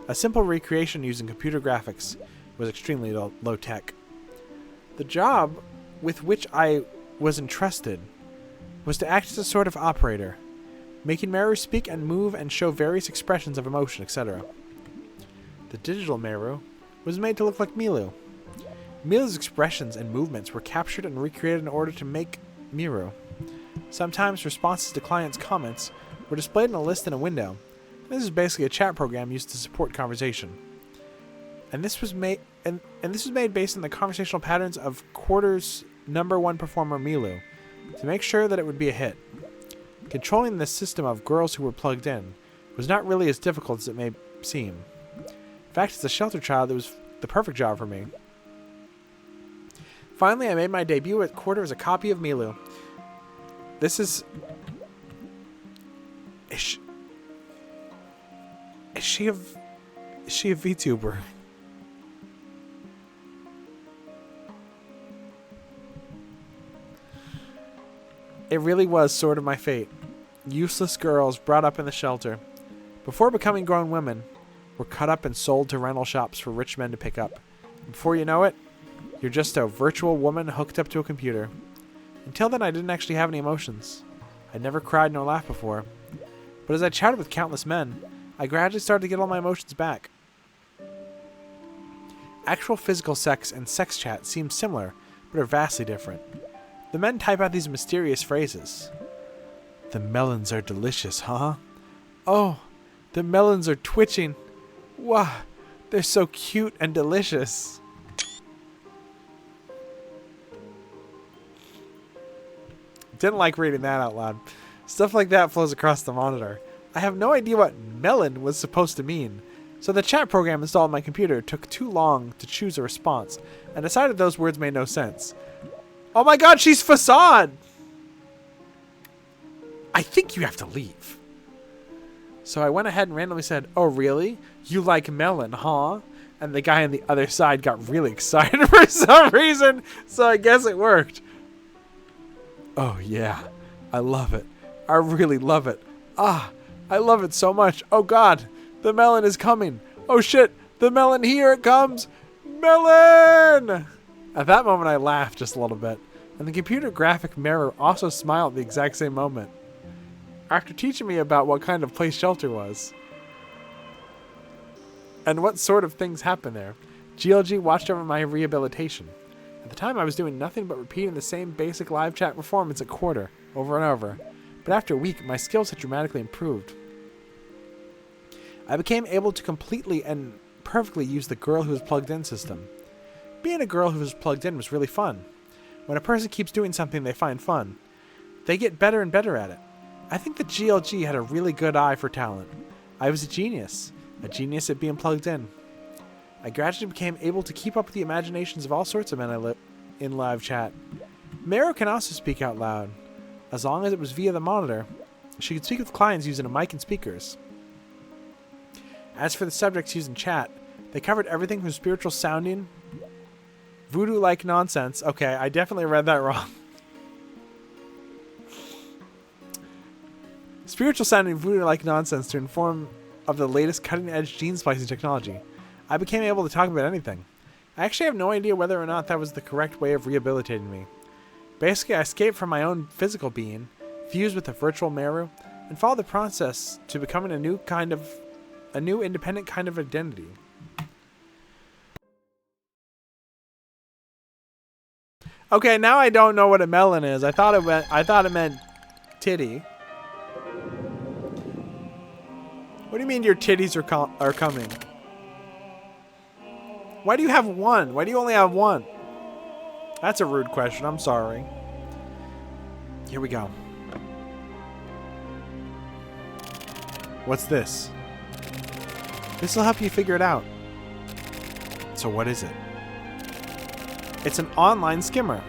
a simple recreation using computer graphics, was extremely low tech. The job with which I was entrusted was to act as a sort of operator, making Meru speak and move and show various expressions of emotion, etc. The digital Meru was made to look like Milu. Milu's expressions and movements were captured and recreated in order to make Meru. Sometimes responses to clients' comments were displayed in a list in a window. This is basically a chat program used to support conversation. And this was made based on the conversational patterns of Quarter's #1 performer Milu to make sure that it would be a hit. Controlling the system of girls who were plugged in was not really as difficult as it may seem. In fact, as a shelter child, it was the perfect job for me. Finally, I made my debut at Quarter as a copy of Milu. This is... Is she a VTuber? It really was sort of my fate. Useless girls brought up in the shelter, before becoming grown women, were cut up and sold to rental shops for rich men to pick up. And before you know it, you're just a virtual woman hooked up to a computer. Until then, I didn't actually have any emotions. I'd never cried nor laughed before. But as I chatted with countless men, I gradually started to get all my emotions back. Actual physical sex and sex chat seem similar, but are vastly different. The men type out these mysterious phrases. The melons are delicious, huh? Oh, the melons are twitching. Wow, they're so cute and delicious. Didn't like reading that out loud. Stuff like that flows across the monitor. I have no idea what melon was supposed to mean, so the chat program installed on my computer took too long to choose a response, and decided those words made no sense. Oh my god, she's Facade! I think you have to leave. So I went ahead and randomly said, oh really? You like melon, huh? And the guy on the other side got really excited for some reason, so I guess it worked. Oh yeah, I love it. I really love it. Ah, I love it so much. Oh god, the melon is coming. Oh shit, the melon, here it comes. Melon! At that moment I laughed just a little bit, and the computer graphic mirror also smiled at the exact same moment. After teaching me about what kind of place shelter was, and what sort of things happen there, GLG watched over my rehabilitation. At the time I was doing nothing but repeating the same basic live chat performance at Quarter, over and over. But after a week, my skills had dramatically improved. I became able to completely and perfectly use the Girl Who Was Plugged In system. Being a girl who was plugged in was really fun. When a person keeps doing something they find fun, they get better and better at it. I think that GLG had a really good eye for talent. I was a genius at being plugged in. I gradually became able to keep up with the imaginations of all sorts of men in live chat. Meru can also speak out loud. As long as it was via the monitor, she could speak with clients using a mic and speakers. As for the subjects used in chat, they covered everything from spiritual sounding, voodoo-like nonsense. Okay, I definitely read that wrong. Spiritual sounding voodoo-like nonsense to inform of the latest cutting-edge gene splicing technology. I became able to talk about anything. I actually have no idea whether or not that was the correct way of rehabilitating me. Basically, I escaped from my own physical being, fused with the virtual Meru, and follow the process to becoming a new independent kind of identity. Okay, now I don't know what a melon is. I thought it meant titty. What do you mean your titties are coming? Why do you have one? Why do you only have one? That's a rude question. I'm sorry. Here we go. What's this? This will help you figure it out. So what is it? It's an online skimmer.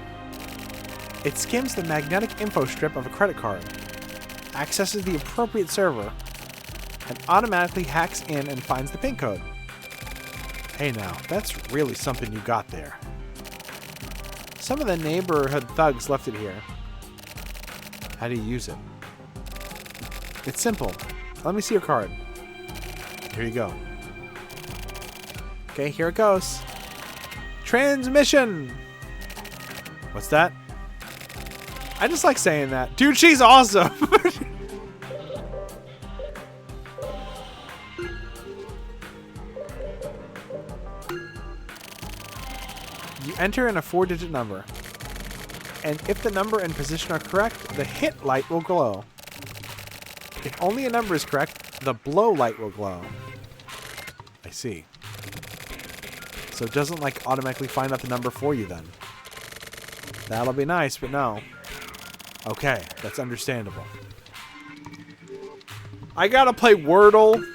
It skims the magnetic info strip of a credit card, accesses the appropriate server, and automatically hacks in and finds the PIN code. Hey now, that's really something you got there. Some of the neighborhood thugs left it here. How do you use it? It's simple. Let me see your card. Here you go. Okay, here it goes. Transmission! What's that? I just like saying that. Dude, she's awesome! You enter in a 4-digit number. And if the number and position are correct, the hit light will glow. If only a number is correct, the blow light will glow. I see. So it doesn't like automatically find out the number for you then. That'll be nice, but no. Okay, that's understandable. I gotta play Wordle.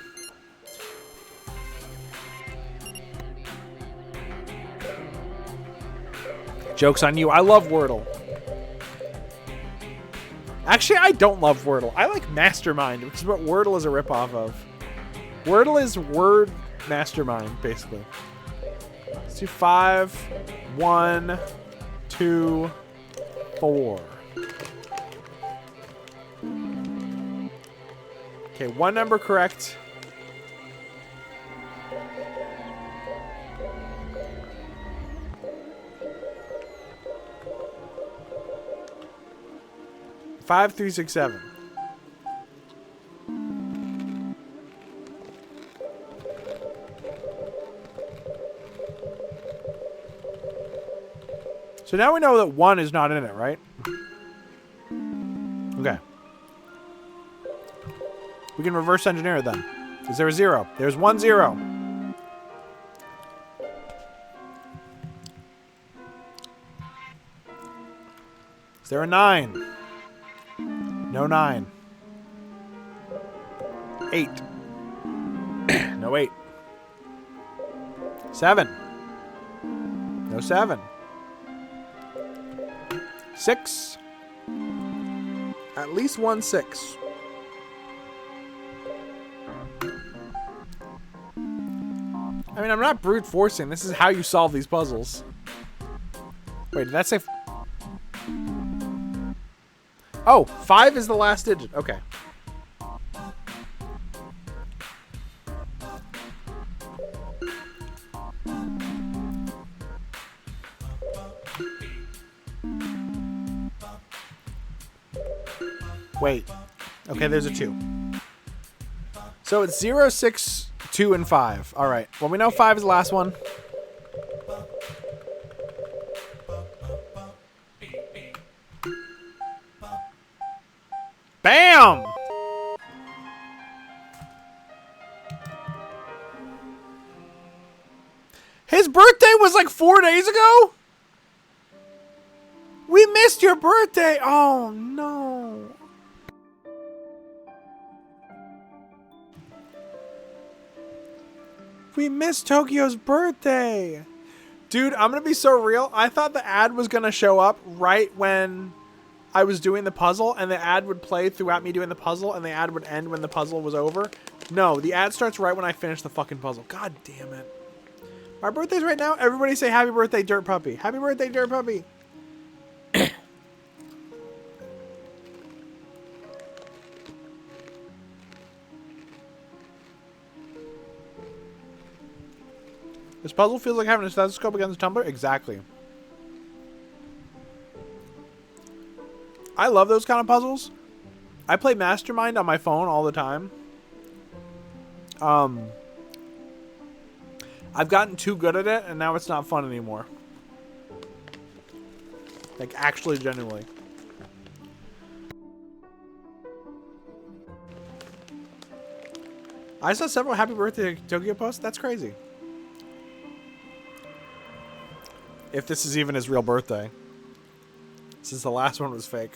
Joke's on you. I love Wordle. Actually, I don't love Wordle. I like Mastermind, which is what Wordle is a ripoff of. Wordle is Word Mastermind, basically. Let's do 5, 1, 2, 4. Okay, one number correct. Five, 3, 6, 7. So now we know that 1 is not in it, right? Okay. We can reverse engineer it then. Is there a 0? There's 1 0. Is there a 9? No 9. 8. No 8. 7. No 7. 6. At least 1 6. I mean, I'm not brute forcing. This is how you solve these puzzles. Wait, did that say... Oh, 5 is the last digit. Okay. Wait. Okay, there's a 2. So it's 0, 6, 2, and 5. All right. Well, we know 5 is the last one. Bam! His birthday was like 4 days ago? We missed your birthday. Oh, no. We missed Tokyo's birthday. Dude, I'm going to be so real. I thought the ad was going to show up right when I was doing the puzzle, and the ad would play throughout me doing the puzzle, and the ad would end when the puzzle was over. No, the ad starts right when I finish the fucking puzzle. God damn it. My birthday's right now. Everybody say happy birthday, Dirt Puppy. Happy birthday, Dirt Puppy. This puzzle feels like having a stethoscope against a tumbler. Exactly. I love those kind of puzzles. I play Mastermind on my phone all the time. I've gotten too good at it, and now it's not fun anymore. Like, actually, genuinely. I saw several happy birthday Tokyo posts. That's crazy. If this is even his real birthday. Since the last one was fake.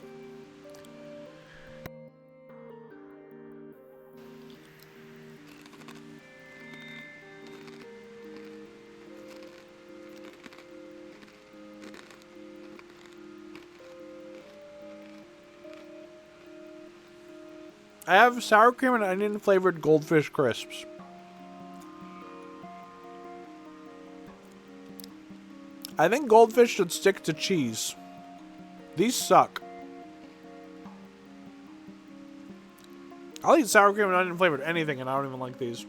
I have sour cream and onion flavored goldfish crisps. I think goldfish should stick to cheese. These suck. I'll eat sour cream and onion flavored anything and I don't even like these.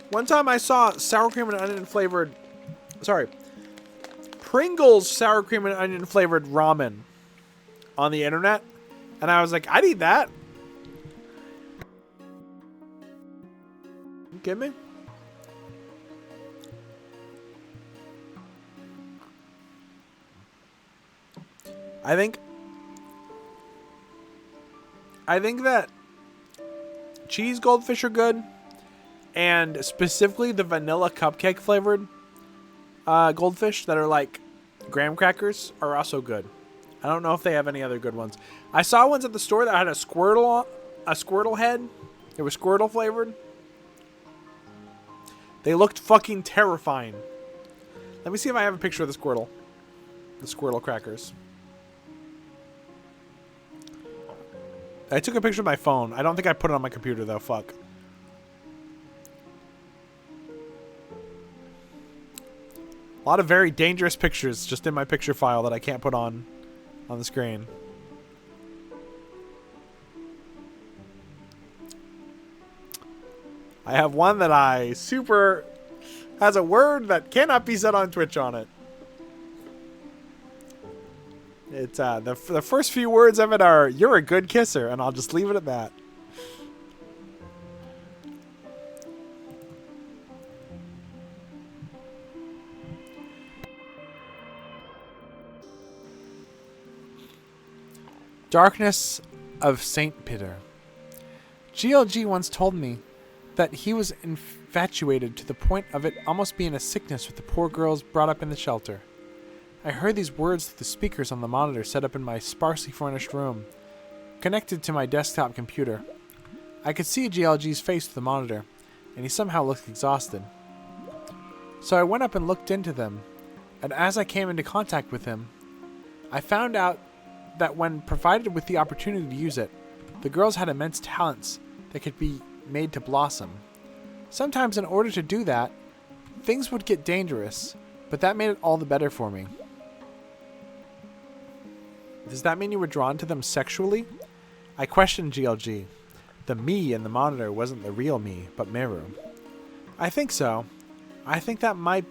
One time I saw sour cream and onion flavored... Sorry. Pringles sour cream and onion flavored ramen on the internet. And I was like, I'd eat that. You kidding me? I think that cheese goldfish are good. And specifically the vanilla cupcake flavored goldfish that are like graham crackers are also good. I don't know if they have any other good ones. I saw ones at the store that had a Squirtle head. They were Squirtle flavored. They looked fucking terrifying. Let me see if I have a picture of the Squirtle. The Squirtle crackers. I took a picture of my phone. I don't think I put it on my computer though. Fuck. A lot of very dangerous pictures just in my picture file that I can't put on the screen. I have one that has a word that cannot be said on Twitch on it. It's the first few words of it are "You're a good kisser," and I'll just leave it at that. Darkness of Saint Peter. GLG once told me that he was infatuated to the point of it almost being a sickness with the poor girls brought up in the shelter. I heard these words through the speakers on the monitor set up in my sparsely furnished room, connected to my desktop computer. I could see GLG's face through the monitor, and he somehow looked exhausted. So I went up and looked into them, and as I came into contact with him, I found out that when provided with the opportunity to use it, the girls had immense talents that could be made to blossom. Sometimes in order to do that, things would get dangerous, but that made it all the better for me. Does that mean you were drawn to them sexually? I questioned GLG. The me in the monitor wasn't the real me, but Meru. I think so. I think that might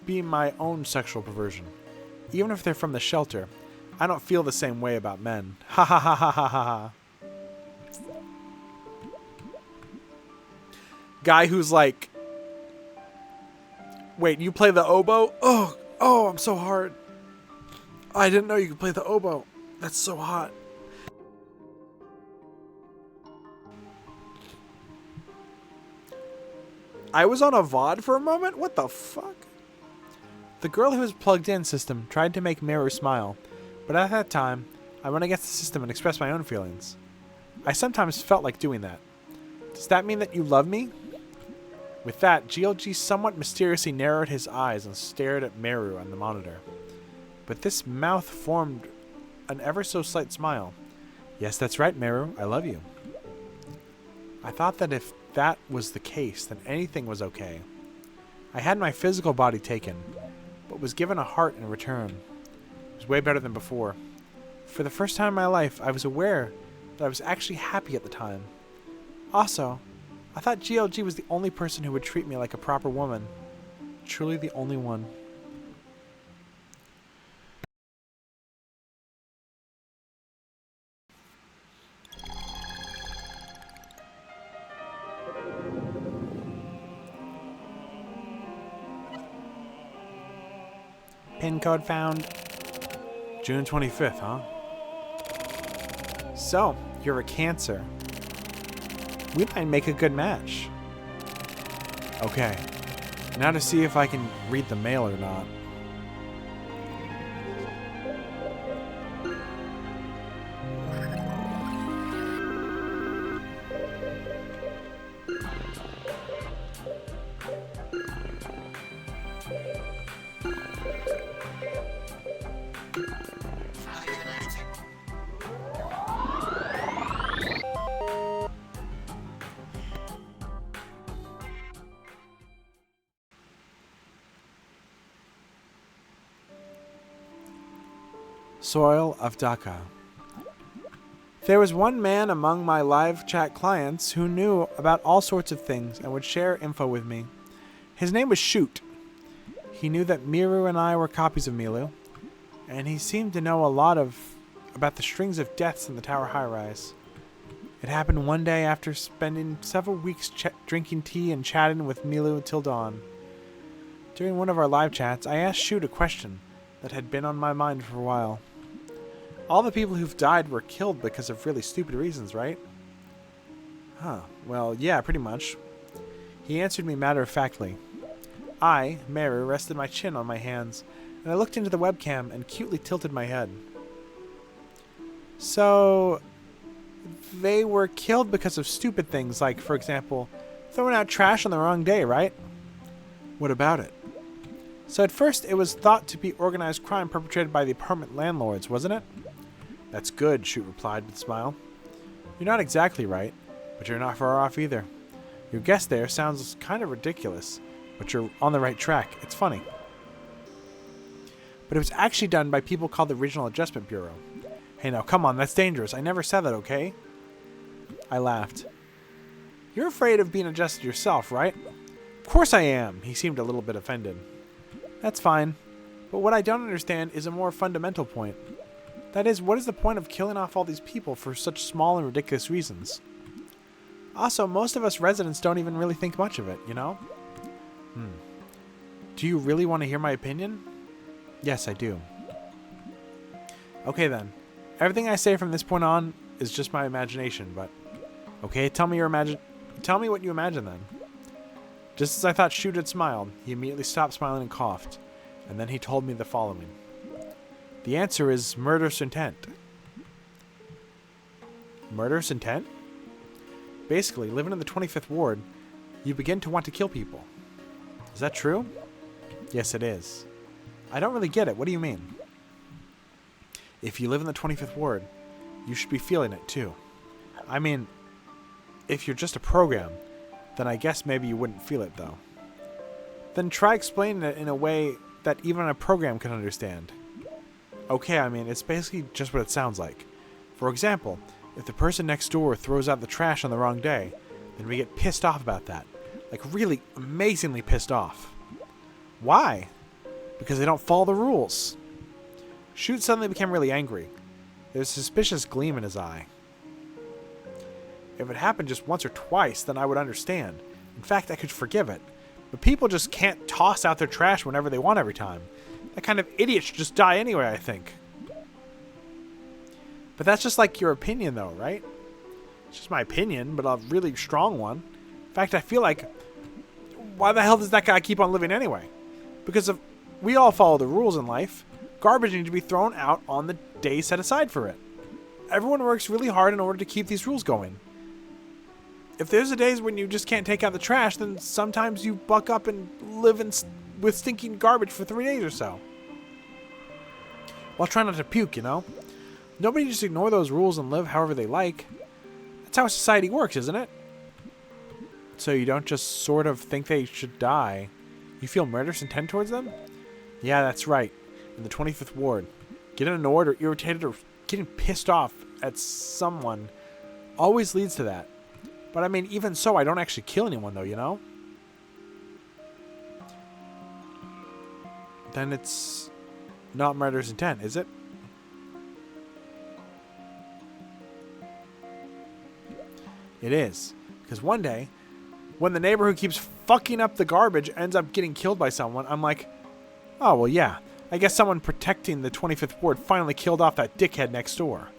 be my own sexual perversion. Even if they're from the shelter, I don't feel the same way about men. Ha ha ha ha ha ha. Guy who's like, wait, you play the oboe? Oh, I'm so hard. I didn't know you could play the oboe. That's so hot. I was on a VOD for a moment? What the fuck? The girl who was plugged in system tried to make Meru smile, but at that time, I went against the system and expressed my own feelings. I sometimes felt like doing that. Does that mean that you love me? With that, GLG somewhat mysteriously narrowed his eyes and stared at Meru on the monitor. But this mouth formed an ever so slight smile. Yes, that's right, Meru. I love you. I thought that if that was the case, then anything was okay. I had my physical body taken, but was given a heart in return. It was way better than before. For the first time in my life, I was aware that I was actually happy at the time. Also, I thought GLG was the only person who would treat me like a proper woman. Truly the only one. Pin code found. June 25th, huh? So, you're a Cancer. We might make a good match. Okay. Now to see if I can read the mail or not. Soil of Dhaka. There was one man among my live chat clients who knew about all sorts of things and would share info with me. His name was Shoot. He knew that Miru and I were copies of Milu, and he seemed to know a lot about the strings of deaths in the tower high-rise. It happened one day after spending several weeks drinking tea and chatting with Milu until dawn. During one of our live chats, I asked Shoot a question that had been on my mind for a while. All the people who've died were killed because of really stupid reasons, right? Huh. Well, yeah, pretty much. He answered me matter-of-factly. I, Meru, rested my chin on my hands, and I looked into the webcam and cutely tilted my head. So, they were killed because of stupid things, like, for example, throwing out trash on the wrong day, right? What about it? So at first, it was thought to be organized crime perpetrated by the apartment landlords, wasn't it? That's good, Shoot replied with a smile. You're not exactly right, but you're not far off either. Your guess there sounds kind of ridiculous, but you're on the right track. It's funny. But it was actually done by people called the Regional Adjustment Bureau. Hey now, come on, that's dangerous. I never said that, okay? I laughed. You're afraid of being adjusted yourself, right? Of course I am. He seemed a little bit offended. That's fine. But what I don't understand is a more fundamental point. That is, what is the point of killing off all these people for such small and ridiculous reasons? Also, most of us residents don't even really think much of it, you know? Do you really want to hear my opinion? Yes, I do. Okay then. Everything I say from this point on is just my imagination, but... Okay, tell me what you imagine then. Just as I thought Shoot had smiled, he immediately stopped smiling and coughed, and then he told me the following. The answer is murderous intent. Murderous intent? Basically, living in the 25th ward, you begin to want to kill people. Is that true? Yes, it is. I don't really get it. What do you mean? If you live in the 25th ward, you should be feeling it too. I mean, if you're just a program, then I guess maybe you wouldn't feel it though. Then try explaining it in a way that even a program can understand. Okay, I mean, it's basically just what it sounds like. For example, if the person next door throws out the trash on the wrong day, then we get pissed off about that. Like really amazingly pissed off. Why? Because they don't follow the rules. Shoot suddenly became really angry. There's a suspicious gleam in his eye. If it happened just once or twice, then I would understand. In fact, I could forgive it. But people just can't toss out their trash whenever they want every time. That kind of idiot should just die anyway, I think. But that's just like your opinion though, right? It's just my opinion, but a really strong one. In fact, I feel like, why the hell does that guy keep on living anyway? Because if we all follow the rules in life, garbage needs to be thrown out on the day set aside for it. Everyone works really hard in order to keep these rules going. If there's a days when you just can't take out the trash, then sometimes you buck up and live with stinking garbage for 3 days or so. Well, try not to puke, you know? Nobody just ignore those rules and live however they like. That's how society works, isn't it? So you don't just sort of think they should die. You feel murderous intent towards them? Yeah, that's right. In the 25th ward. Getting annoyed or irritated or getting pissed off at someone always leads to that. But I mean, even so, I don't actually kill anyone though, you know? Then it's not murderous intent, is it? It is. Because one day, when the neighbor who keeps fucking up the garbage ends up getting killed by someone, I'm like, oh, well, yeah. I guess someone protecting the 25th ward finally killed off that dickhead next door.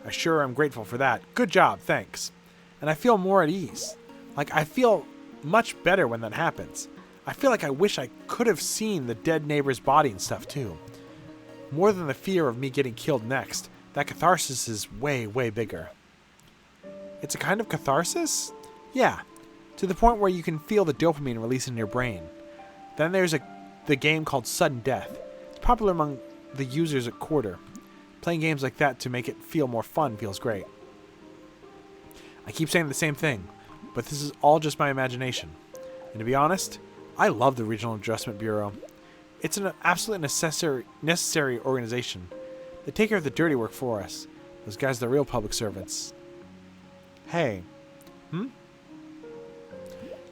I sure am grateful for that. Good job, thanks. And I feel more at ease. Like, I feel much better when that happens. I feel like I wish I could have seen the dead neighbor's body and stuff too. More than the fear of me getting killed next, that catharsis is way, way bigger. It's a kind of catharsis? Yeah, to the point where you can feel the dopamine release in your brain. Then there's the game called Sudden Death. It's popular among the users at Quarter. Playing games like that to make it feel more fun feels great. I keep saying the same thing, but this is all just my imagination. And to be honest, I love the Regional Adjustment Bureau. It's an absolute necessary organization. They take care of the dirty work for us. Those guys are the real public servants. Hey.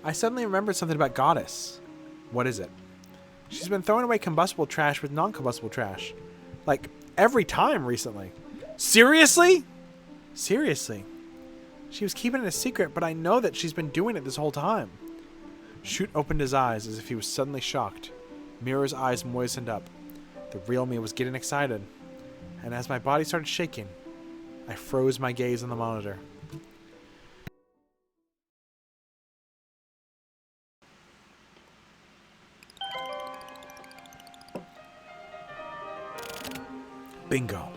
I suddenly remembered something about Goddess. What is it? She's been throwing away combustible trash with non-combustible trash. Like, every time recently. Seriously? Seriously. She was keeping it a secret, but I know that she's been doing it this whole time. Shoot opened his eyes as if he was suddenly shocked. Mirror's eyes moistened up. The real me was getting excited. And as my body started shaking, I froze my gaze on the monitor. Bingo.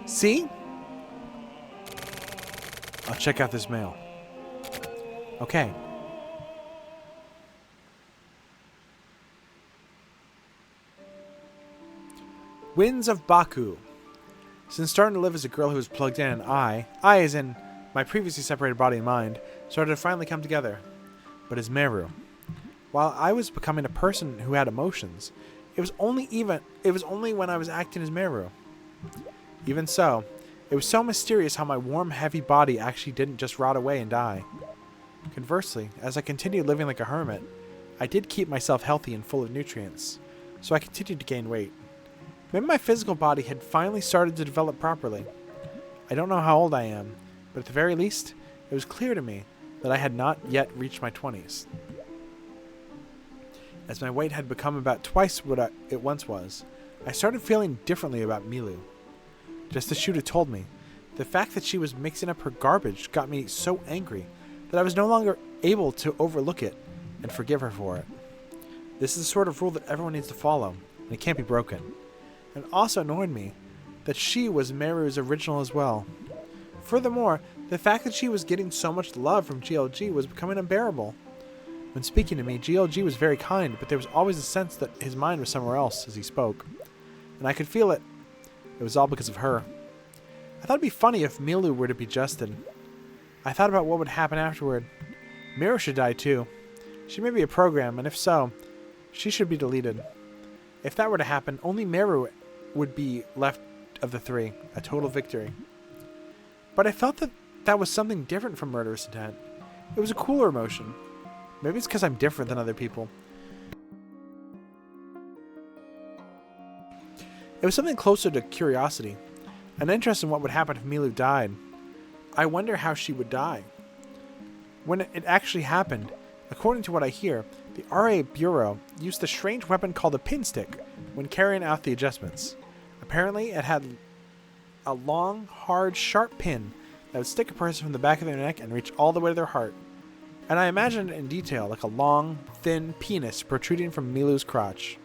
See? I'll check out this mail. Okay. Winds of Baku. Since starting to live as a girl who was plugged in, and I as in my previously separated body and mind, started to finally come together. But as Meru. While I was becoming a person who had emotions, it was only when I was acting as Meru. Even so, it was so mysterious how my warm, heavy body actually didn't just rot away and die. Conversely, as I continued living like a hermit, I did keep myself healthy and full of nutrients, so I continued to gain weight. Maybe my physical body had finally started to develop properly. I don't know how old I am, but at the very least, it was clear to me that I had not yet reached my 20s. As my weight had become about twice what it once was, I started feeling differently about Milu. Just as Shuta told me, the fact that she was mixing up her garbage got me so angry that I was no longer able to overlook it and forgive her for it. This is the sort of rule that everyone needs to follow, and it can't be broken. And also annoyed me that she was Meru's original as well. Furthermore, the fact that she was getting so much love from GLG was becoming unbearable. When speaking to me, GLG was very kind, but there was always a sense that his mind was somewhere else as he spoke. And I could feel it. It was all because of her. I thought it'd be funny if Milu were to be adjusted. I thought about what would happen afterward. Meru should die too. She may be a program, and if so, she should be deleted. If that were to happen, only Meru would be left of the three, a total victory. But I felt that that was something different from murderous intent. It was a cooler emotion. Maybe it's because I'm different than other people. It was something closer to curiosity, an interest in what would happen if Milu died. I wonder how she would die. When it actually happened, according to what I hear, the RA Bureau used a strange weapon called a pin stick when carrying out the adjustments. Apparently, it had a long, hard, sharp pin that would stick a person from the back of their neck and reach all the way to their heart. And I imagined it in detail, like a long, thin penis protruding from Milu's crotch.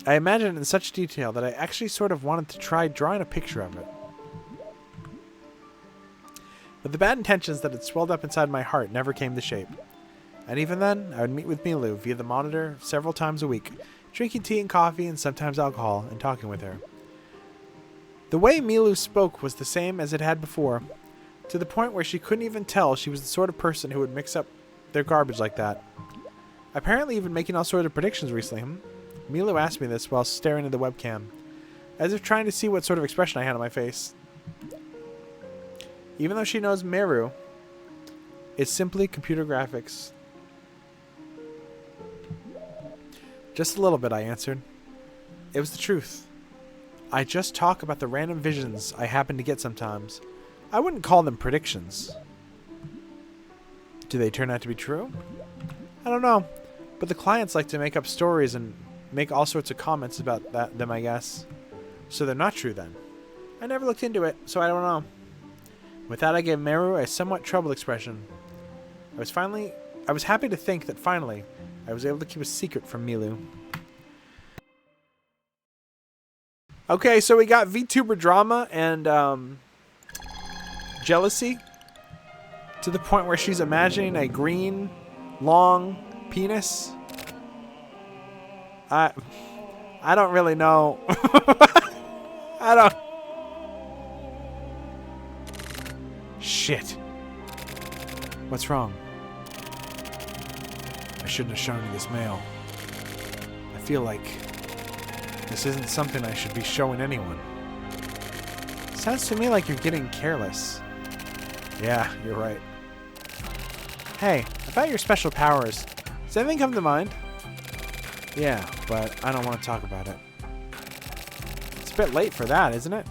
I imagined it in such detail that I actually sort of wanted to try drawing a picture of it. But the bad intentions that had swelled up inside my heart never came to shape. And even then, I would meet with Milu via the monitor several times a week, drinking tea and coffee and sometimes alcohol and talking with her. The way Milu spoke was the same as it had before, to the point where she couldn't even tell she was the sort of person who would mix up their garbage like that. Apparently even making all sorts of predictions recently. Milu asked me this while staring at the webcam, as if trying to see what sort of expression I had on my face. Even though she knows Meru, it's simply computer graphics. Just a little bit, I answered. It was the truth. I just talk about the random visions I happen to get sometimes. I wouldn't call them predictions. Do they turn out to be true? I don't know, but the clients like to make up stories and make all sorts of comments about them, I guess. So they're not true then. I never looked into it, so I don't know. With that, I gave Meru a somewhat troubled expression. I was happy to think that finally, I was able to keep a secret from Milu. Okay, so we got VTuber drama and jealousy to the point where she's imagining a green, long penis. I don't really know. I don't. Shit. What's wrong? I shouldn't have shown you this mail. I feel like this isn't something I should be showing anyone. Sounds to me like you're getting careless. Yeah, you're right. Hey, about your special powers, does anything come to mind? Yeah, but I don't want to talk about it. It's a bit late for that, isn't it?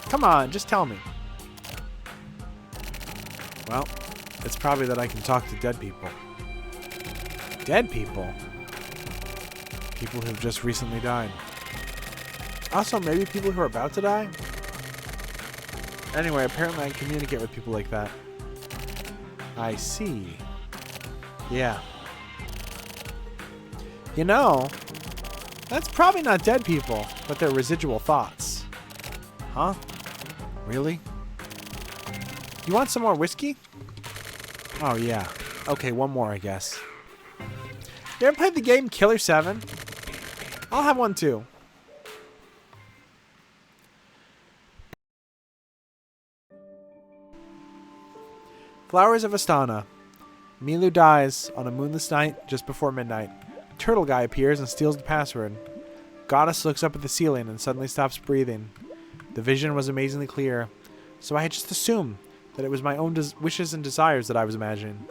Come on, just tell me. Well, it's probably that I can talk to dead people. Dead people? People who've just recently died. Also, maybe people who are about to die? Anyway, apparently I can communicate with people like that. I see. Yeah. You know, that's probably not dead people, but they're residual thoughts. Huh? Really? You want some more whiskey? Oh, yeah. Okay, one more, I guess. You ever played the game Killer 7? I'll have one too. Flowers of Astana. Milu dies on a moonless night just before midnight. Turtle guy appears and steals the password. Goddess looks up at the ceiling and suddenly stops breathing. The vision was amazingly clear, so I had just assumed that it was my own wishes and desires that I was imagining.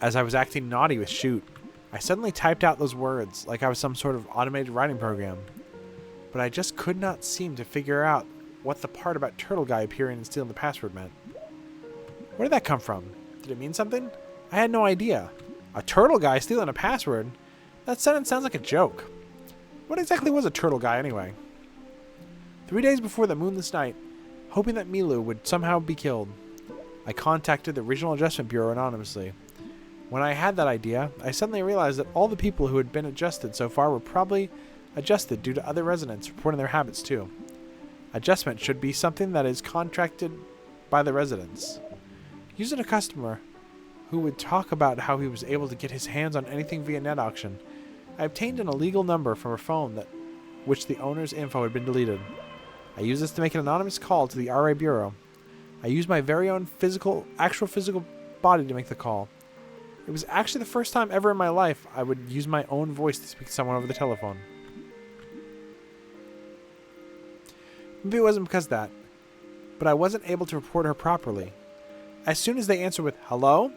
As I was acting naughty with Shoot, I suddenly typed out those words like I was some sort of automated writing program. But I just could not seem to figure out what the part about Turtle Guy appearing and stealing the password meant. Where did that come from? Did it mean something? I had no idea. A turtle guy stealing a password? That sentence sounds like a joke. What exactly was a turtle guy anyway? 3 days before the moonless night, hoping that Milu would somehow be killed, I contacted the Regional Adjustment Bureau anonymously. When I had that idea, I suddenly realized that all the people who had been adjusted so far were probably adjusted due to other residents reporting their habits too. Adjustment should be something that is contracted by the residents. Using a customer who would talk about how he was able to get his hands on anything via net auction, I obtained an illegal number from a phone which the owner's info had been deleted. I used this to make an anonymous call to the RA Bureau. I used my very own actual physical body to make the call. It was actually the first time ever in my life I would use my own voice to speak to someone over the telephone. Maybe it wasn't because of that, but I wasn't able to report her properly. As soon as they answered with, "Hello?"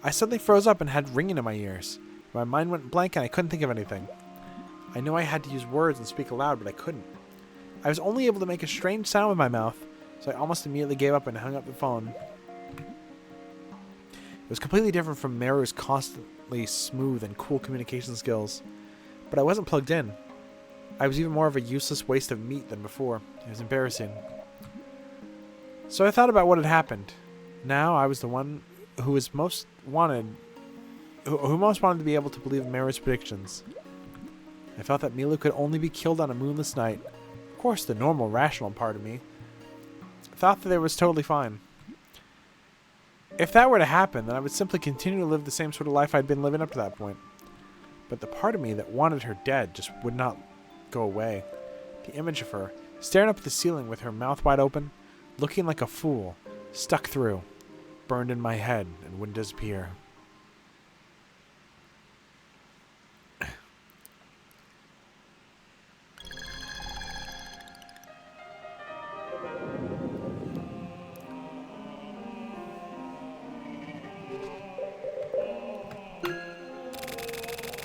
I suddenly froze up and had ringing in my ears. My mind went blank and I couldn't think of anything. I knew I had to use words and speak aloud, but I couldn't. I was only able to make a strange sound with my mouth, so I almost immediately gave up and hung up the phone. It was completely different from Meru's constantly smooth and cool communication skills, but I wasn't plugged in. I was even more of a useless waste of meat than before. It was embarrassing. So I thought about what had happened. Now I was the one who most wanted to be able to believe Meru's predictions. I felt that Milu could only be killed on a moonless night. Of course, the normal, rational part of me thought that it was totally fine. If that were to happen, then I would simply continue to live the same sort of life I'd been living up to that point. But the part of me that wanted her dead just would not go away. The image of her, staring up at the ceiling with her mouth wide open, looking like a fool, stuck through, burned in my head and wouldn't disappear.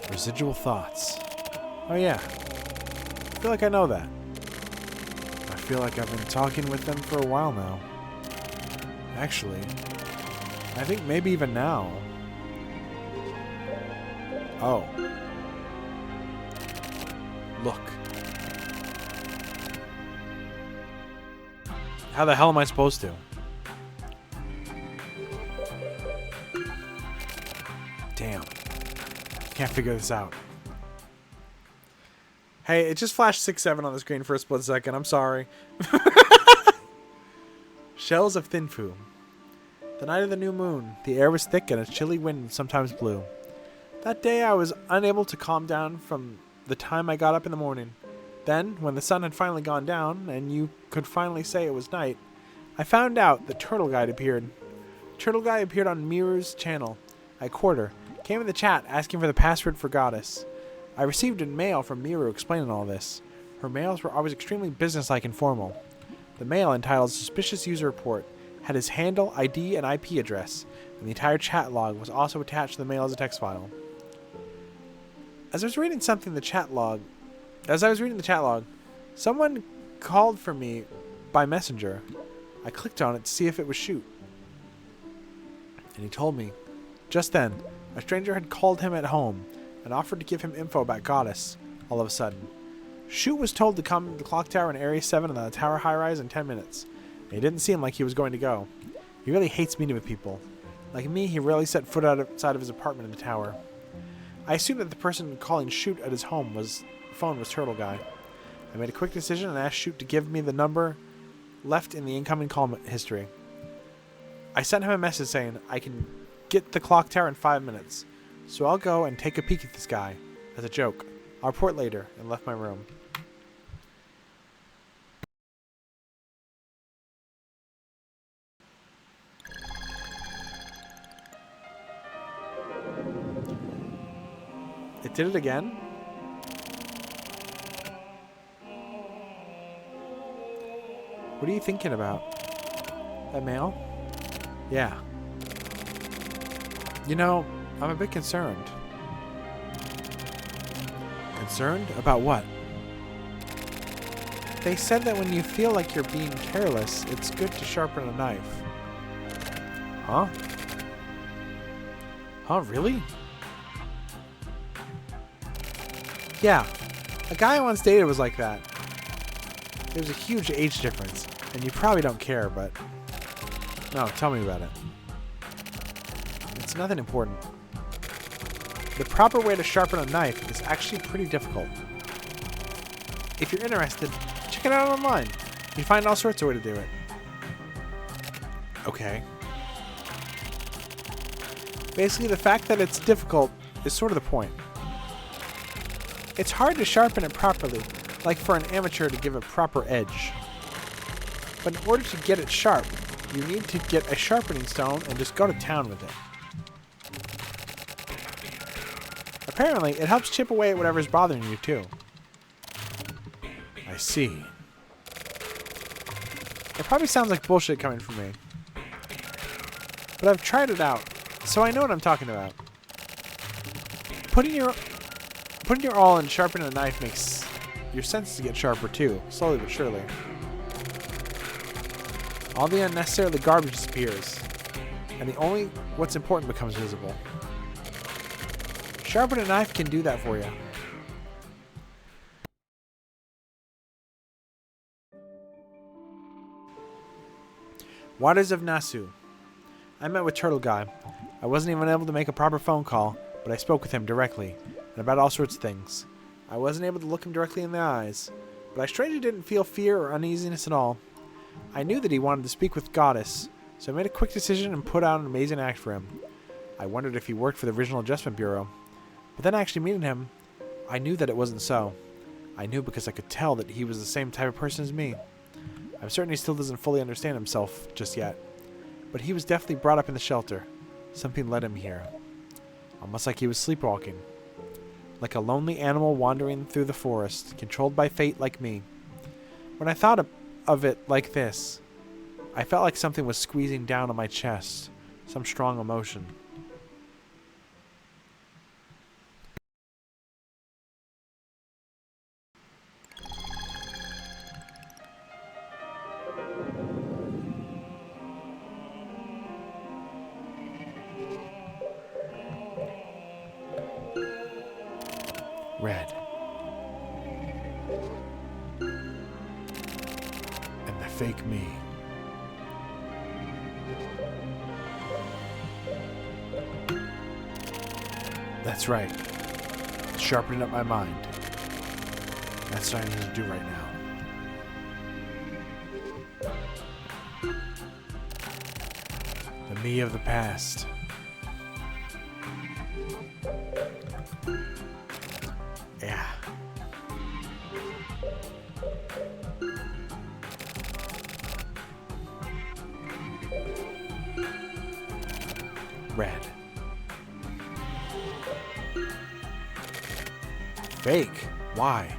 Residual thoughts. Oh yeah. I feel like I know that. I feel like I've been talking with them for a while now. Actually, I think maybe even now. Oh. Look. How the hell am I supposed to? Damn. Can't figure this out. Hey, it just flashed 6-7 on the screen for a split second. I'm sorry. Shells of thin foo. The night of the new moon. The air was thick and a chilly wind sometimes blew. That day I was unable to calm down from the time I got up in the morning. Then, when the sun had finally gone down, and you could finally say it was night, I found out that Turtle Guy had appeared. Turtle Guy appeared on Miru's channel. I quarter. Came in the chat asking for the password for Goddess. I received a mail from Miru explaining all this. Her mails were always extremely businesslike and formal. The mail, entitled Suspicious User Report, had his handle, ID, and IP address, and the entire chat log was also attached to the mail as a text file. As I was reading the chat log, someone called for me by messenger. I clicked on it to see if it was Shoot. And he told me. Just then, a stranger had called him at home and offered to give him info about Goddess, all of a sudden. Shoot was told to come to the clock tower in Area 7 on the tower high-rise in 10 minutes. And it didn't seem like he was going to go. He really hates meeting with people. Like me, he rarely set foot outside of his apartment in the tower. I assumed that the person calling Shoot at his phone was Turtle Guy. I made a quick decision and asked Shoot to give me the number left in the incoming call history. I sent him a message saying I can get the clock tower in 5 minutes, so I'll go and take a peek at this guy, as a joke. I'll report later, and left my room. It did it again? What are you thinking about? That mail? Yeah. You know, I'm a bit concerned. Concerned? About what? They said that when you feel like you're being careless, it's good to sharpen a knife. Huh? Huh, really? Yeah. A guy I once dated was like that. There's a huge age difference, and you probably don't care, but... No, tell me about it. It's nothing important. The proper way to sharpen a knife is actually pretty difficult. If you're interested, check it out online. You find all sorts of ways to do it. Okay. Basically, the fact that it's difficult is sort of the point. It's hard to sharpen it properly, like for an amateur to give a proper edge. But in order to get it sharp, you need to get a sharpening stone and just go to town with it. Apparently, it helps chip away at whatever's bothering you, too. I see. It probably sounds like bullshit coming from me. But I've tried it out, so I know what I'm talking about. Putting your all in sharpening a knife makes your senses get sharper, too, slowly but surely. All the unnecessarily garbage disappears, and what's important becomes visible. Sharpen a knife can do that for you. Waters of Nasu. I met with Turtle Guy. I wasn't even able to make a proper phone call, but I spoke with him directly, and about all sorts of things. I wasn't able to look him directly in the eyes, but I strangely didn't feel fear or uneasiness at all. I knew that he wanted to speak with Goddess, so I made a quick decision and put out an amazing act for him. I wondered if he worked for the Regional Adjustment Bureau. But then actually meeting him, I knew that it wasn't so. I knew because I could tell that he was the same type of person as me. I'm certain he still doesn't fully understand himself just yet. But he was definitely brought up in the shelter. Something led him here. Almost like he was sleepwalking. Like a lonely animal wandering through the forest, controlled by fate like me. When I thought of it like this, I felt like something was squeezing down on my chest. Some strong emotion. Red. fake me. That's right. Sharpening up my mind. That's what I need to do right now. The me of the past. Yeah. Red. Fake. Why?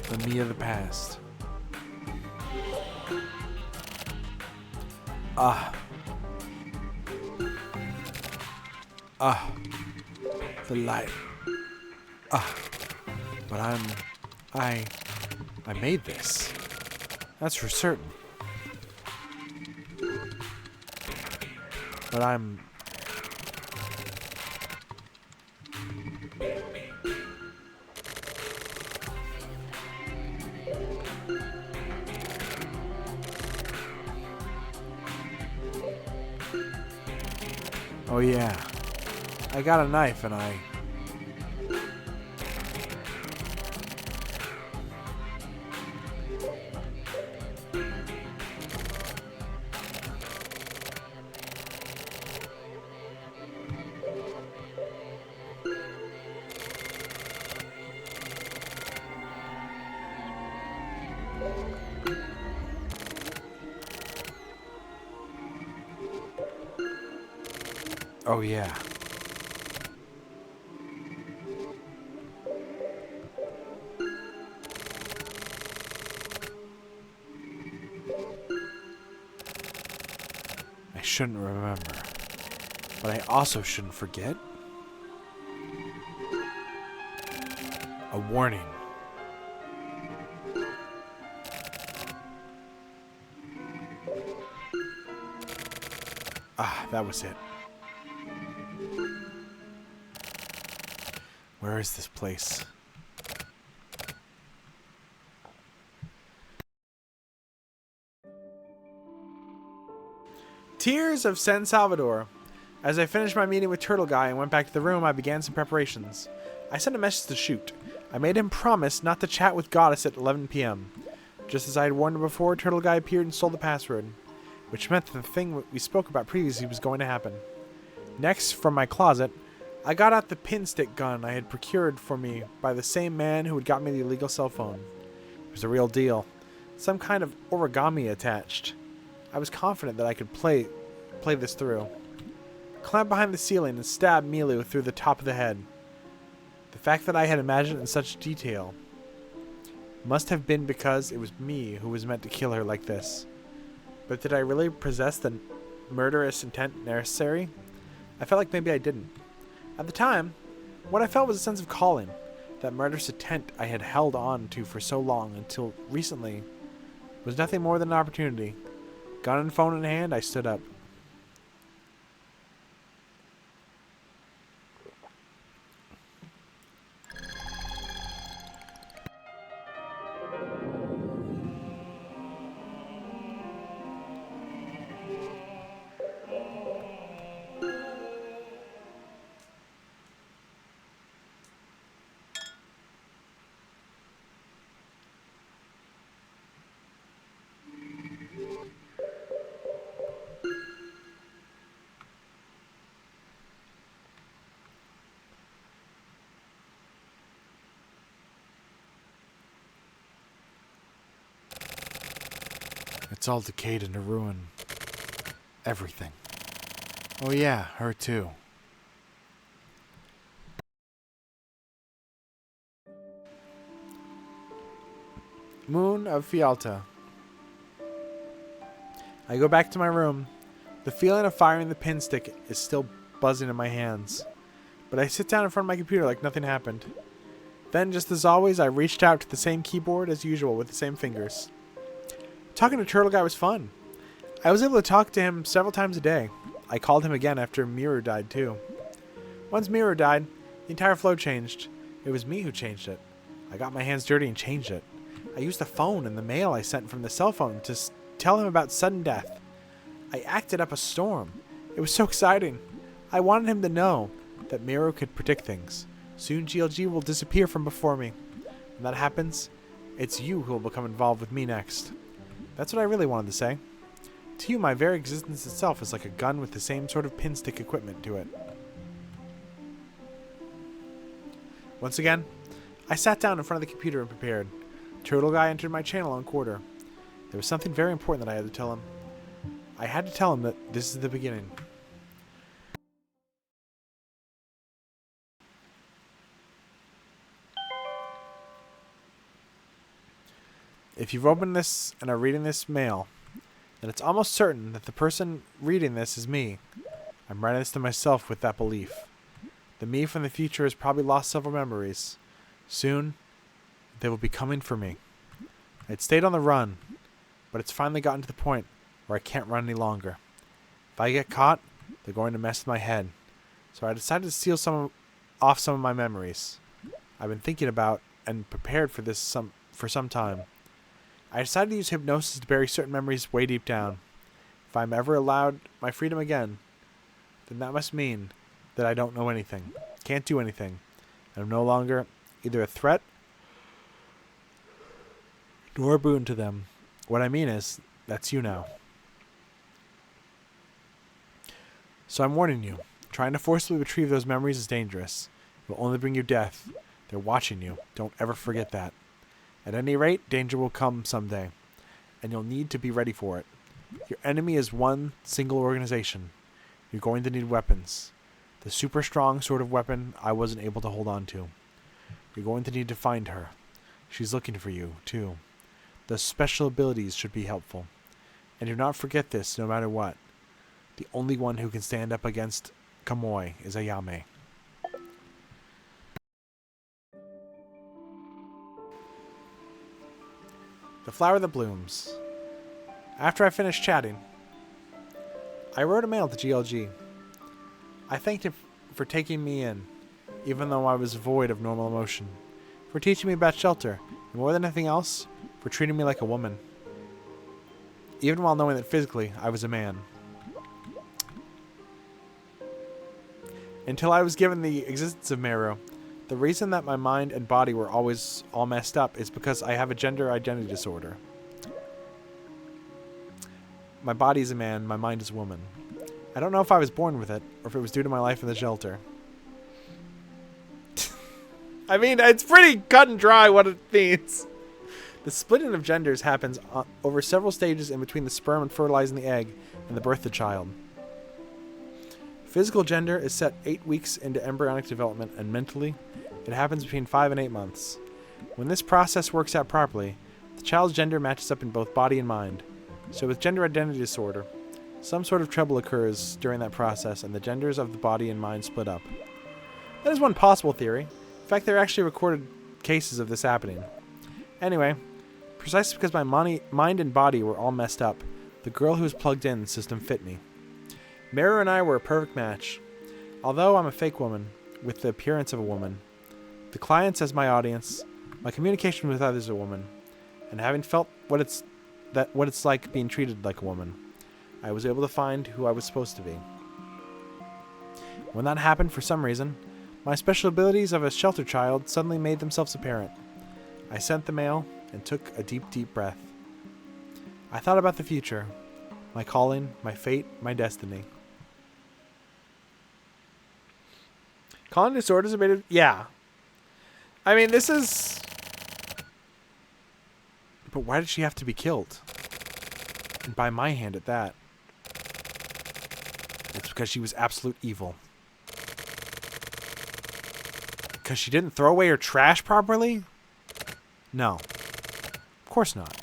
The me of the past. The light. But I made this. That's for certain. But I'm... Oh yeah. I got a knife and I... Oh yeah. I shouldn't remember. But I also shouldn't forget. A warning. That was it. Where is this place? Tears of San Salvador. As I finished my meeting with Turtle Guy and went back to the room, I began some preparations. I sent a message to Shoot. I made him promise not to chat with Goddess at 11 p.m. Just as I had warned him before, Turtle Guy appeared and stole the password, which meant that the thing we spoke about previously was going to happen. Next, from my closet, I got out the pinstick gun I had procured for me by the same man who had got me the illegal cell phone. It was a real deal. Some kind of origami attached. I was confident that I could play this through. Climb behind the ceiling and stab Milu through the top of the head. The fact that I had imagined it in such detail must have been because it was me who was meant to kill her like this. But did I really possess the murderous intent necessary? I felt like maybe I didn't. At the time, what I felt was a sense of calling, that murderous intent I had held on to for so long until recently was nothing more than an opportunity. Gun and phone in hand, I stood up. It's all decayed into ruin. Everything. Oh yeah, her too. Moon of Fialta. I go back to my room. The feeling of firing the pin stick is still buzzing in my hands. But I sit down in front of my computer like nothing happened. Then, just as always, I reached out to the same keyboard as usual with the same fingers. Talking to Turtle Guy was fun. I was able to talk to him several times a day. I called him again after Miru died too. Once Miro died, the entire flow changed. It was me who changed it. I got my hands dirty and changed it. I used the phone and the mail I sent from the cell phone to tell him about sudden death. I acted up a storm. It was so exciting. I wanted him to know that Miro could predict things. Soon GLG will disappear from before me. When that happens, it's you who will become involved with me next. That's what I really wanted to say. To you, my very existence itself is like a gun with the same sort of pinstick equipment to it. Once again, I sat down in front of the computer and prepared. Turtle Guy entered my channel on Quarter. There was something very important that I had to tell him. I had to tell him that this is the beginning. If you've opened this and are reading this mail, then it's almost certain that the person reading this is me. I'm writing this to myself with that belief. The me from the future has probably lost several memories. Soon, they will be coming for me. I'd stayed on the run, but it's finally gotten to the point where I can't run any longer. If I get caught, they're going to mess with my head. So I decided to steal off some of my memories. I've been thinking about and prepared for this for some time. I decided to use hypnosis to bury certain memories way deep down. If I'm ever allowed my freedom again, then that must mean that I don't know anything, can't do anything, and I'm no longer either a threat nor a boon to them. What I mean is, that's you now. So I'm warning you, trying to forcibly retrieve those memories is dangerous. It will only bring you death. They're watching you. Don't ever forget that. At any rate, danger will come someday, and you'll need to be ready for it. Your enemy is one single organization. You're going to need weapons. The super strong sort of weapon I wasn't able to hold on to. You're going to need to find her. She's looking for you, too. The special abilities should be helpful. And do not forget this, no matter what. The only one who can stand up against Kamui is Ayame. The flower that blooms. After I finished chatting, I wrote a mail to GLG. I thanked him for taking me in, even though I was void of normal emotion, for teaching me about shelter, and more than anything else, for treating me like a woman, even while knowing that physically I was a man. Until I was given the existence of Meru, the reason that my mind and body were always all messed up is because I have a gender identity disorder. My body is a man, my mind is a woman. I don't know if I was born with it, or if it was due to my life in the shelter. I mean, it's pretty cut and dry what it means. The splitting of genders happens over several stages in between the sperm and fertilizing the egg and the birth of the child. Physical gender is set 8 weeks into embryonic development, and mentally, it happens between 5 and 8 months. When this process works out properly, the child's gender matches up in both body and mind. So with gender identity disorder, some sort of trouble occurs during that process, and the genders of the body and mind split up. That is one possible theory. In fact, there are actually recorded cases of this happening. Anyway, precisely because my mind and body were all messed up, the girl who was plugged in the system fit me. Meru and I were a perfect match. Although I'm a fake woman, with the appearance of a woman, the clients as my audience, my communication with others a woman, and having felt what it's like being treated like a woman, I was able to find who I was supposed to be. When that happened, for some reason, my special abilities of a shelter child suddenly made themselves apparent. I sent the mail and took a deep, deep breath. I thought about the future, my calling, my fate, my destiny. Calling disorders are yeah. I mean, this is... But why did she have to be killed? And by my hand at that. It's because she was absolute evil. Because she didn't throw away her trash properly? No. Of course not.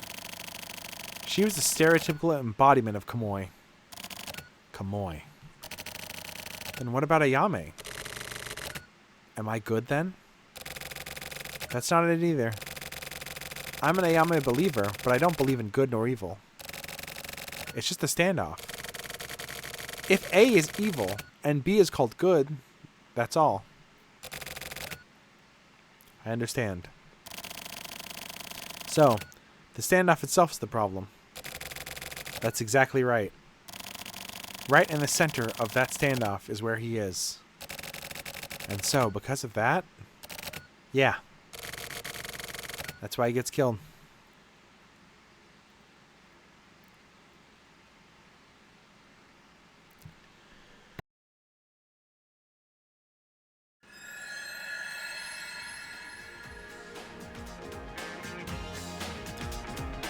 She was the stereotypical embodiment of Kamui. Kamui. Then what about Ayame? Am I good then? That's not it either. I'm an Ayame believer, but I don't believe in good nor evil. It's just a standoff. If A is evil and B is called good, That's all. I understand. So, the standoff itself is the problem. That's exactly right. Right in the center of that standoff is where he is. And so, because of that, yeah. That's why he gets killed.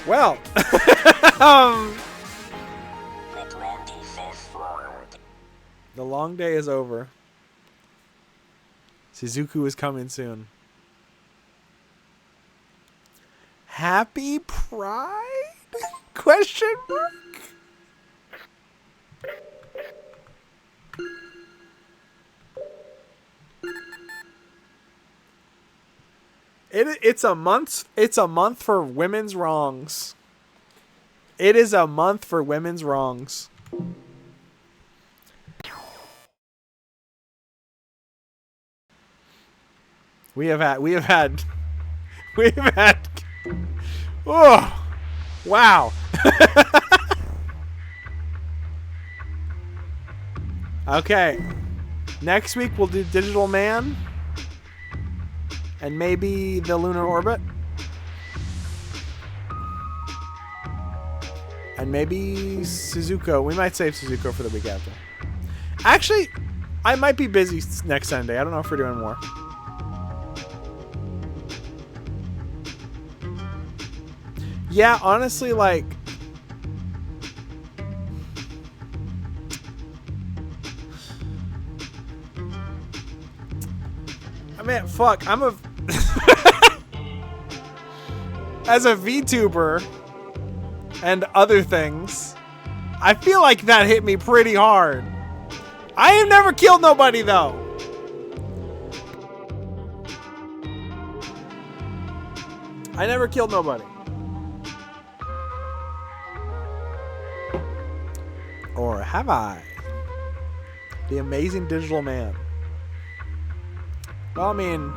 Well, the long day is over. Shizuku is coming soon. Happy Pride? Question mark? It's a month. It's a month for women's wrongs. It is a month for women's wrongs. We have had. Oh, wow. Okay. Next week we'll do Digital Man. And maybe the lunar orbit. And maybe Suzuko. We might save Suzuko for the week after. Actually, I might be busy next Sunday. I don't know if we're doing more. Yeah, honestly, like... I mean, fuck, I'm a... As a VTuber and other things, I feel like that hit me pretty hard. I have never killed nobody, though. I never killed nobody. Or have I? The amazing Digital Man. Well, I mean...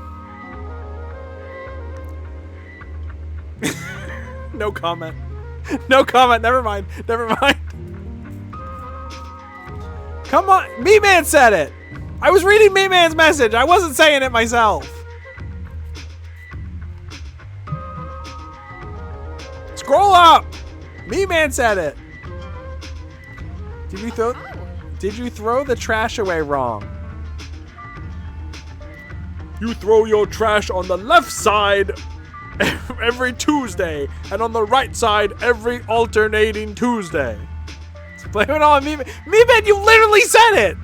No comment. No comment. Never mind. Never mind. Come on. Meat Man said it. I was reading Meat Man's message. I wasn't saying it myself. Scroll up. Meat Man said it. Did you throw the trash away wrong? You throw your trash on the left side every Tuesday, and on the right side every alternating Tuesday. Blame it all on me. Me, man, you literally said it!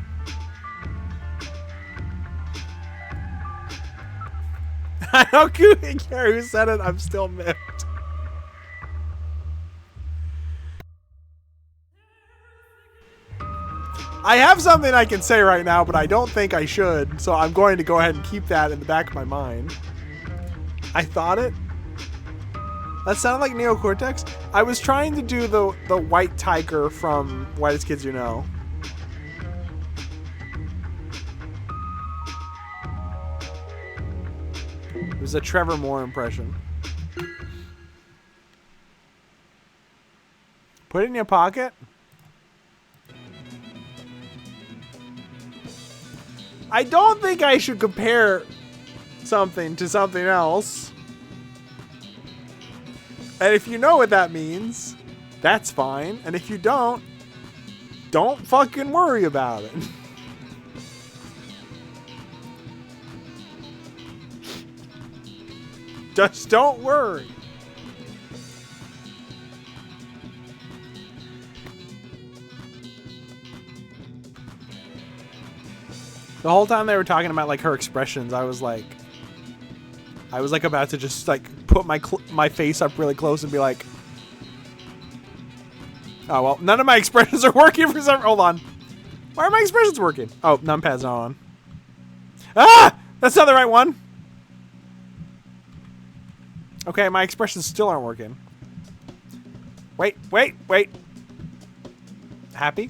I don't care who said it, I'm still miffed. I have something I can say right now, but I don't think I should, so I'm going to go ahead and keep that in the back of my mind. I thought it. That sounded like Neocortex. I was trying to do the white tiger from Whitest Kids You Know. It was a Trevor Moore impression. Put it in your pocket. I don't think I should compare something to something else. And if you know what that means, that's fine. And if you don't fucking worry about it. Just don't worry. The whole time they were talking about like her expressions, I was like about to just like put my face up really close and be like, oh well, none of my expressions are working for some. Hold on, why are my expressions working? Oh, numpad's not on. Ah, that's not the right one. Okay, my expressions still aren't working. Wait. Happy?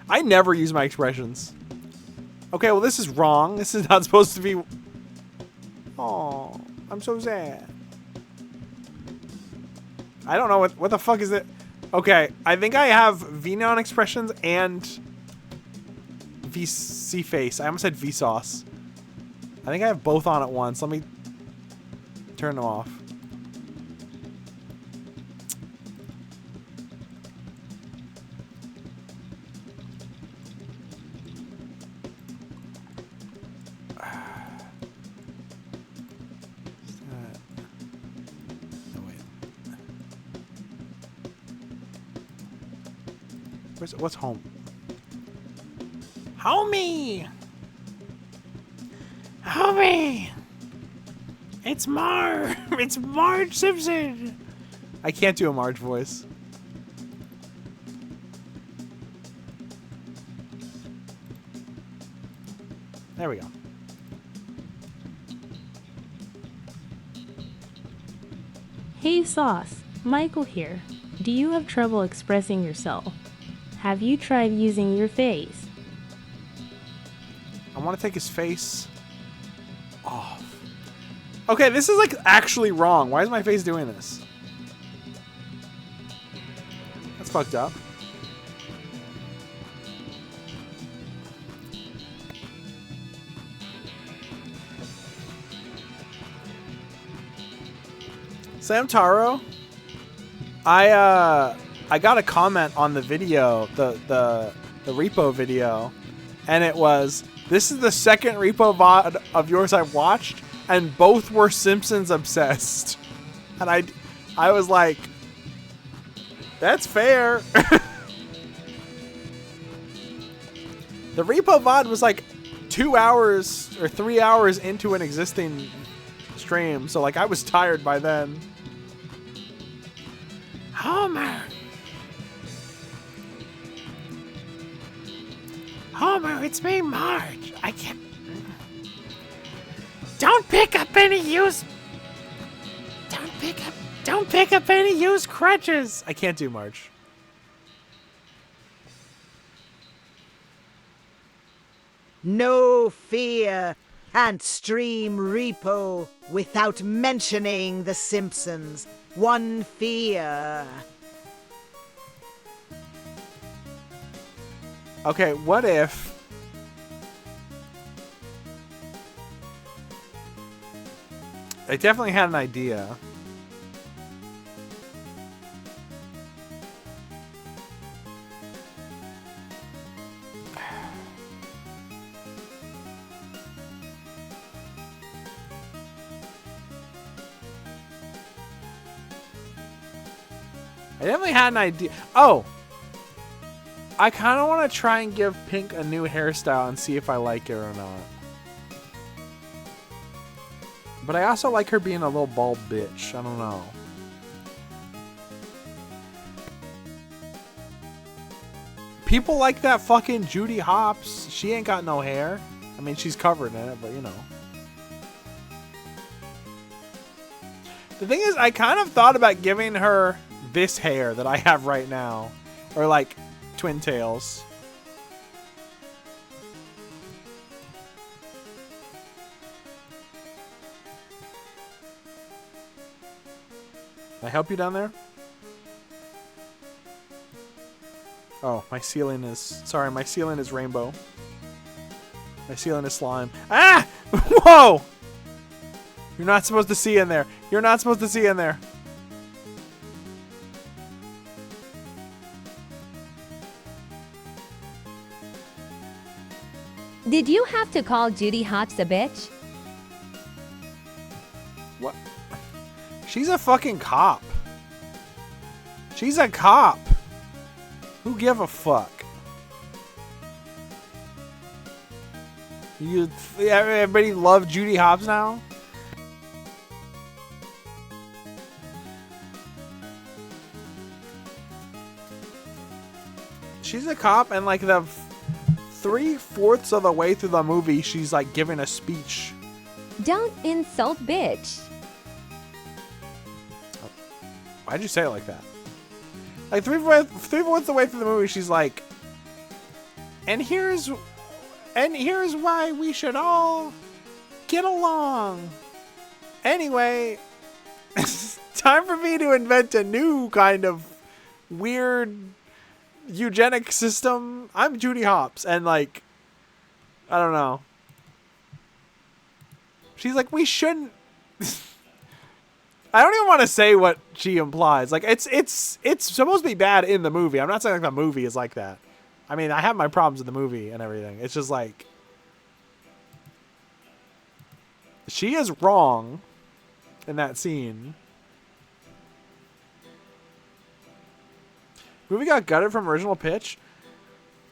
I never use my expressions. Okay, well this is wrong. This is not supposed to be... Oh, I'm so sad. I don't know what the fuck is it. Okay, I think I have V-Neon expressions and VC face. I almost said Vsauce. I think I have both on at once. Let me turn them off. What's home? Homie! Homie! It's Marge! It's Marge Simpson! I can't do a Marge voice. There we go. Hey Sauce, Michael here. Do you have trouble expressing yourself? Have you tried using your face? I want to take his face off. Okay, this is like actually wrong. Why is my face doing this? That's fucked up. Sam Taro, I got a comment on the video, the repo video, and it was, this is the second repo VOD of yours I've watched, and both were Simpsons obsessed. And I was like, that's fair. The repo VOD was like 2 hours or 3 hours into an existing stream, so like I was tired by then. Homer! Homer, it's me, Marge. I can't... Don't pick up any used... Don't pick up any used crutches. I can't do Marge. No fear. Can't stream repo without mentioning The Simpsons. One fear. Okay, what if... I definitely had an idea. I definitely had an idea. Oh! I kind of want to try and give Pink a new hairstyle and see if I like it or not. But I also like her being a little bald bitch. I don't know. People like that fucking Judy Hopps. She ain't got no hair. I mean, she's covered in it, but you know. The thing is, I kind of thought about giving her this hair that I have right now. Or like twin tails. Can I help you down there? Oh, my ceiling is... Sorry, my ceiling is rainbow. My ceiling is slime. Ah! Whoa! You're not supposed to see in there. You're not supposed to see in there. Did you have to call Judy Hopps a bitch? What? She's a fucking cop. She's a cop. Who give a fuck? Everybody love Judy Hopps now? She's a cop, and like the 3/4 of the way through the movie, she's like giving a speech. Don't insult bitch. Why'd you say it like that? Like three-fourths of the way through the movie, she's like, and here's And here's why we should all get along. Anyway, it's time for me to invent a new kind of weird eugenic system. I'm Judy Hopps, and like, I don't know. She's like, we shouldn't. I don't even want to say what she implies. Like, it's supposed to be bad in the movie. I'm not saying like the movie is like that. I mean, I have my problems with the movie and everything. It's just like, she is wrong in that scene. Movie got gutted from original pitch.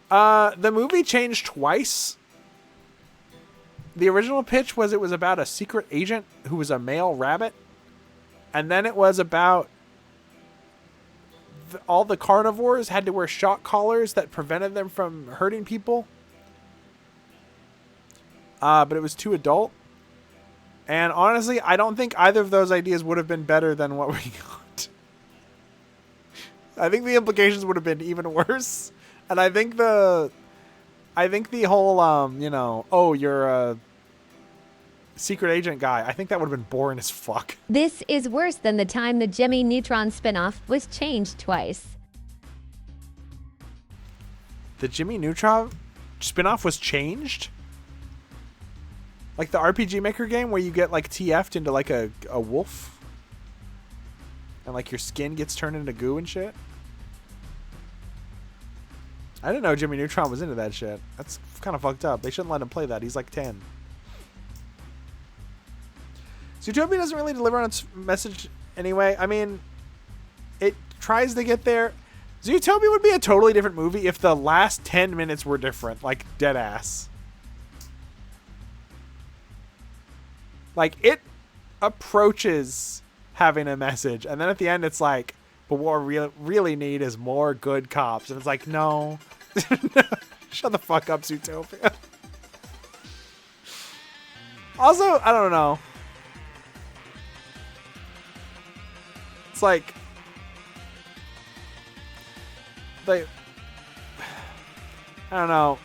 The movie changed twice. The original pitch was it was about a secret agent who was a male rabbit. And then it was about all the carnivores had to wear shock collars that prevented them from hurting people. But it was too adult. And honestly, I don't think either of those ideas would have been better than what we got. I think the implications would have been even worse. And I think the whole, you know, oh, you're a secret agent guy, I think that would have been boring as fuck. This is worse than the time the Jimmy Neutron spinoff was changed twice. The Jimmy Neutron spinoff was changed? Like the RPG Maker game where you get like TF'd into like a wolf? And like your skin gets turned into goo and shit? I didn't know Jimmy Neutron was into that shit. That's kind of fucked up. They shouldn't let him play that. He's like 10. Zootopia doesn't really deliver on its message anyway. I mean, it tries to get there. Zootopia would be a totally different movie if the last 10 minutes were different. Like, dead ass. Like, it approaches having a message. And then at the end, it's like, but what we really need is more good cops. And it's like, no. Shut the fuck up, Zootopia. Also, I don't know. It's like, I don't know.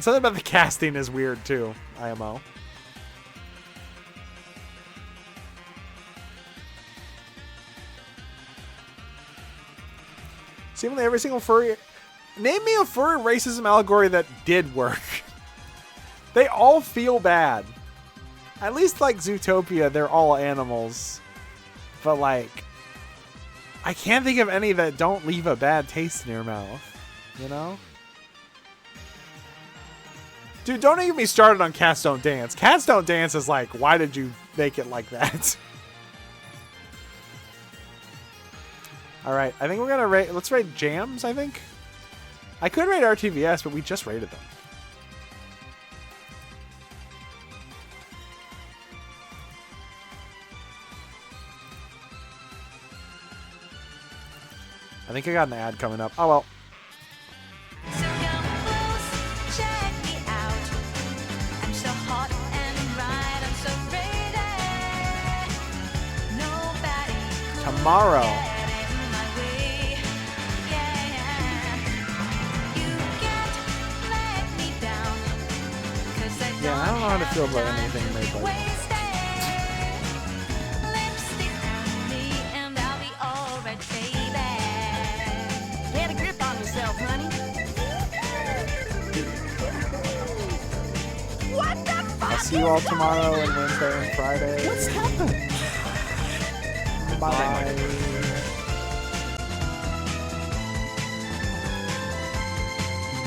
Something about the casting is weird too, IMO. Seemingly every single furry... Name me a furry racism allegory that did work. They all feel bad. At least like Zootopia, they're all animals. But like, I can't think of any that don't leave a bad taste in your mouth. You know? Dude, don't even get me started on Cats Don't Dance. Cats Don't Dance is like, why did you make it like that? Alright, I think we're gonna rate... Let's rate Jams, I think? I could rate RTVS, but we just rated them. I think I got an ad coming up. Oh well. So come close, check me out. I'm so hot and right, I'm so ready. Nobody Tomorrow. get in my way. Yeah. You can't let me down. 'Cause Yeah, I don't know how to feel about anything made by lipstick on me and I'll be all red, baby. Get a grip on yourself, honey. What the fuck? I'll see you all tomorrow and Wednesday and Friday. What's happening? Bye.